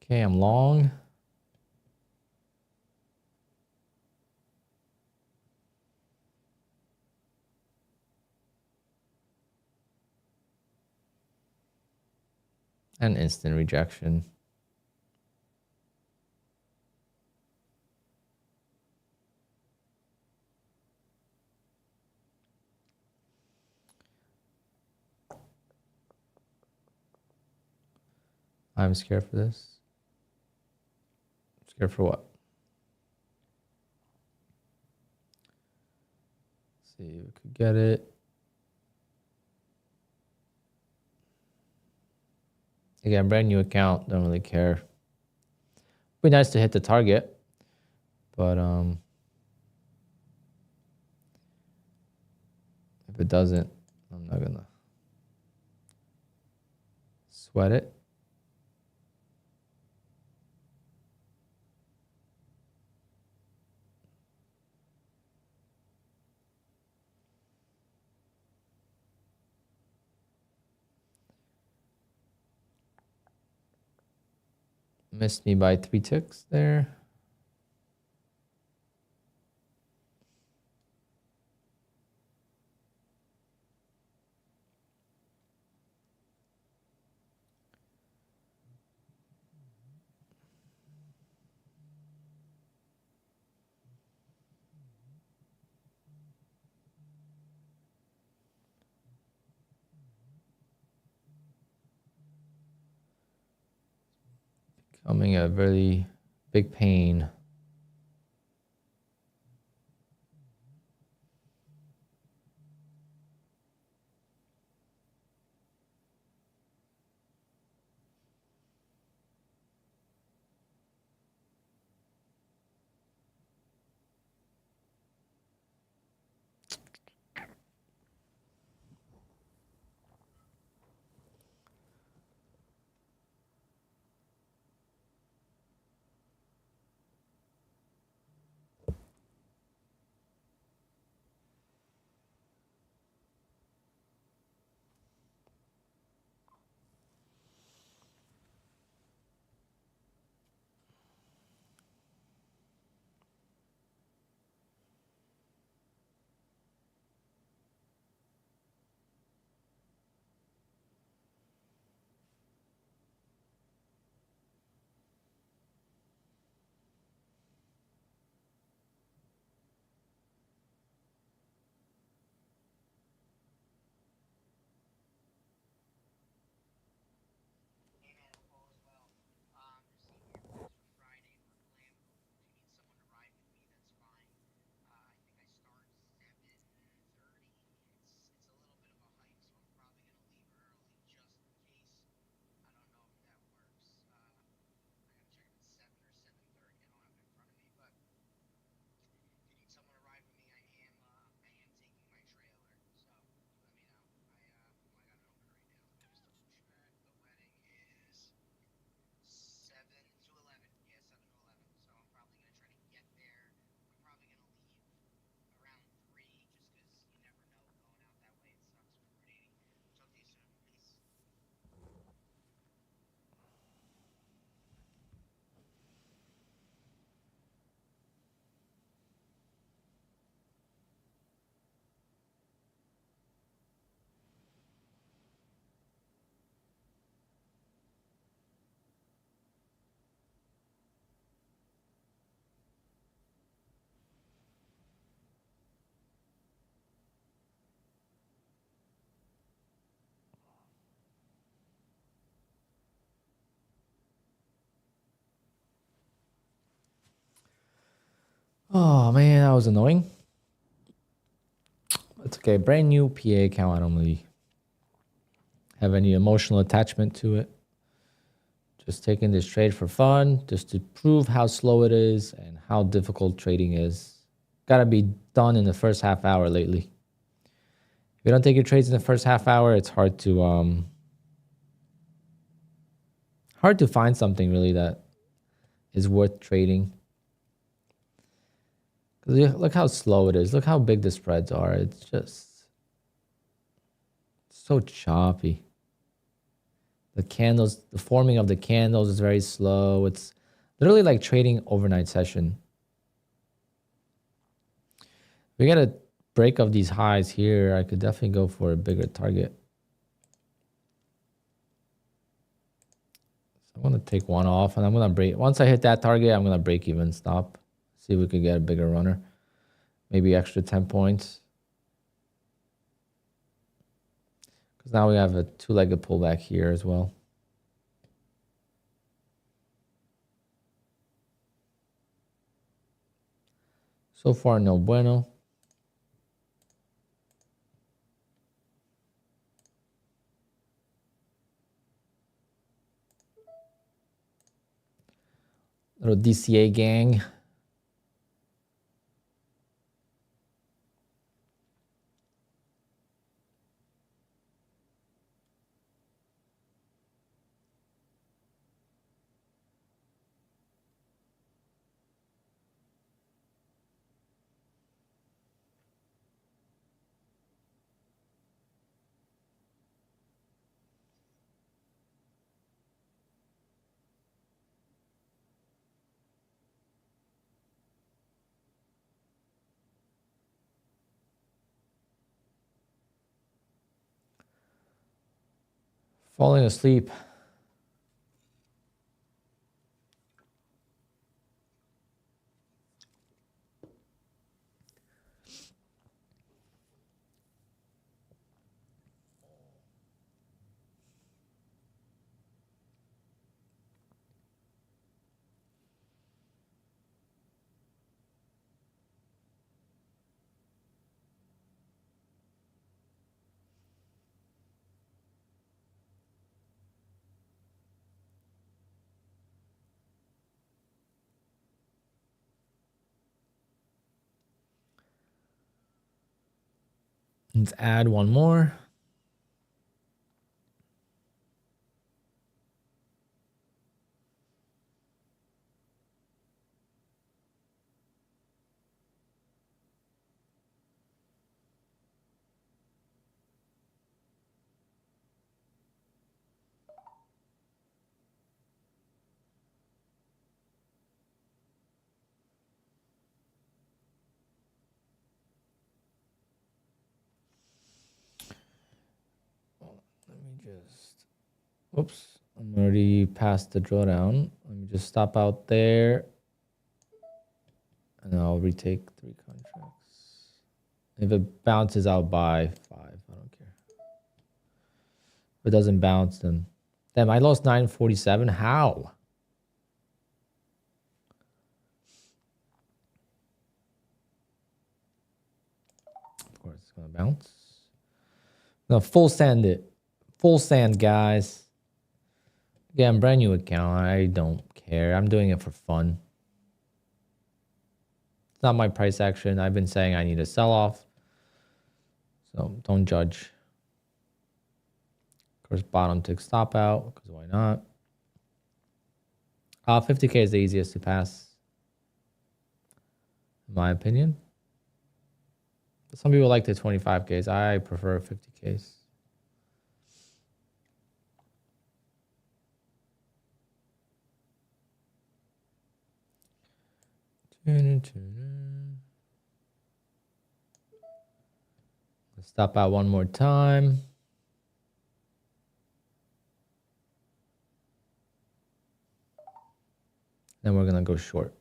Okay, I'm long. And instant rejection. I'm scared for this. Scared for what? Let's see if we could get it. Again, brand new account, don't really care. Be nice to hit the target, but if it doesn't, I'm not gonna sweat it. Missed me by 3 ticks there. Becoming a very big pain. Oh man, that was annoying. It's okay. Brand new PA account. I don't really have any emotional attachment to it. Just taking this trade for fun, just to prove how slow it is and how difficult trading is. Gotta be done in the first half hour lately. If you don't take your trades in the first half hour, it's hard to find something really that is worth trading. Because look how slow it is. Look how big the spreads are. It's just so choppy. The candles, the forming of the candles is very slow. It's literally like trading overnight session. If we get a break of these highs here, I could definitely go for a bigger target. So I'm going to take one off and I'm going to break. Once I hit that target, I'm going to break even stop. See if we could get a bigger runner. Maybe extra 10 points. Because now we have a two-legged pullback here as well. So far, no bueno. Little DCA gang. Falling asleep. Let's add one more. Oops, I'm already past the drawdown. Let me just stop out there. And I'll retake 3 contracts. If it bounces, I'll buy 5. I don't care. If it doesn't bounce, then... Damn, I lost 947. How? Of course, it's going to bounce. No, full sand it. Full sand, guys. Again, brand new account. I don't care. I'm doing it for fun. It's not my price action. I've been saying I need a sell off. So don't judge. Of course, bottom tick stop out, because why not? 50K is the easiest to pass, in my opinion. But some people like the 25Ks. I prefer 50Ks. Let's stop out one more time. Then we're going to go short.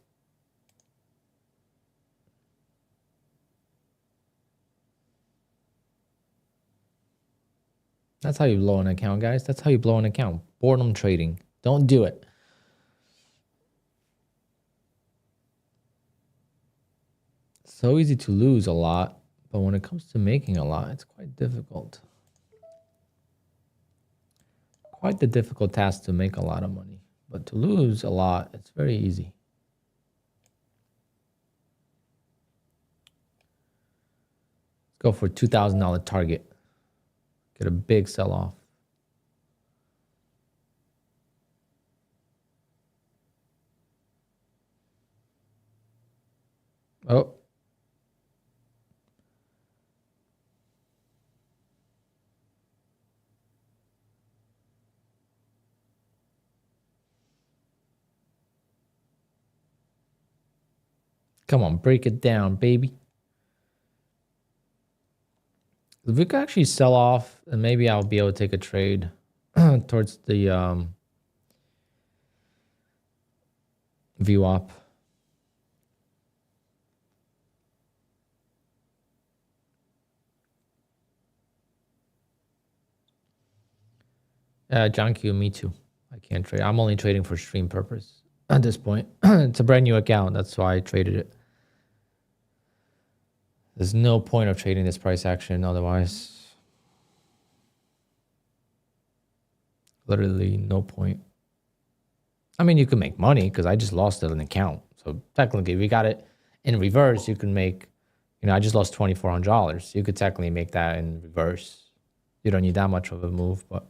That's how you blow an account, guys. That's how you blow an account. Boredom trading. Don't do it. so easy to lose a lot, but when it comes to making a lot, it's quite difficult. Quite the difficult task to make a lot of money, but to lose a lot, it's very easy. Let's go for $2,000 target. Get a big sell-off. Oh. Come on, break it down, baby. If we could actually sell off, and maybe I'll be able to take a trade towards the VWAP. John Q, me too. I can't trade. I'm only trading for stream purpose at this point. It's a brand new account. That's why I traded it. There's no point of trading this price action otherwise. Literally no point. I mean, you can make money because I just lost an account. So technically, if you got it in reverse, you can make, I just lost $2,400. You could technically make that in reverse. You don't need that much of a move, but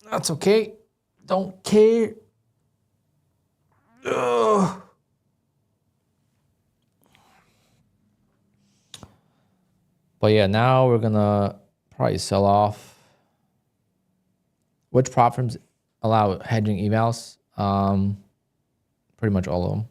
that's okay. Don't care. Ugh. But yeah, now we're gonna probably sell off. Which platforms allow hedging evals? Pretty much all of them.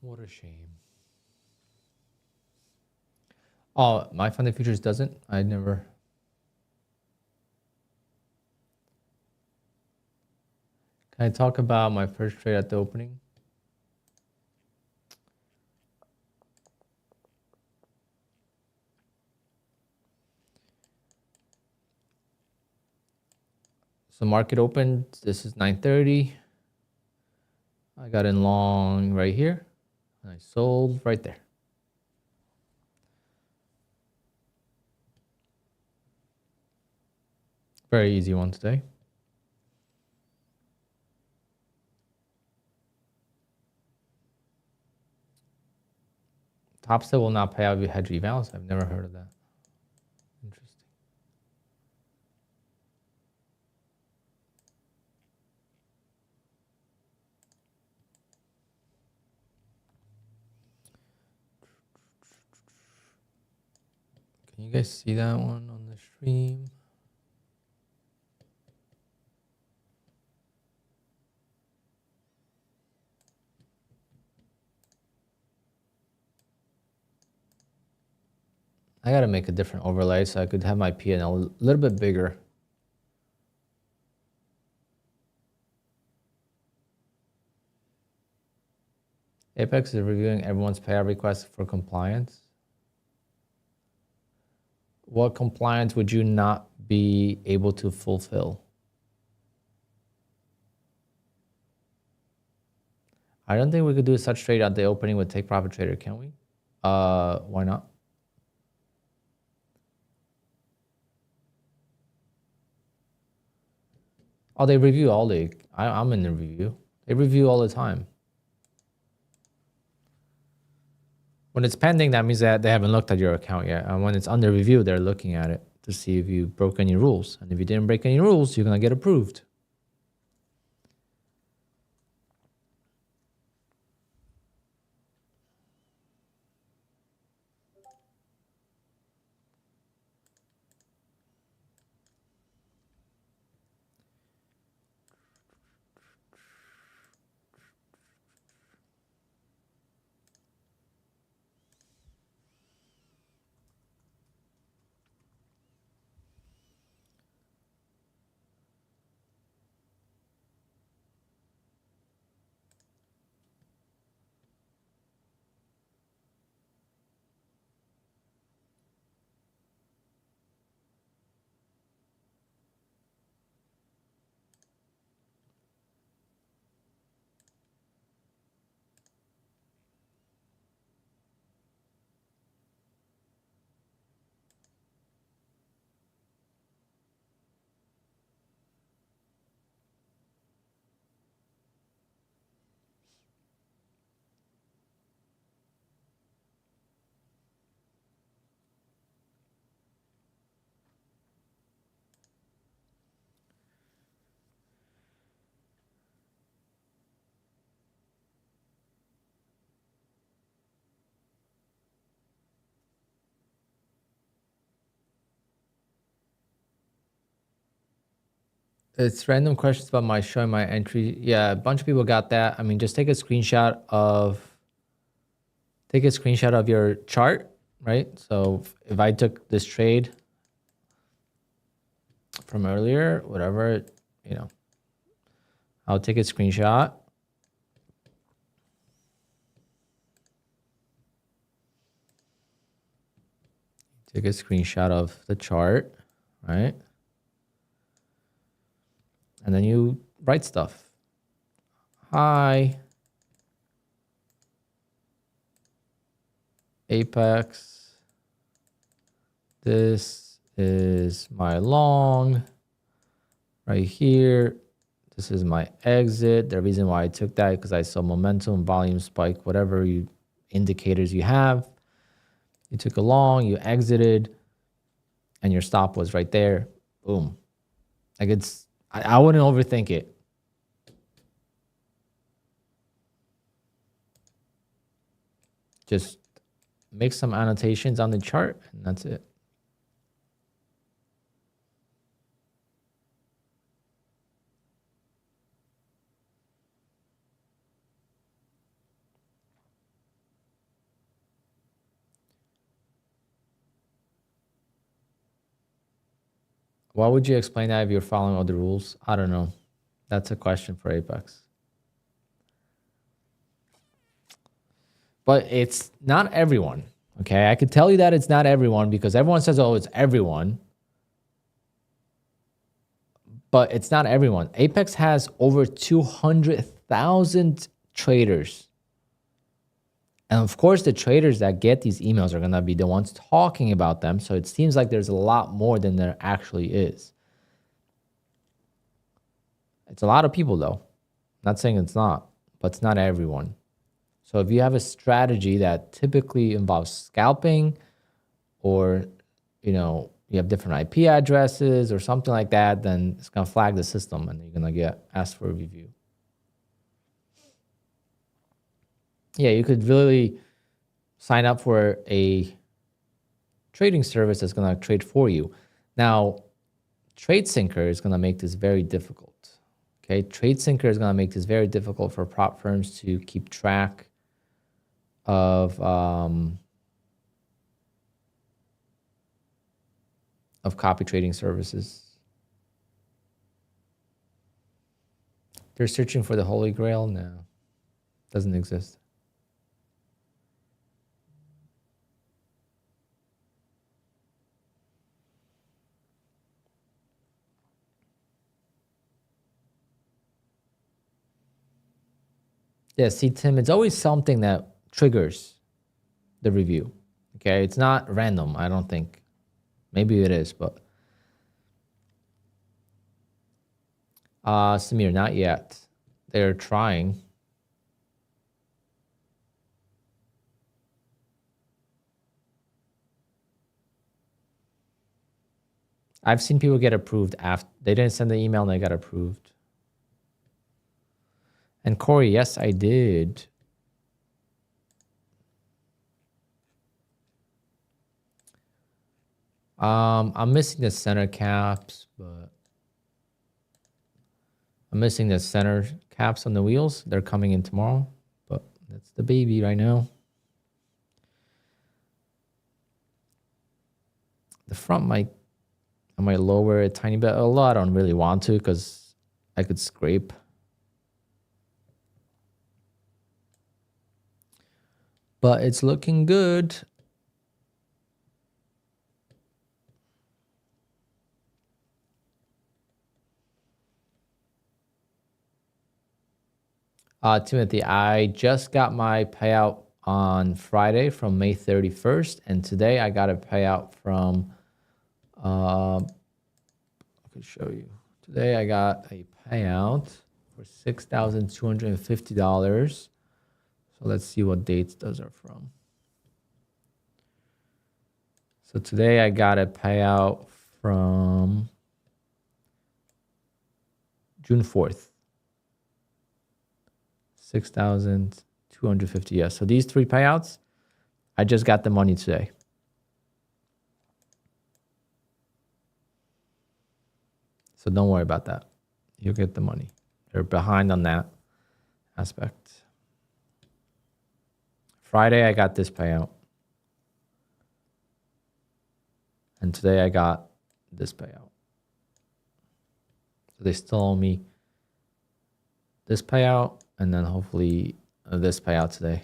What a shame. Oh, my funded futures doesn't? I never. Can I talk about my first trade at the opening? So market opened. This is 9:30. I got in long right here. And I sold right there. Very easy one today. Topstep will not pay out your hedge evals. I've never heard of that. Interesting. Can you guys see that one on the stream? I gotta make a different overlay so I could have my P&L a little bit bigger. Apex is reviewing everyone's payout request for compliance. What compliance would you not be able to fulfill? I don't think we could do such trade at the opening with Take Profit Trader, can we? Why not? Oh, they review all the. I'm in the review. They review all the time. When it's pending, that means that they haven't looked at your account yet. And when it's under review, they're looking at it to see if you broke any rules. And if you didn't break any rules, you're going to get approved. It's random questions about my showing my entry. Yeah, a bunch of people got that. I mean, just take a screenshot of your chart, right? So if I took this trade from earlier, whatever, you know, I'll take a screenshot. Take a screenshot of the chart, right? And then you write stuff. Hi, Apex. This is my long right here. This is my exit. The reason why I took that because I saw momentum, volume spike, whatever indicators you have. You took a long, you exited, and your stop was right there. Boom. Like I wouldn't overthink it. Just make some annotations on the chart, and that's it. Why would you explain that if you're following all the rules? I don't know. That's a question for Apex. But it's not everyone, okay? I could tell you that it's not everyone because everyone says, oh, it's everyone. But it's not everyone. Apex has over 200,000 traders. And of course, the traders that get these emails are going to be the ones talking about them. So it seems like there's a lot more than there actually is. It's a lot of people, though. Not saying it's not, but it's not everyone. So if you have a strategy that typically involves scalping or, you know, you have different IP addresses or something like that, then it's going to flag the system and you're going to get asked for a review. Yeah, you could really sign up for a trading service that's going to trade for you. Now, TradeSyncer is going to make this very difficult. Okay, TradeSyncer is going to make this very difficult for prop firms to keep track of copy trading services. They're searching for the Holy Grail? No, doesn't exist. Yeah, see, Tim, it's always something that triggers the review. Okay, it's not random, I don't think. Maybe it is, but Samir, not yet. They're trying. I've seen people get approved after they didn't send the email and they got approved. And Corey, yes, I did. I'm missing the center caps, but I'm missing the center caps on the wheels. They're coming in tomorrow, but that's the baby right now. The front I might lower it a tiny bit. Although I don't really want to because I could scrape. But it's looking good. Timothy, I just got my payout on Friday from May 31st. And today I got a payout from, I could show you. Today I got a payout for $6,250. So let's see what dates those are from. So today I got a payout from June 4th. 6,250. Yes. So these 3 payouts, I just got the money today. So don't worry about that. You'll get the money. They're behind on that aspect. Friday, I got this payout. And today I got this payout. So they still owe me this payout and then hopefully this payout today.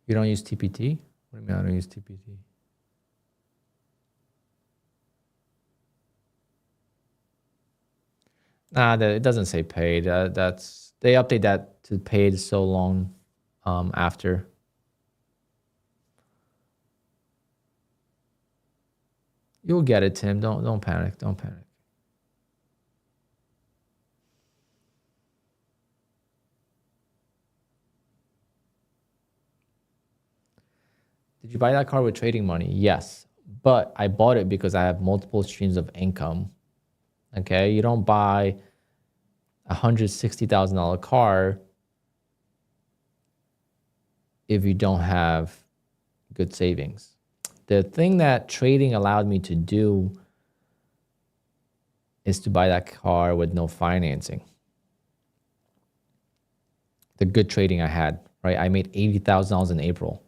You don't use TPT? What do you mean I don't use TPT? Nah, it doesn't say paid. That's they update that to paid so long after. You'll get it, Tim. Don't panic. Don't panic. Did you buy that car with trading money? Yes, but I bought it because I have multiple streams of income. Okay, you don't buy a $160,000 car if you don't have good savings. The thing that trading allowed me to do is to buy that car with no financing. The good trading I had, right? I made $80,000 in April.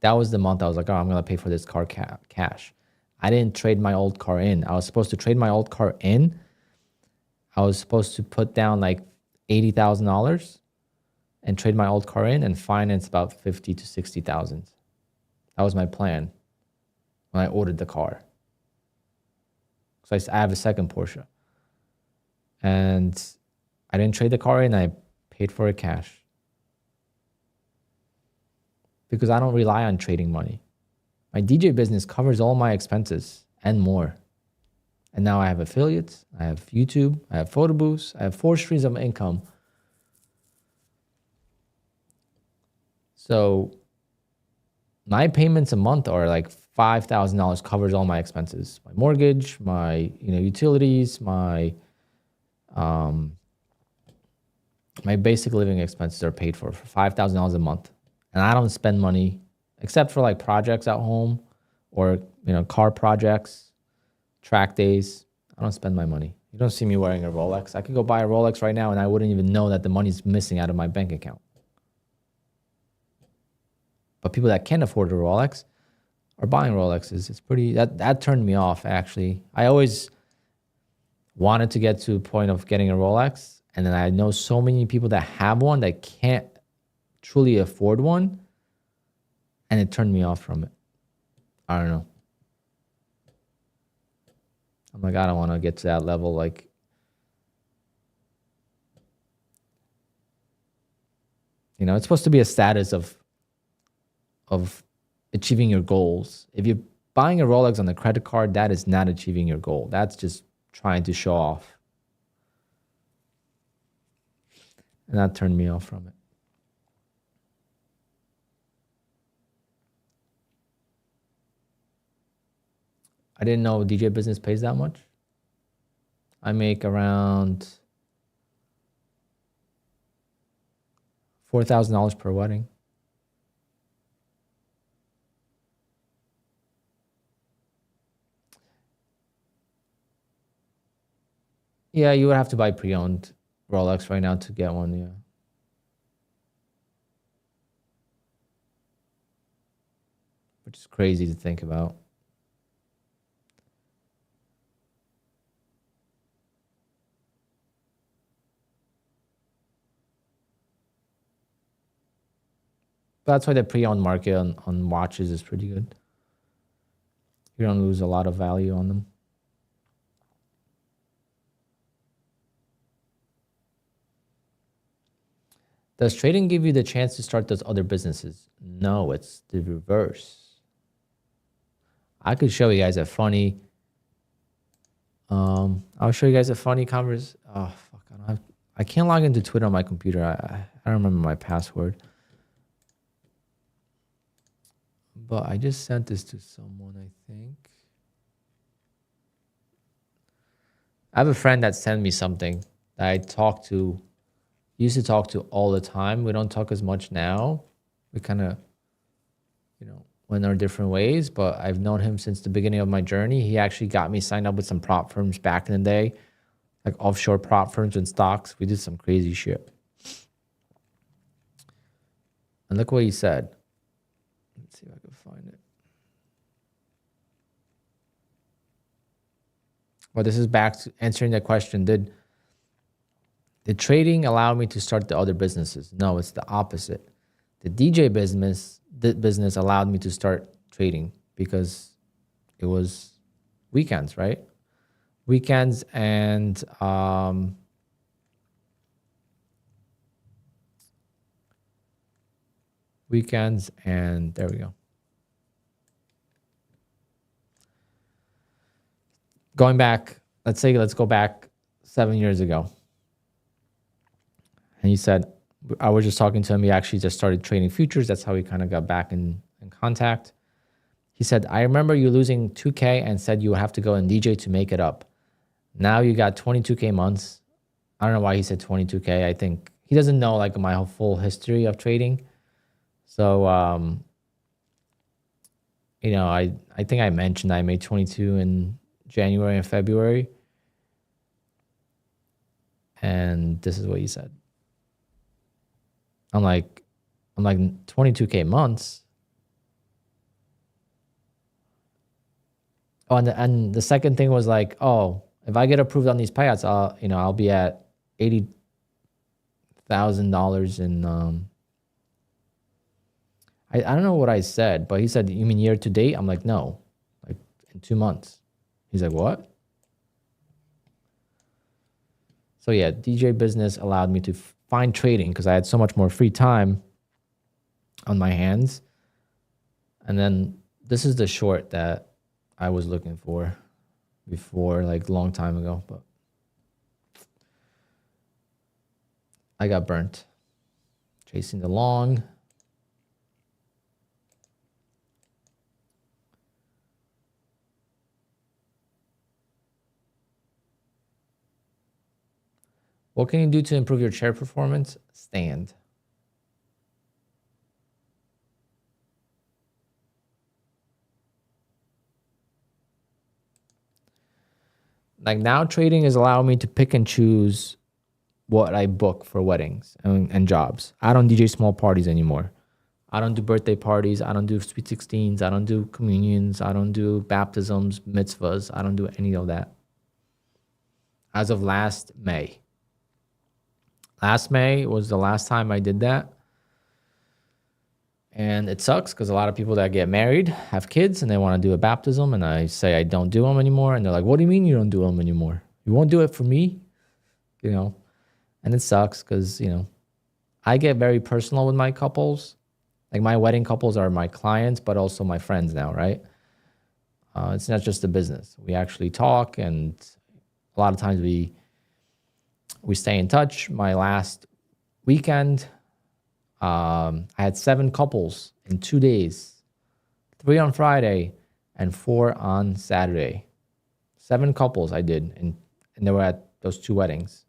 That was the month I was like, oh, I'm going to pay for this car cash. I didn't trade my old car in. I was supposed to trade my old car in. I was supposed to put down like $80,000 and trade my old car in and finance about $50,000 to $60,000. That was my plan when I ordered the car. So I have a second Porsche. And I didn't trade the car in. I paid for it cash. Because I don't rely on trading money. My DJ business covers all my expenses and more. And now I have affiliates, I have YouTube, I have photo booths, I have 4 streams of income. So my payments a month are like $5,000 covers all my expenses. My mortgage, my utilities, my basic living expenses are paid for $5,000 a month. And I don't spend money except for like projects at home or car projects, track days. I don't spend my money. You don't see me wearing a Rolex. I could go buy a Rolex right now and I wouldn't even know that the money's missing out of my bank account. But people that can't afford a Rolex are buying Rolexes. It's pretty, that turned me off actually. I always wanted to get to a point of getting a Rolex. And then I know so many people that have one that can't truly afford one. And it turned me off from it. I don't know. I'm like, I don't want to get to that level. Like, it's supposed to be a status of achieving your goals. If you're buying a Rolex on a credit card, that is not achieving your goal. That's just trying to show off. And that turned me off from it. I didn't know DJ business pays that much. I make around $4,000 per wedding. Yeah, you would have to buy pre-owned Rolex right now to get one, yeah. Which is crazy to think about. That's why the pre-owned market on watches is pretty good. You don't lose a lot of value on them. Does trading give you the chance to start those other businesses? No, it's the reverse. I could show you guys a funny. I'll show you guys a funny conversation. Oh fuck! I can't log into Twitter on my computer. I don't remember my password. But I just sent this to someone, I think. I have a friend that sent me something that I used to talk to all the time. We don't talk as much now. We kind of, went our different ways, but I've known him since the beginning of my journey. He actually got me signed up with some prop firms back in the day, like offshore prop firms and stocks. We did some crazy shit. And look what he said. Let's see if I can find it. Well, this is back to answering that question. Did trading allow me to start the other businesses? No, it's the opposite. The DJ business allowed me to start trading because it was weekends, right? Weekends and there we go. Going back, let's go back 7 years ago. And he said, I was just talking to him. He actually just started trading futures. That's how we kind of got back in contact. He said, I remember you losing 2K and said you would have to go and DJ to make it up. Now you got 22K months. I don't know why he said 22K. I think he doesn't know like my whole full history of trading. So, I think I mentioned I made 22 in January and February. And this is what he said. I'm like 22K months. Oh, and the second thing was like, oh, if I get approved on these payouts, I'll be at $80,000 in I don't know what I said, but he said, you mean year to date? I'm like, no, like in 2 months. He's like, what? So yeah, DJ business allowed me to find trading because I had so much more free time on my hands. And then this is the short that I was looking for before, like a long time ago, but I got burnt chasing the long. What can you do to improve your chair performance? Stand. Like now trading is allowing me to pick and choose what I book for weddings and jobs. I don't DJ small parties anymore. I don't do birthday parties. I don't do sweet 16s. I don't do communions. I don't do baptisms, mitzvahs. I don't do any of that. As of last May. Last May was the last time I did that. And it sucks because a lot of people that get married have kids and they want to do a baptism. And I say I don't do them anymore. And they're like, what do you mean you don't do them anymore? You won't do it for me? And it sucks because, I get very personal with my couples. Like my wedding couples are my clients, but also my friends now, right? It's not just a business. We actually talk, and a lot of times we stay in touch. My last weekend, I had 7 couples in 2 days, 3 on Friday and 4 on Saturday. 7 couples I did, and they were at those 2 weddings.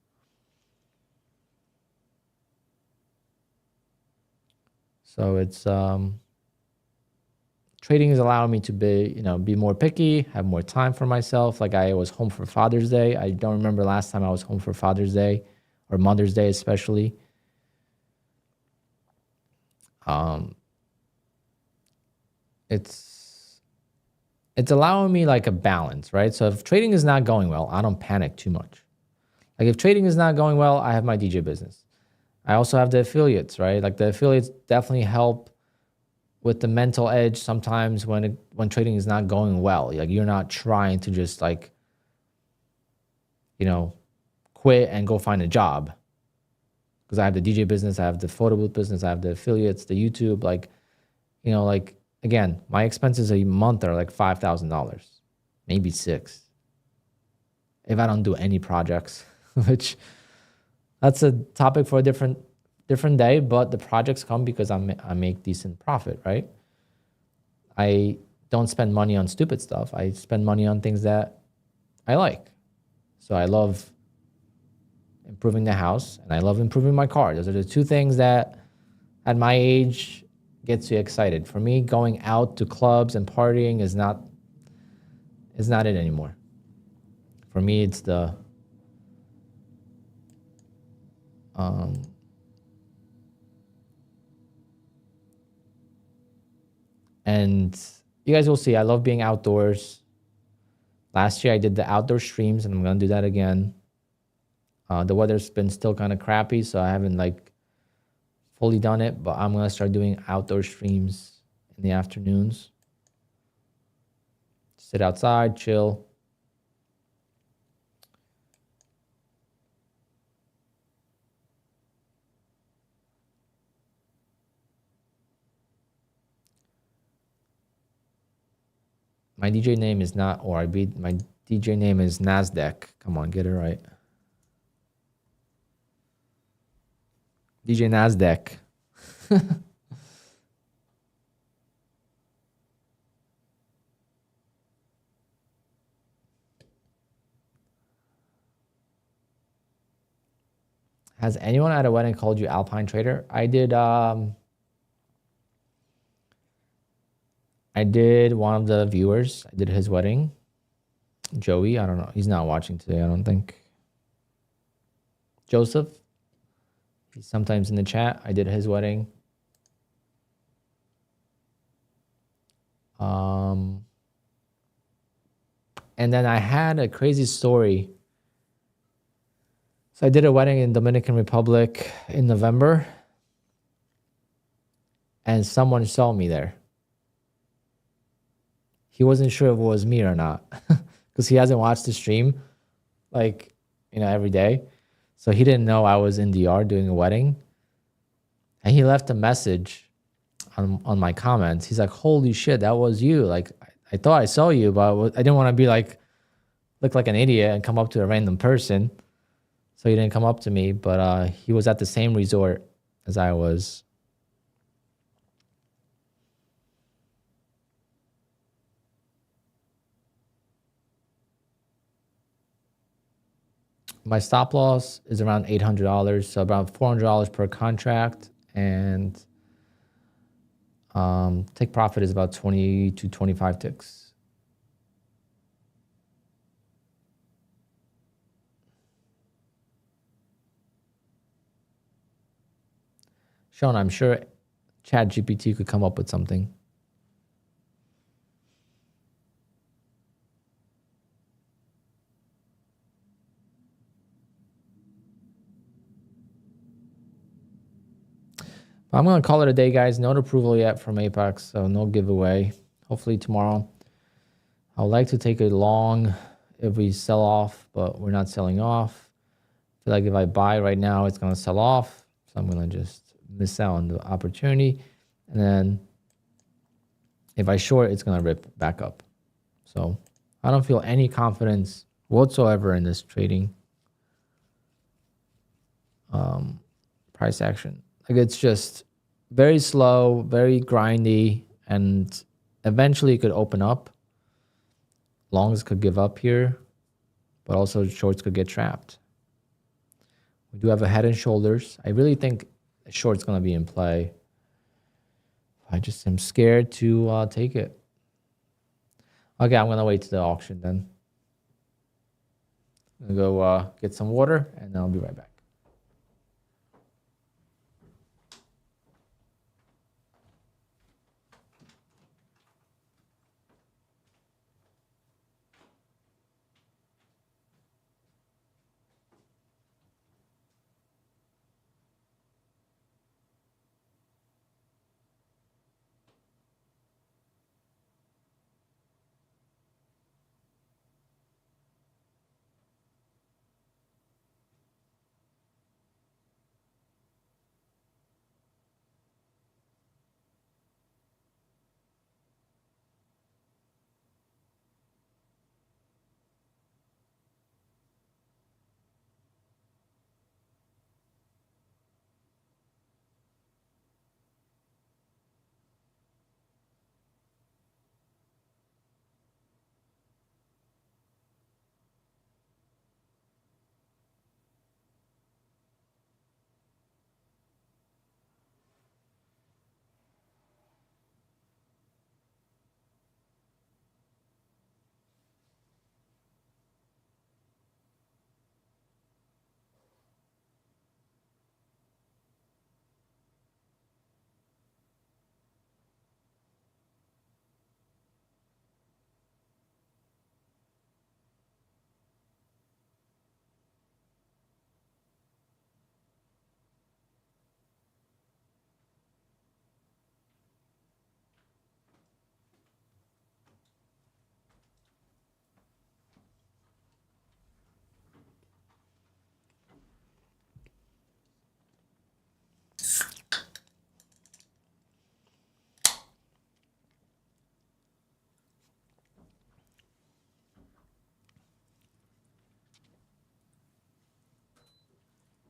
So it's trading is allowing me to be more picky, have more time for myself. Like I was home for Father's Day. I don't remember last time I was home for Father's Day or Mother's Day especially. It's allowing me like a balance, right? So if trading is not going well, I don't panic too much. Like if trading is not going well, I have my DJ business. I also have the affiliates, right? Like the affiliates definitely help with the mental edge sometimes when trading is not going well. Like you're not trying to just like, quit and go find a job. Because I have the DJ business, I have the photo booth business, I have the affiliates, the YouTube, again, my expenses a month are like $5,000, maybe 6. If I don't do any projects, which that's a topic for a different day, but the projects come because I make decent profit, right? I don't spend money on stupid stuff. I spend money on things that I like. So I love improving the house and I love improving my car. Those are the 2 things that at my age gets you excited. For me, going out to clubs and partying is not it anymore. For me, it's the and you guys will see I love being outdoors. Last year I did the outdoor streams and I'm gonna do that again. The weather's been still kind of crappy, so I haven't like fully done it, but I'm gonna start doing outdoor streams in the afternoons. Sit outside, chill. My DJ name is not, my DJ name is NASDAQ. Come on, get it right. DJ NASDAQ. Has anyone at a wedding called you Alpine Trader? I did one of the viewers. I did his wedding. Joey, I don't know. He's not watching today, I don't think. Joseph. He's sometimes in the chat. I did his wedding. And then I had a crazy story. So I did a wedding in Dominican Republic in November. And someone saw me there. He wasn't sure if it was me or not. Because he hasn't watched the stream every day. So he didn't know I was in DR doing a wedding. And he left a message on my comments. He's like, holy shit, that was you. Like, I thought I saw you, but I didn't want to be like, look like an idiot and come up to a random person. So he didn't come up to me, but he was at the same resort as I was. My stop loss is around $800, so about $400 per contract, and take profit is about 20 to 25 ticks. Sean, I'm sure ChatGPT could come up with something. I'm going to call it a day, guys. No approval yet from Apex, so no giveaway. Hopefully tomorrow. I would like to take it long if we sell off, but we're not selling off. I feel like if I buy right now, it's going to sell off. So I'm going to just miss out on the opportunity. And then if I short, it's going to rip back up. So I don't feel any confidence whatsoever in this trading. price action. Like it's just very slow, very grindy, and eventually it could open up. Longs could give up here, but also shorts could get trapped. We do have a head and shoulders. I really think a short's going to be in play. I just am scared to take it. Okay, I'm going to wait to the auction then. I'm going to go get some water, and then I'll be right back.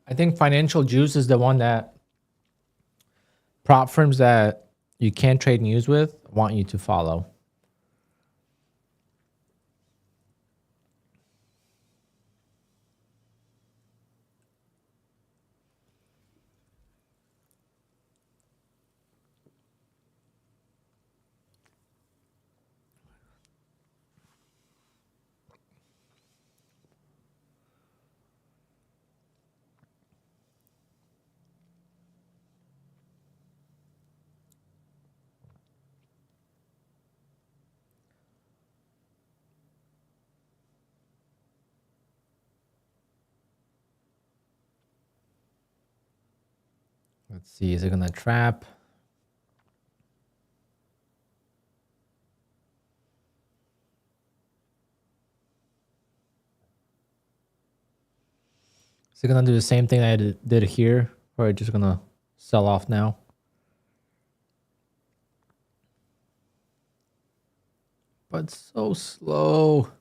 I think Financial Juice is the one that prop firms that you can't trade news with want you to follow. Let's see, is it gonna trap? Is it gonna do the same thing I did here, or it's just gonna sell off now? But so slow.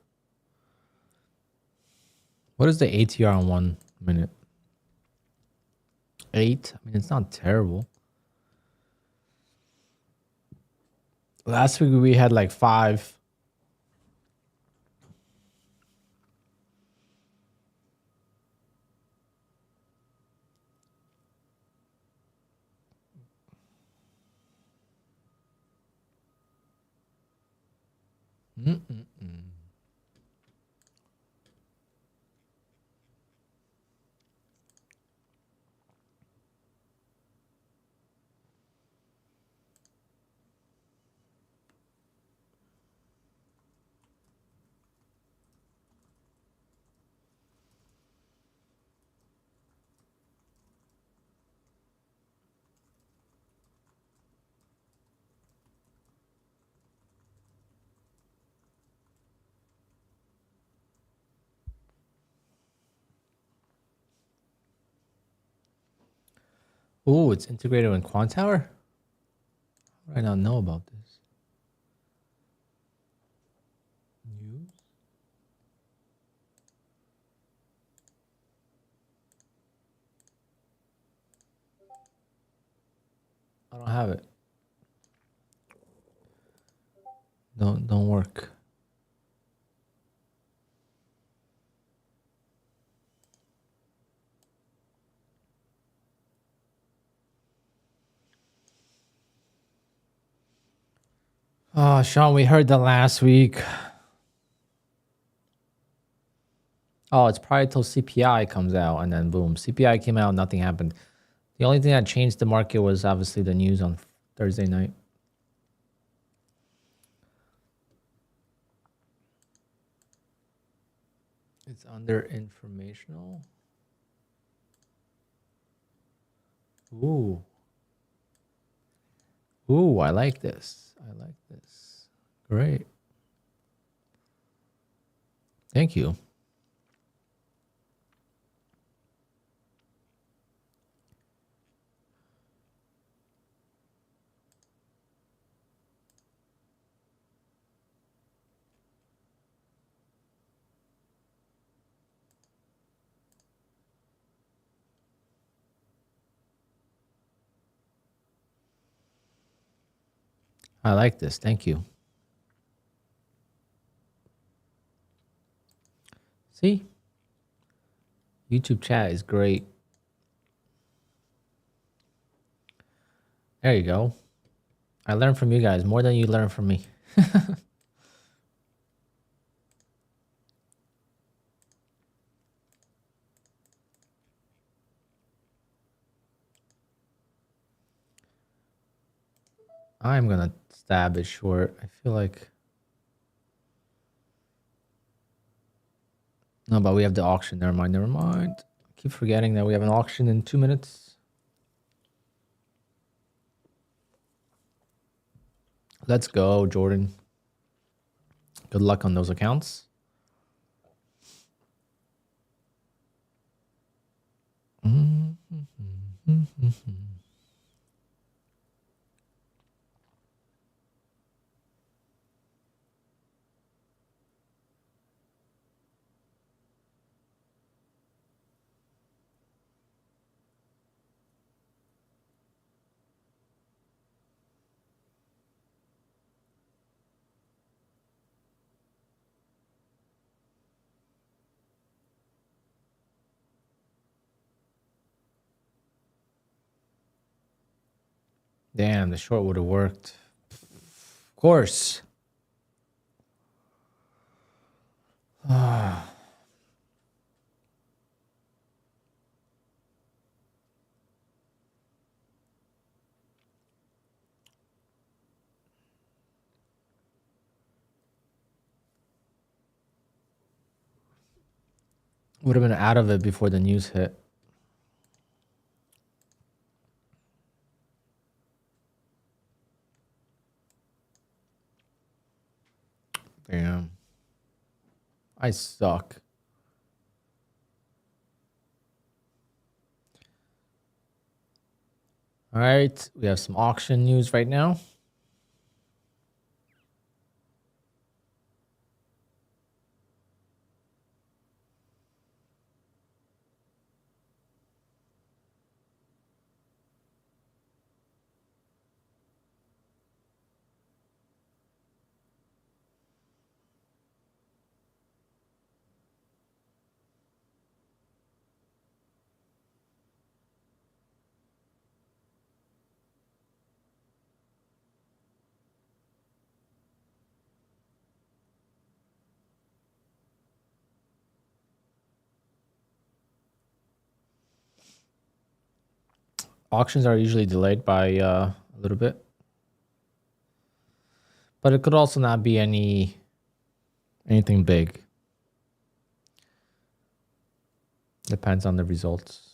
What is the ATR on 1 minute? 8. I mean, it's not terrible. Last week we had like 5. Oh, it's integrated in QUANTOWER? How do I not know about this? News? I don't have it. Don't work. Oh, Sean, we heard that last week. Oh, it's probably till CPI comes out, and then boom, CPI came out, nothing happened. The only thing that changed the market was obviously the news on Thursday night. It's under informational. Ooh. Ooh, I like this. I like this. Great. Thank you. I like this. Thank you. See? YouTube chat is great. There you go. I learned from you guys more than you learn from me. I'm going to stab it short. I feel like... No, but we have the auction. Never mind, never mind. I keep forgetting that we have an auction in 2 minutes. Let's go, Jordan. Good luck on those accounts. Damn, the short would have worked. Of course. Would have been out of it before the news hit. Damn. I suck. All right, we have some auction news right now. Auctions are usually delayed by a little bit. But it could also not be anything big. Depends on the results.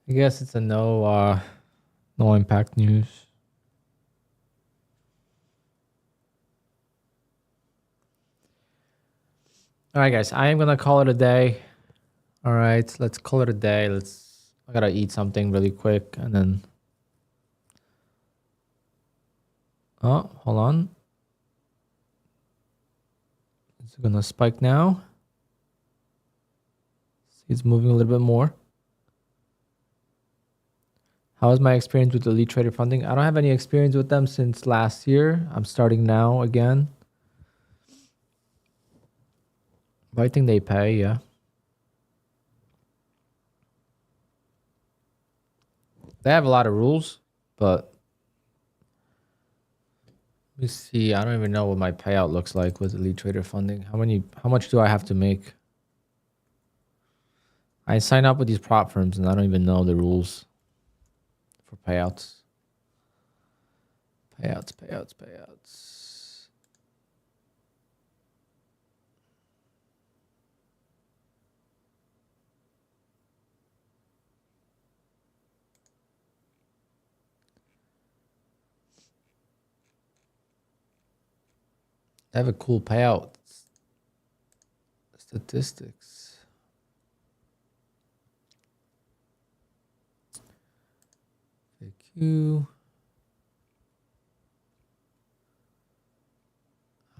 I guess it's a no impact news. All right, guys, I am gonna call it a day. All right, let's call it a day. I gotta eat something really quick and then. Oh, hold on. It's gonna spike now. See, it's moving a little bit more. How is my experience with Elite Trader Funding? I don't have any experience with them since last year. I'm starting now again. But I think they pay, yeah. They have a lot of rules, but let me see. I don't even know what my payout looks like with Elite Trader Funding. How much do I have to make? I sign up with these prop firms and I don't even know the rules for payouts. Payouts. They have a cool payout statistics. FAQ.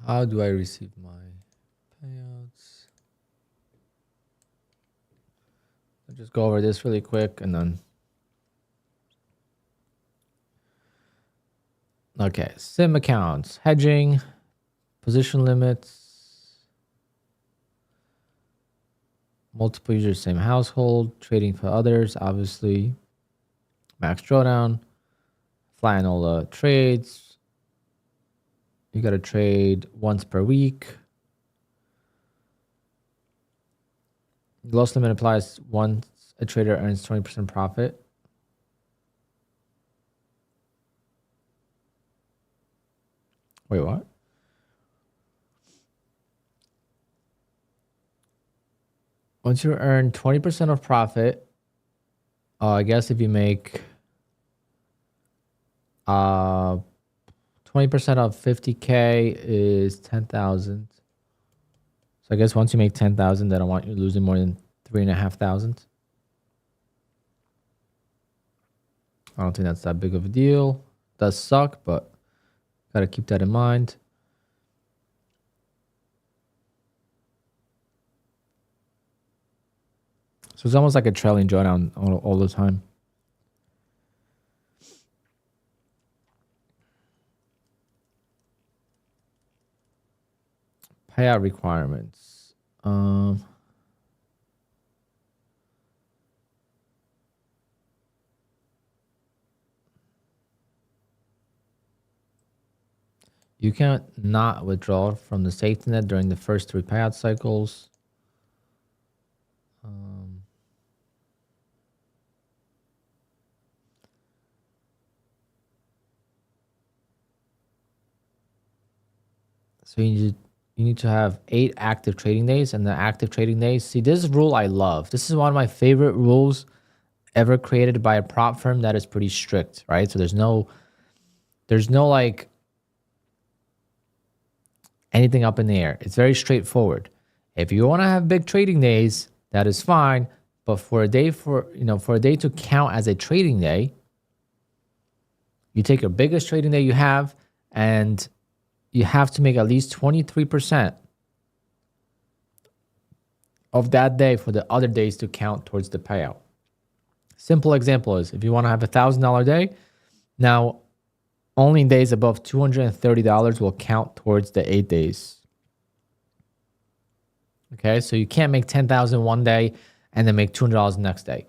How do I receive my payouts? I'll just go over this really quick and then. Okay, SIM accounts, hedging, position limits, multiple users, same household, trading for others, obviously, max drawdown, flying all the trades. You got to trade once per week. Loss limit applies once a trader earns 20% profit. Wait, what? Once you earn 20% of profit, I guess if you make 20% of 50K is 10,000. So I guess once you make 10,000, they don't want you losing more than 3,500. I don't think that's that big of a deal. Does suck, but gotta keep that in mind. So it's almost like a trailing drawdown all the time. Payout requirements. You can't not withdraw from the safety net during the first 3 payout cycles. So you need to have 8 active trading days, and the active trading days. See, this rule I love. This is one of my favorite rules ever created by a prop firm that is pretty strict, right? So there's no like anything up in the air. It's very straightforward. If you want to have big trading days, that is fine. But for a day for a day to count as a trading day, you take your biggest trading day you have, and you have to make at least 23% of that day for the other days to count towards the payout. Simple example is if you want to have $1,000 day, now only days above $230 will count towards the 8 days. Okay, so you can't make $10,000 one day and then make $200 the next day.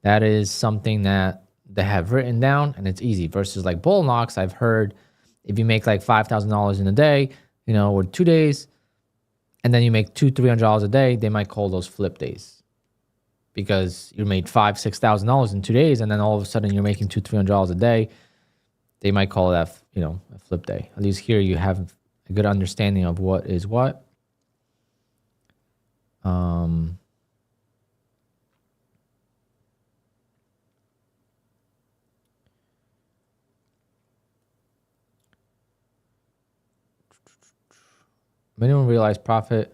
That is something that they have written down, and it's easy. Versus like bull knocks, I've heard if you make like $5,000 in a day, or 2 days, and then you make $200-$300 a day, they might call those flip days because you made $5,000-$6,000 in 2 days, and then all of a sudden you're making $200-$300 a day. They might call that a flip day. At least here you have a good understanding of what is what. Minimum realized profit.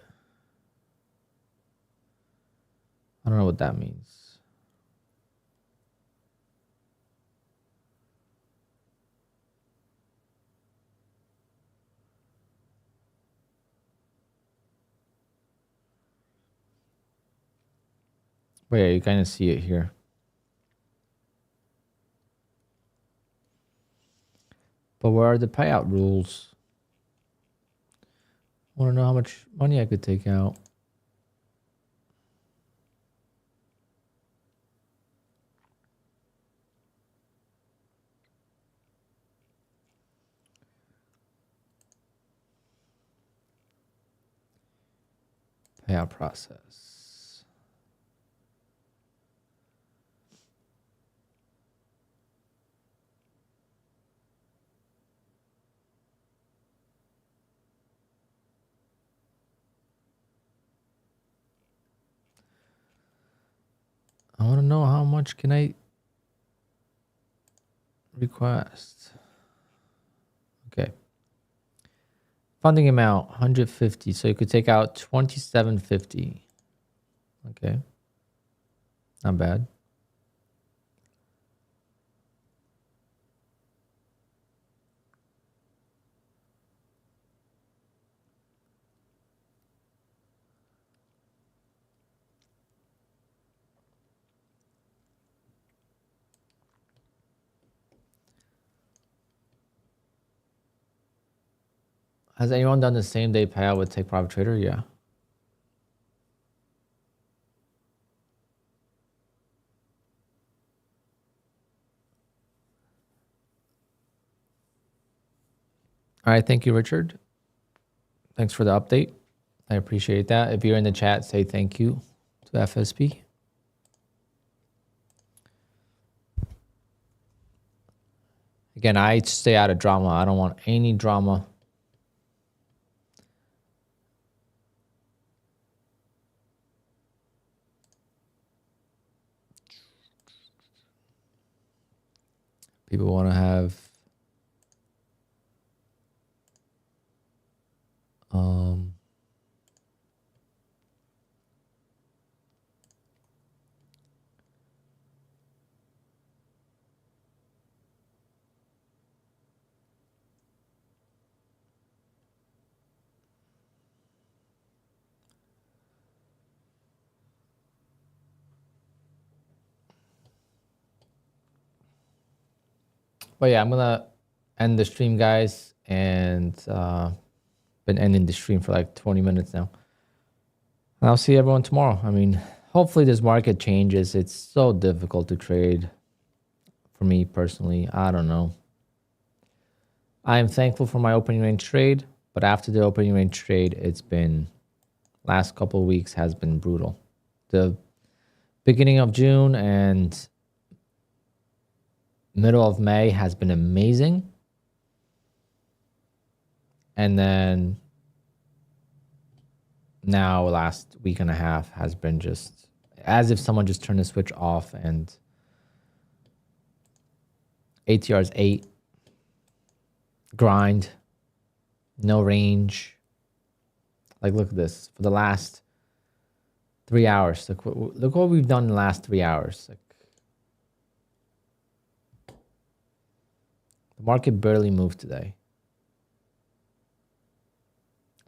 I don't know what that means. But yeah, you kind of see it here. But where are the payout rules? I want to know how much money I could take out. Payout process. I want to know how much can I request. Okay. Funding amount 150. So you could take out 2750. Okay. Not bad. Has anyone done the same day payout with Take Profit Trader? Yeah. All right. Thank you, Richard. Thanks for the update. I appreciate that. If you're in the chat, say thank you to FSP. Again, I stay out of drama. I don't want any drama. People want to have but yeah, I'm gonna end the stream, guys, and been ending the stream for like 20 minutes now. And I'll see everyone tomorrow. I mean, hopefully this market changes. It's so difficult to trade for me personally. I don't know. I am thankful for my opening range trade, but after the opening range trade, it's been last couple of weeks has been brutal. The beginning of June and middle of May has been amazing. And then now last week and a half has been just as if someone just turned the switch off and ATR's 8, grind, no range. Like, look at this. For the last 3 hours, look what we've done in the last 3 hours. Like, the market barely moved today.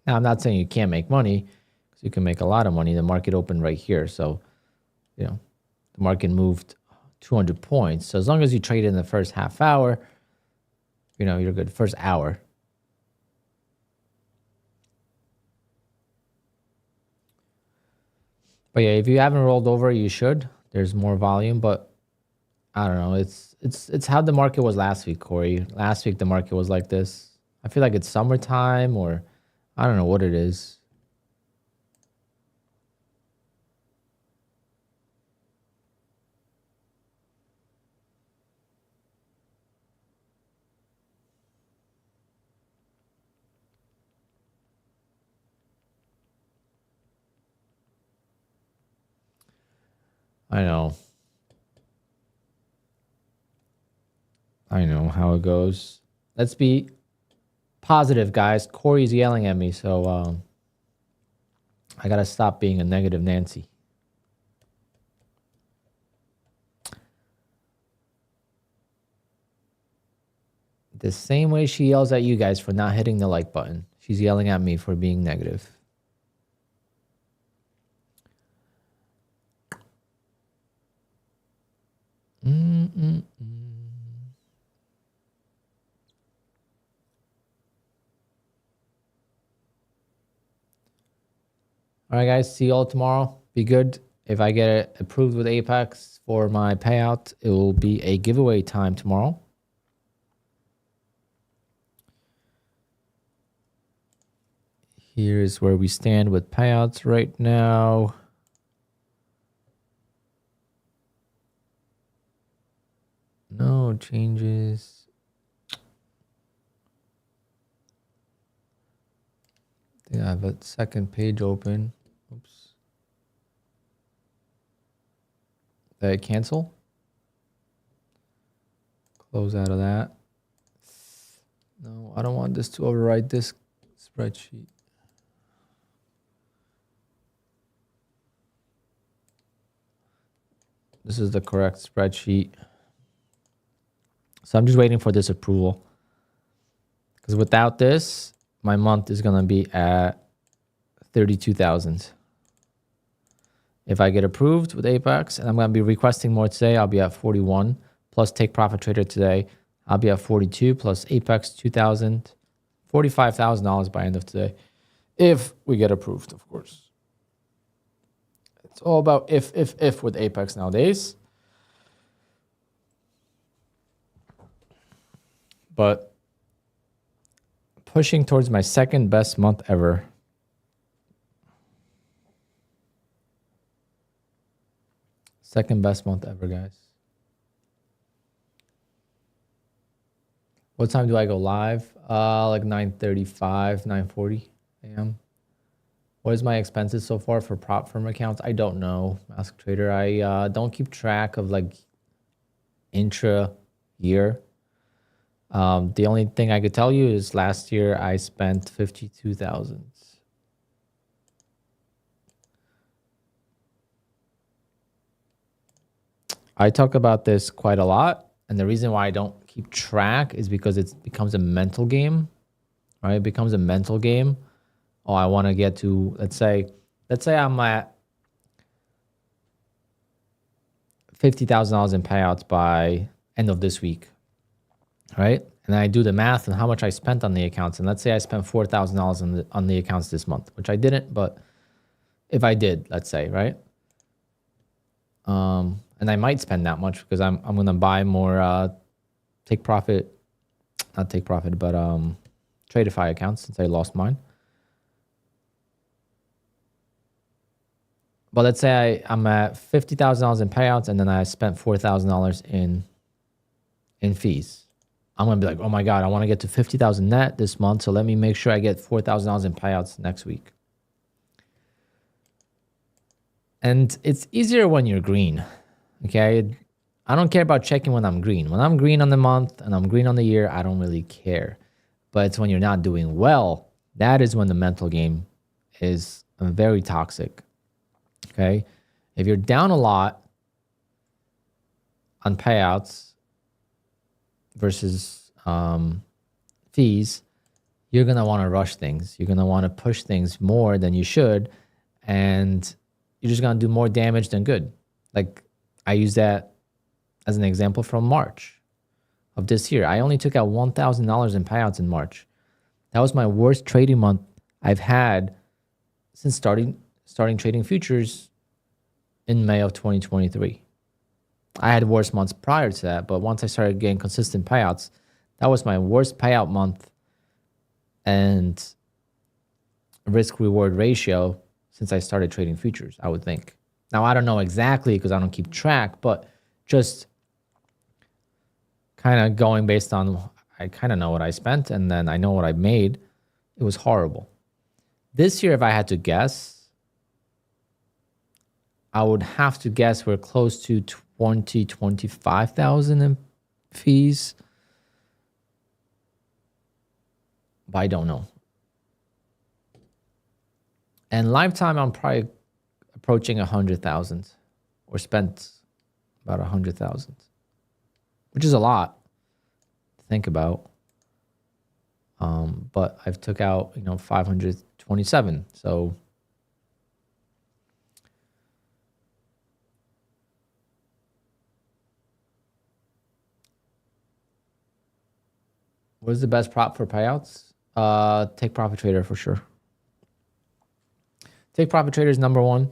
Now, I'm not saying you can't make money, because you can make a lot of money. The market opened right here. So, you know, the market moved 200 points. So as long as you trade in the first half hour, you know, you're good. First hour. But yeah, if you haven't rolled over, you should. There's more volume, but I don't know. It's how the market was last week, Corey. Last week the market was like this. I feel like it's summertime, or I don't know what it is. I know. I know how it goes. Let's be positive, guys. Corey's yelling at me, so I gotta stop being a negative Nancy. The same way she yells at you guys for not hitting the like button, she's yelling at me for being negative. All right, guys. See you all tomorrow. Be good. If I get it approved with Apex for my payout, it will be a giveaway time tomorrow. Here's where we stand with payouts right now. No changes. I think I have a second page open. Oops. Did I cancel? Close out of that. No, I don't want this to overwrite this spreadsheet. This is the correct spreadsheet. So I'm just waiting for this approval. Because without this, my month is going to be at 32,000. If I get approved with Apex, and I'm going to be requesting more today, I'll be at 41. Plus Take Profit Trader today, I'll be at 42. Plus Apex 2,000. $45,000 by end of today. If we get approved, of course. It's all about if with Apex nowadays. But pushing towards my second best month ever. Second best month ever, guys. What time do I go live? Like 9:35, 9:40 a.m. What is my expenses so far for prop firm accounts? I don't know, Ask Trader. I don't keep track of like intra year. The only thing I could tell you is last year I spent 52,000. I talk about this quite a lot, and the reason why I don't keep track is because it becomes a mental game, right? It becomes a mental game. Oh, I want to get to, let's say I'm at $50,000 in payouts by end of this week, right? And I do the math and how much I spent on the accounts. And let's say I spent $4,000 on the accounts this month, which I didn't, but if I did, let's say, right? And I might spend that much because I'm gonna buy more Tradeify accounts since I lost mine. But let's say I'm at $50,000 in payouts and then I spent $4,000 in fees. I'm going to be like, oh my God, I want to get to 50,000 net this month. So let me make sure I get $4,000 in payouts next week. And it's easier when you're green. Okay. I don't care about checking when I'm green. When I'm green on the month and I'm green on the year, I don't really care. But it's when you're not doing well, that is when the mental game is very toxic. Okay. If you're down a lot on payouts versus fees, you're going to want to rush things. You're going to want to push things more than you should. And you're just going to do more damage than good. Like I use that as an example from March of this year. I only took out $1,000 in payouts in March. That was my worst trading month I've had since starting trading futures in May of 2023. I had worse months prior to that, but once I started getting consistent payouts, that was my worst payout month and risk reward ratio since I started trading futures, I would think. Now, I don't know exactly because I don't keep track, but just kind of going based on, I kind of know what I spent and then I know what I made. It was horrible. This year, if I had to guess, I would have to guess we're close to 25,000 in fees. But I don't know. And lifetime, I'm probably approaching 100,000 or spent about 100,000, which is a lot to think about. But I've took out, 527. So what is the best prop for payouts? Take Profit Trader for sure. Take Profit Trader is number one.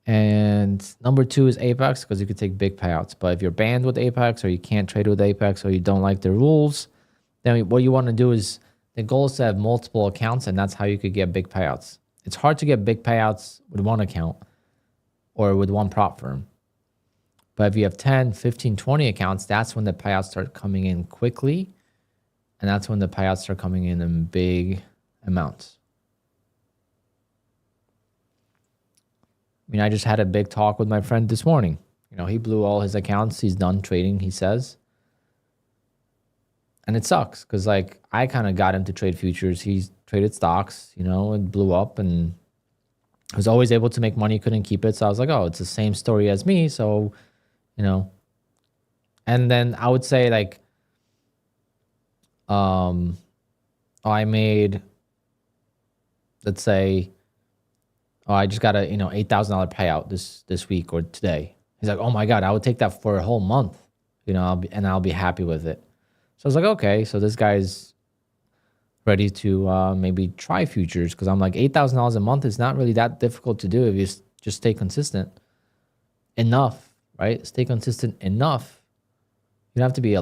And number two is Apex, because you could take big payouts. But if you're banned with Apex, or you can't trade with Apex, or you don't like the rules, then what you want to do is, the goal is to have multiple accounts, and that's how you could get big payouts. It's hard to get big payouts with one account or with one prop firm. But if you have 10, 15, 20 accounts, that's when the payouts start coming in quickly. And that's when the payouts start coming in big amounts. I mean, I just had a big talk with my friend this morning. He blew all his accounts. He's done trading, he says. And it sucks because, like, I kind of got him to trade futures. He's traded stocks, it blew up and was always able to make money, couldn't keep it. So I was like, oh, it's the same story as me. So, and then I would say, like, I made, let's say, I just got a, $8,000 payout this week or today. He's like, oh my God, I would take that for a whole month, I'll be happy with it. So I was like, okay, so this guy's ready to maybe try futures, because I'm like, $8,000 a month is not really that difficult to do if you just stay consistent enough, right? Stay consistent enough. You don't have to be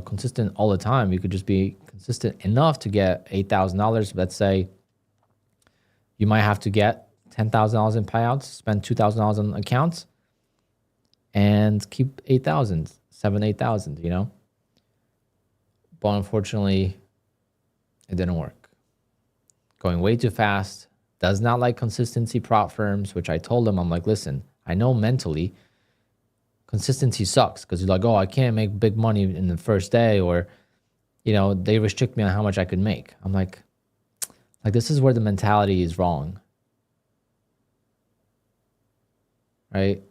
consistent all the time. You could just be consistent enough to get $8,000. Let's say you might have to get $10,000 in payouts, spend $2,000 on accounts, and keep 8,000, 8,000, But unfortunately, it didn't work. Going way too fast, does not like consistency prop firms, which I told him, I'm like, listen, I know mentally consistency sucks, because you're like, oh, I can't make big money in the first day, or, they restrict me on how much I could make. I'm like, this is where the mentality is wrong. Right?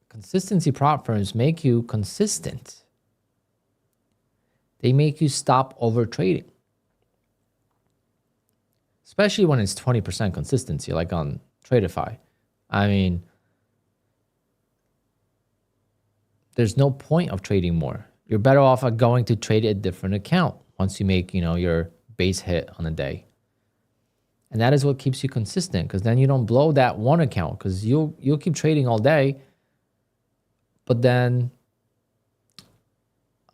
Consistency prop firms make you consistent. They make you stop over trading. Especially when it's 20% consistency, like on Tradeify. I mean, there's no point of trading more. You're better off at going to trade a different account once you make, your base hit on a day. And that is what keeps you consistent, because then you don't blow that one account, because you'll keep trading all day. But then,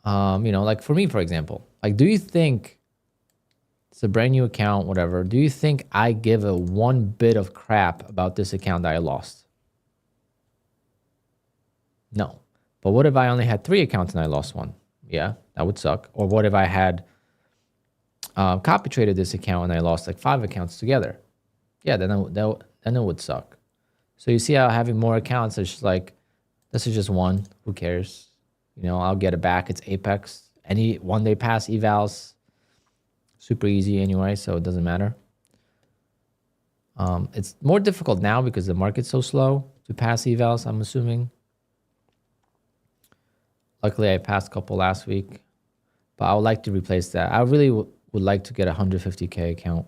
like for me, for example, like, do you think it's a brand new account, whatever, do you think I give a one bit of crap about this account that I lost? No. But what if I only had 3 accounts and I lost one? Yeah, that would suck. Or what if I had copy traded this account and I lost like 5 accounts together? Yeah, then it would suck. So you see how having more accounts is just like, this is just one. Who cares? I'll get it back. It's Apex. Any one-day pass evals, super easy anyway, so it doesn't matter. It's more difficult now because the market's so slow to pass evals, I'm assuming. Luckily, I passed a couple last week, but I would like to replace that. I really would like to get a 150K account,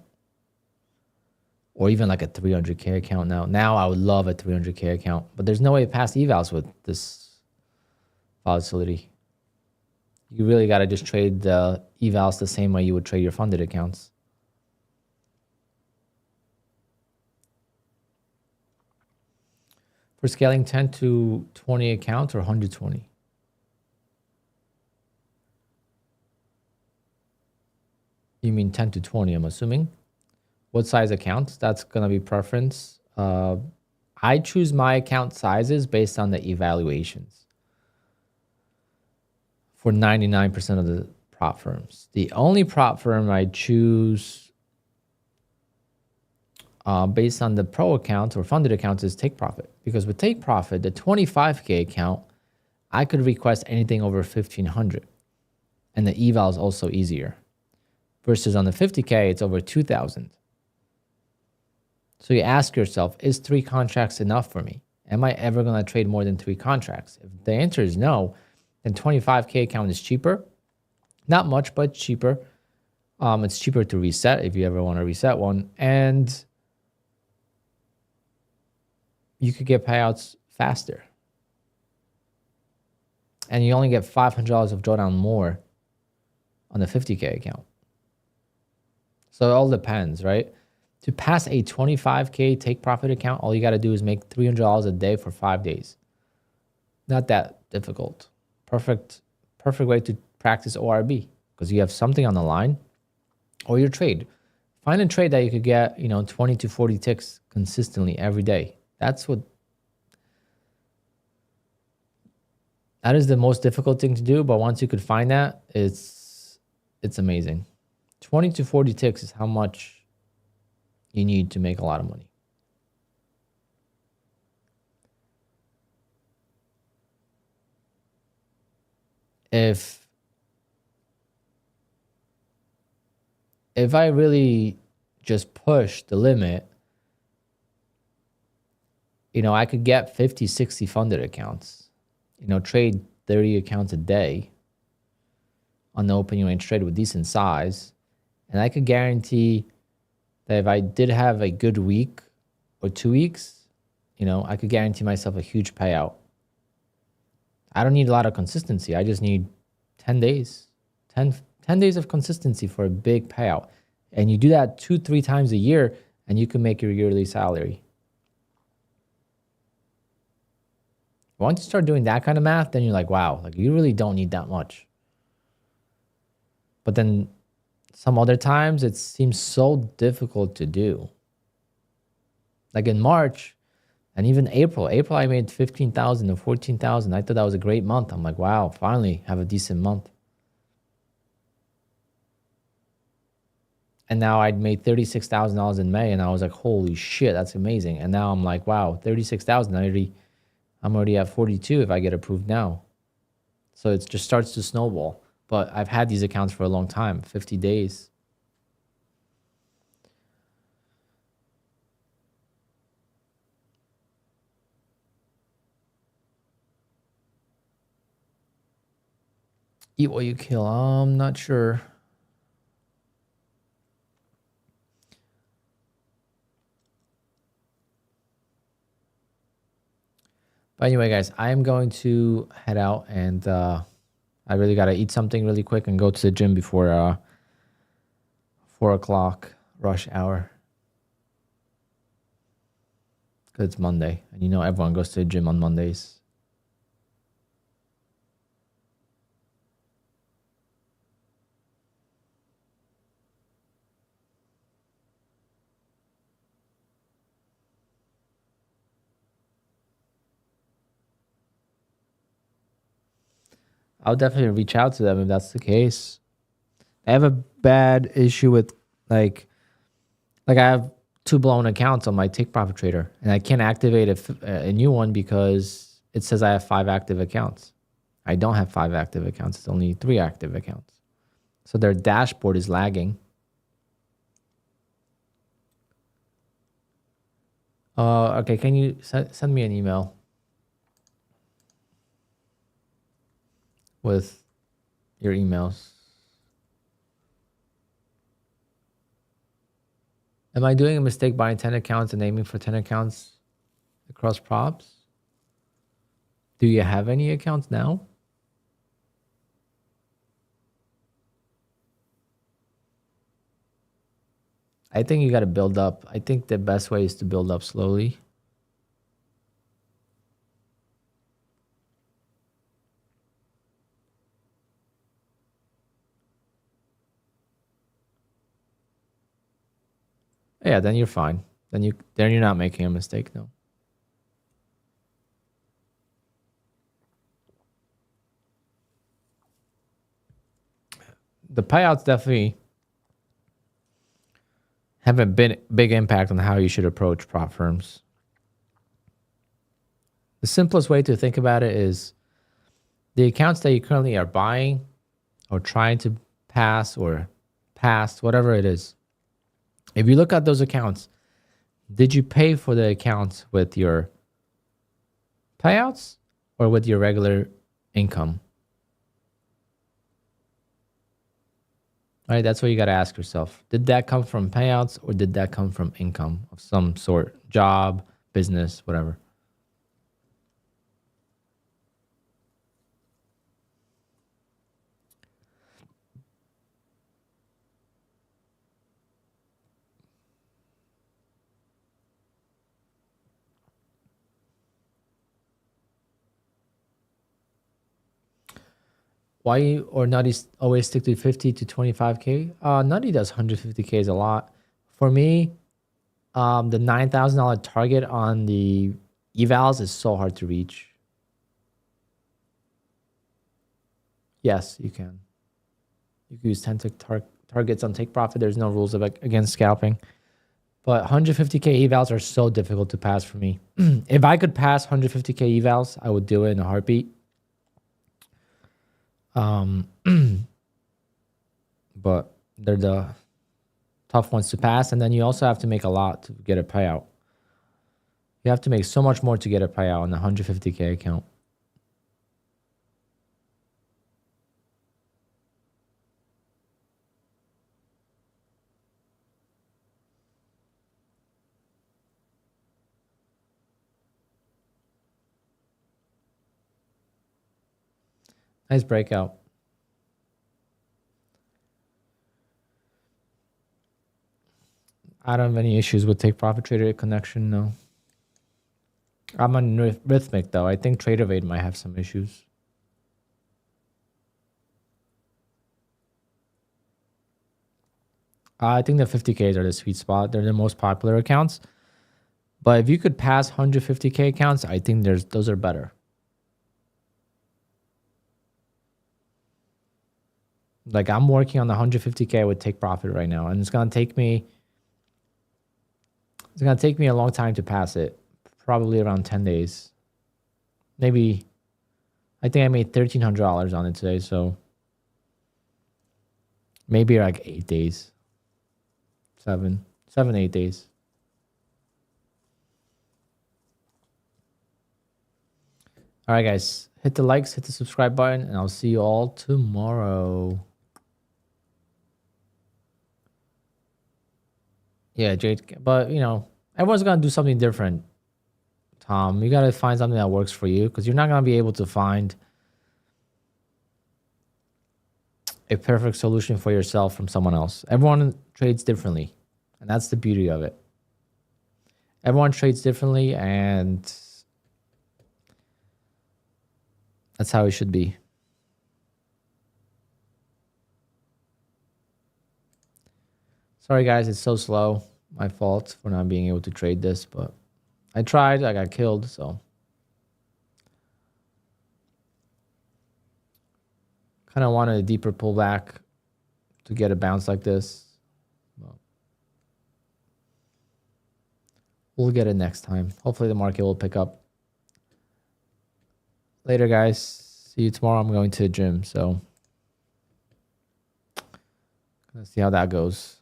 or even like a 300K account now. Now I would love a 300K account, but there's no way to pass evals with this volatility. You really got to just trade the evals the same way you would trade your funded accounts. For scaling 10 to 20 accounts or 120? You mean 10 to 20, I'm assuming. What size accounts? That's going to be preference. I choose my account sizes based on the evaluations for 99% of the prop firms. The only prop firm I choose based on the pro accounts or funded accounts is Take Profit. Because with Take Profit, the 25K account, I could request anything over 1,500. And the eval is also easier. Versus on the 50K, it's over 2,000. So you ask yourself, is 3 contracts enough for me? Am I ever going to trade more than 3 contracts? If the answer is no, then 25K account is cheaper. Not much, but cheaper. It's cheaper to reset if you ever want to reset one. And you could get payouts faster. And you only get $500 of drawdown more on the 50K account. So it all depends, right? To pass a 25K take profit account, all you got to do is make $300 a day for 5 days. Not that difficult. Perfect way to practice ORB, because you have something on the line or your trade. Find a trade that you could get, 20 to 40 ticks consistently every day. That is the most difficult thing to do, but once you could find that, it's amazing. 20 to 40 ticks is how much you need to make a lot of money. If I really just push the limit, I could get 50, 60 funded accounts, trade 30 accounts a day on the open range trade with decent size. And I could guarantee that if I did have a good week or 2 weeks, I could guarantee myself a huge payout. I don't need a lot of consistency. I just need 10 days, 10 days of consistency for a big payout. And you do that 2-3 times a year and you can make your yearly salary. Once you start doing that kind of math, then you're like, wow, you really don't need that much. But then some other times it seems so difficult to do. Like in March and even April I made 15,000 or 14,000. I thought that was a great month. I'm like, wow, finally have a decent month. And now I'd made $36,000 in May and I was like, holy shit, that's amazing. And now I'm like, wow, 36,000. I'm already at 42 if I get approved now. So it just starts to snowball. But I've had these accounts for a long time, 50 days. Eat what you kill. I'm not sure. But anyway, guys, I am going to head out and I really got to eat something really quick and go to the gym before 4 o'clock rush hour. Because it's Monday. And everyone goes to the gym on Mondays. I'll definitely reach out to them if that's the case. I have a bad issue with like I have 2 blown accounts on my Take Profit Trader, and I can't activate a new one because it says I have 5 active accounts. I don't have 5 active accounts. It's only 3 active accounts. So their dashboard is lagging. Okay, can you send me an email with your emails? Am I doing a mistake buying 10 accounts and aiming for 10 accounts across props? Do you have any accounts now? I think you got to build up. I think the best way is to build up slowly. Yeah, then you're fine. Then you're not making a mistake, no. The payouts definitely have a big impact on how you should approach prop firms. The simplest way to think about it is the accounts that you currently are buying or trying to pass or past, whatever it is. If you look at those accounts, Did you pay for the accounts with your payouts or with your regular income? Right, that's what you got to ask yourself. Did that come from payouts or did that come from income of some sort? Job, business, whatever. Why or Nutty always stick to 50 to 25K? Nutty does 150K is a lot. For me, the $9,000 target on the evals is so hard to reach. Yes, you can. You can use 10 targets on take profit. There's no rules against scalping. But 150K evals are so difficult to pass for me. If I could pass 150K evals, I would do it in a heartbeat. But they're the tough ones to pass. And then you also have to make a lot to get a payout. You have to make so much more to get a payout on the 150K account. Nice breakout. I don't have any issues with Take Profit Trader connection, no. I'm on Rhythmic, though. I think TraderVate might have some issues. I think the 50Ks are the sweet spot. They're the most popular accounts. But if you could pass 150K accounts, I think those are better. Like I'm working on the 150K with Take Profit right now, and it's gonna take me a long time to pass it. Probably around 10 days. Maybe I think I made $1,300 on it today, so maybe like 8 days. 7, 8 days. All right, guys. Hit the likes, hit the subscribe button, and I'll see you all tomorrow. Yeah, Jade, but you know, everyone's gonna do something different. Tom, you gotta find something that works for you because you're not gonna be able to find a perfect solution for yourself from someone else. Everyone trades differently, and that's the beauty of it. Everyone trades differently, and that's how it should be. Sorry, guys, it's so slow. My fault for not being able to trade this, but I tried. I got killed, so. Kind of wanted a deeper pullback to get a bounce like this. Well, we'll get it next time. Hopefully the market will pick up. Later, guys. See you tomorrow. I'm going to the gym, so. Let's see how that goes.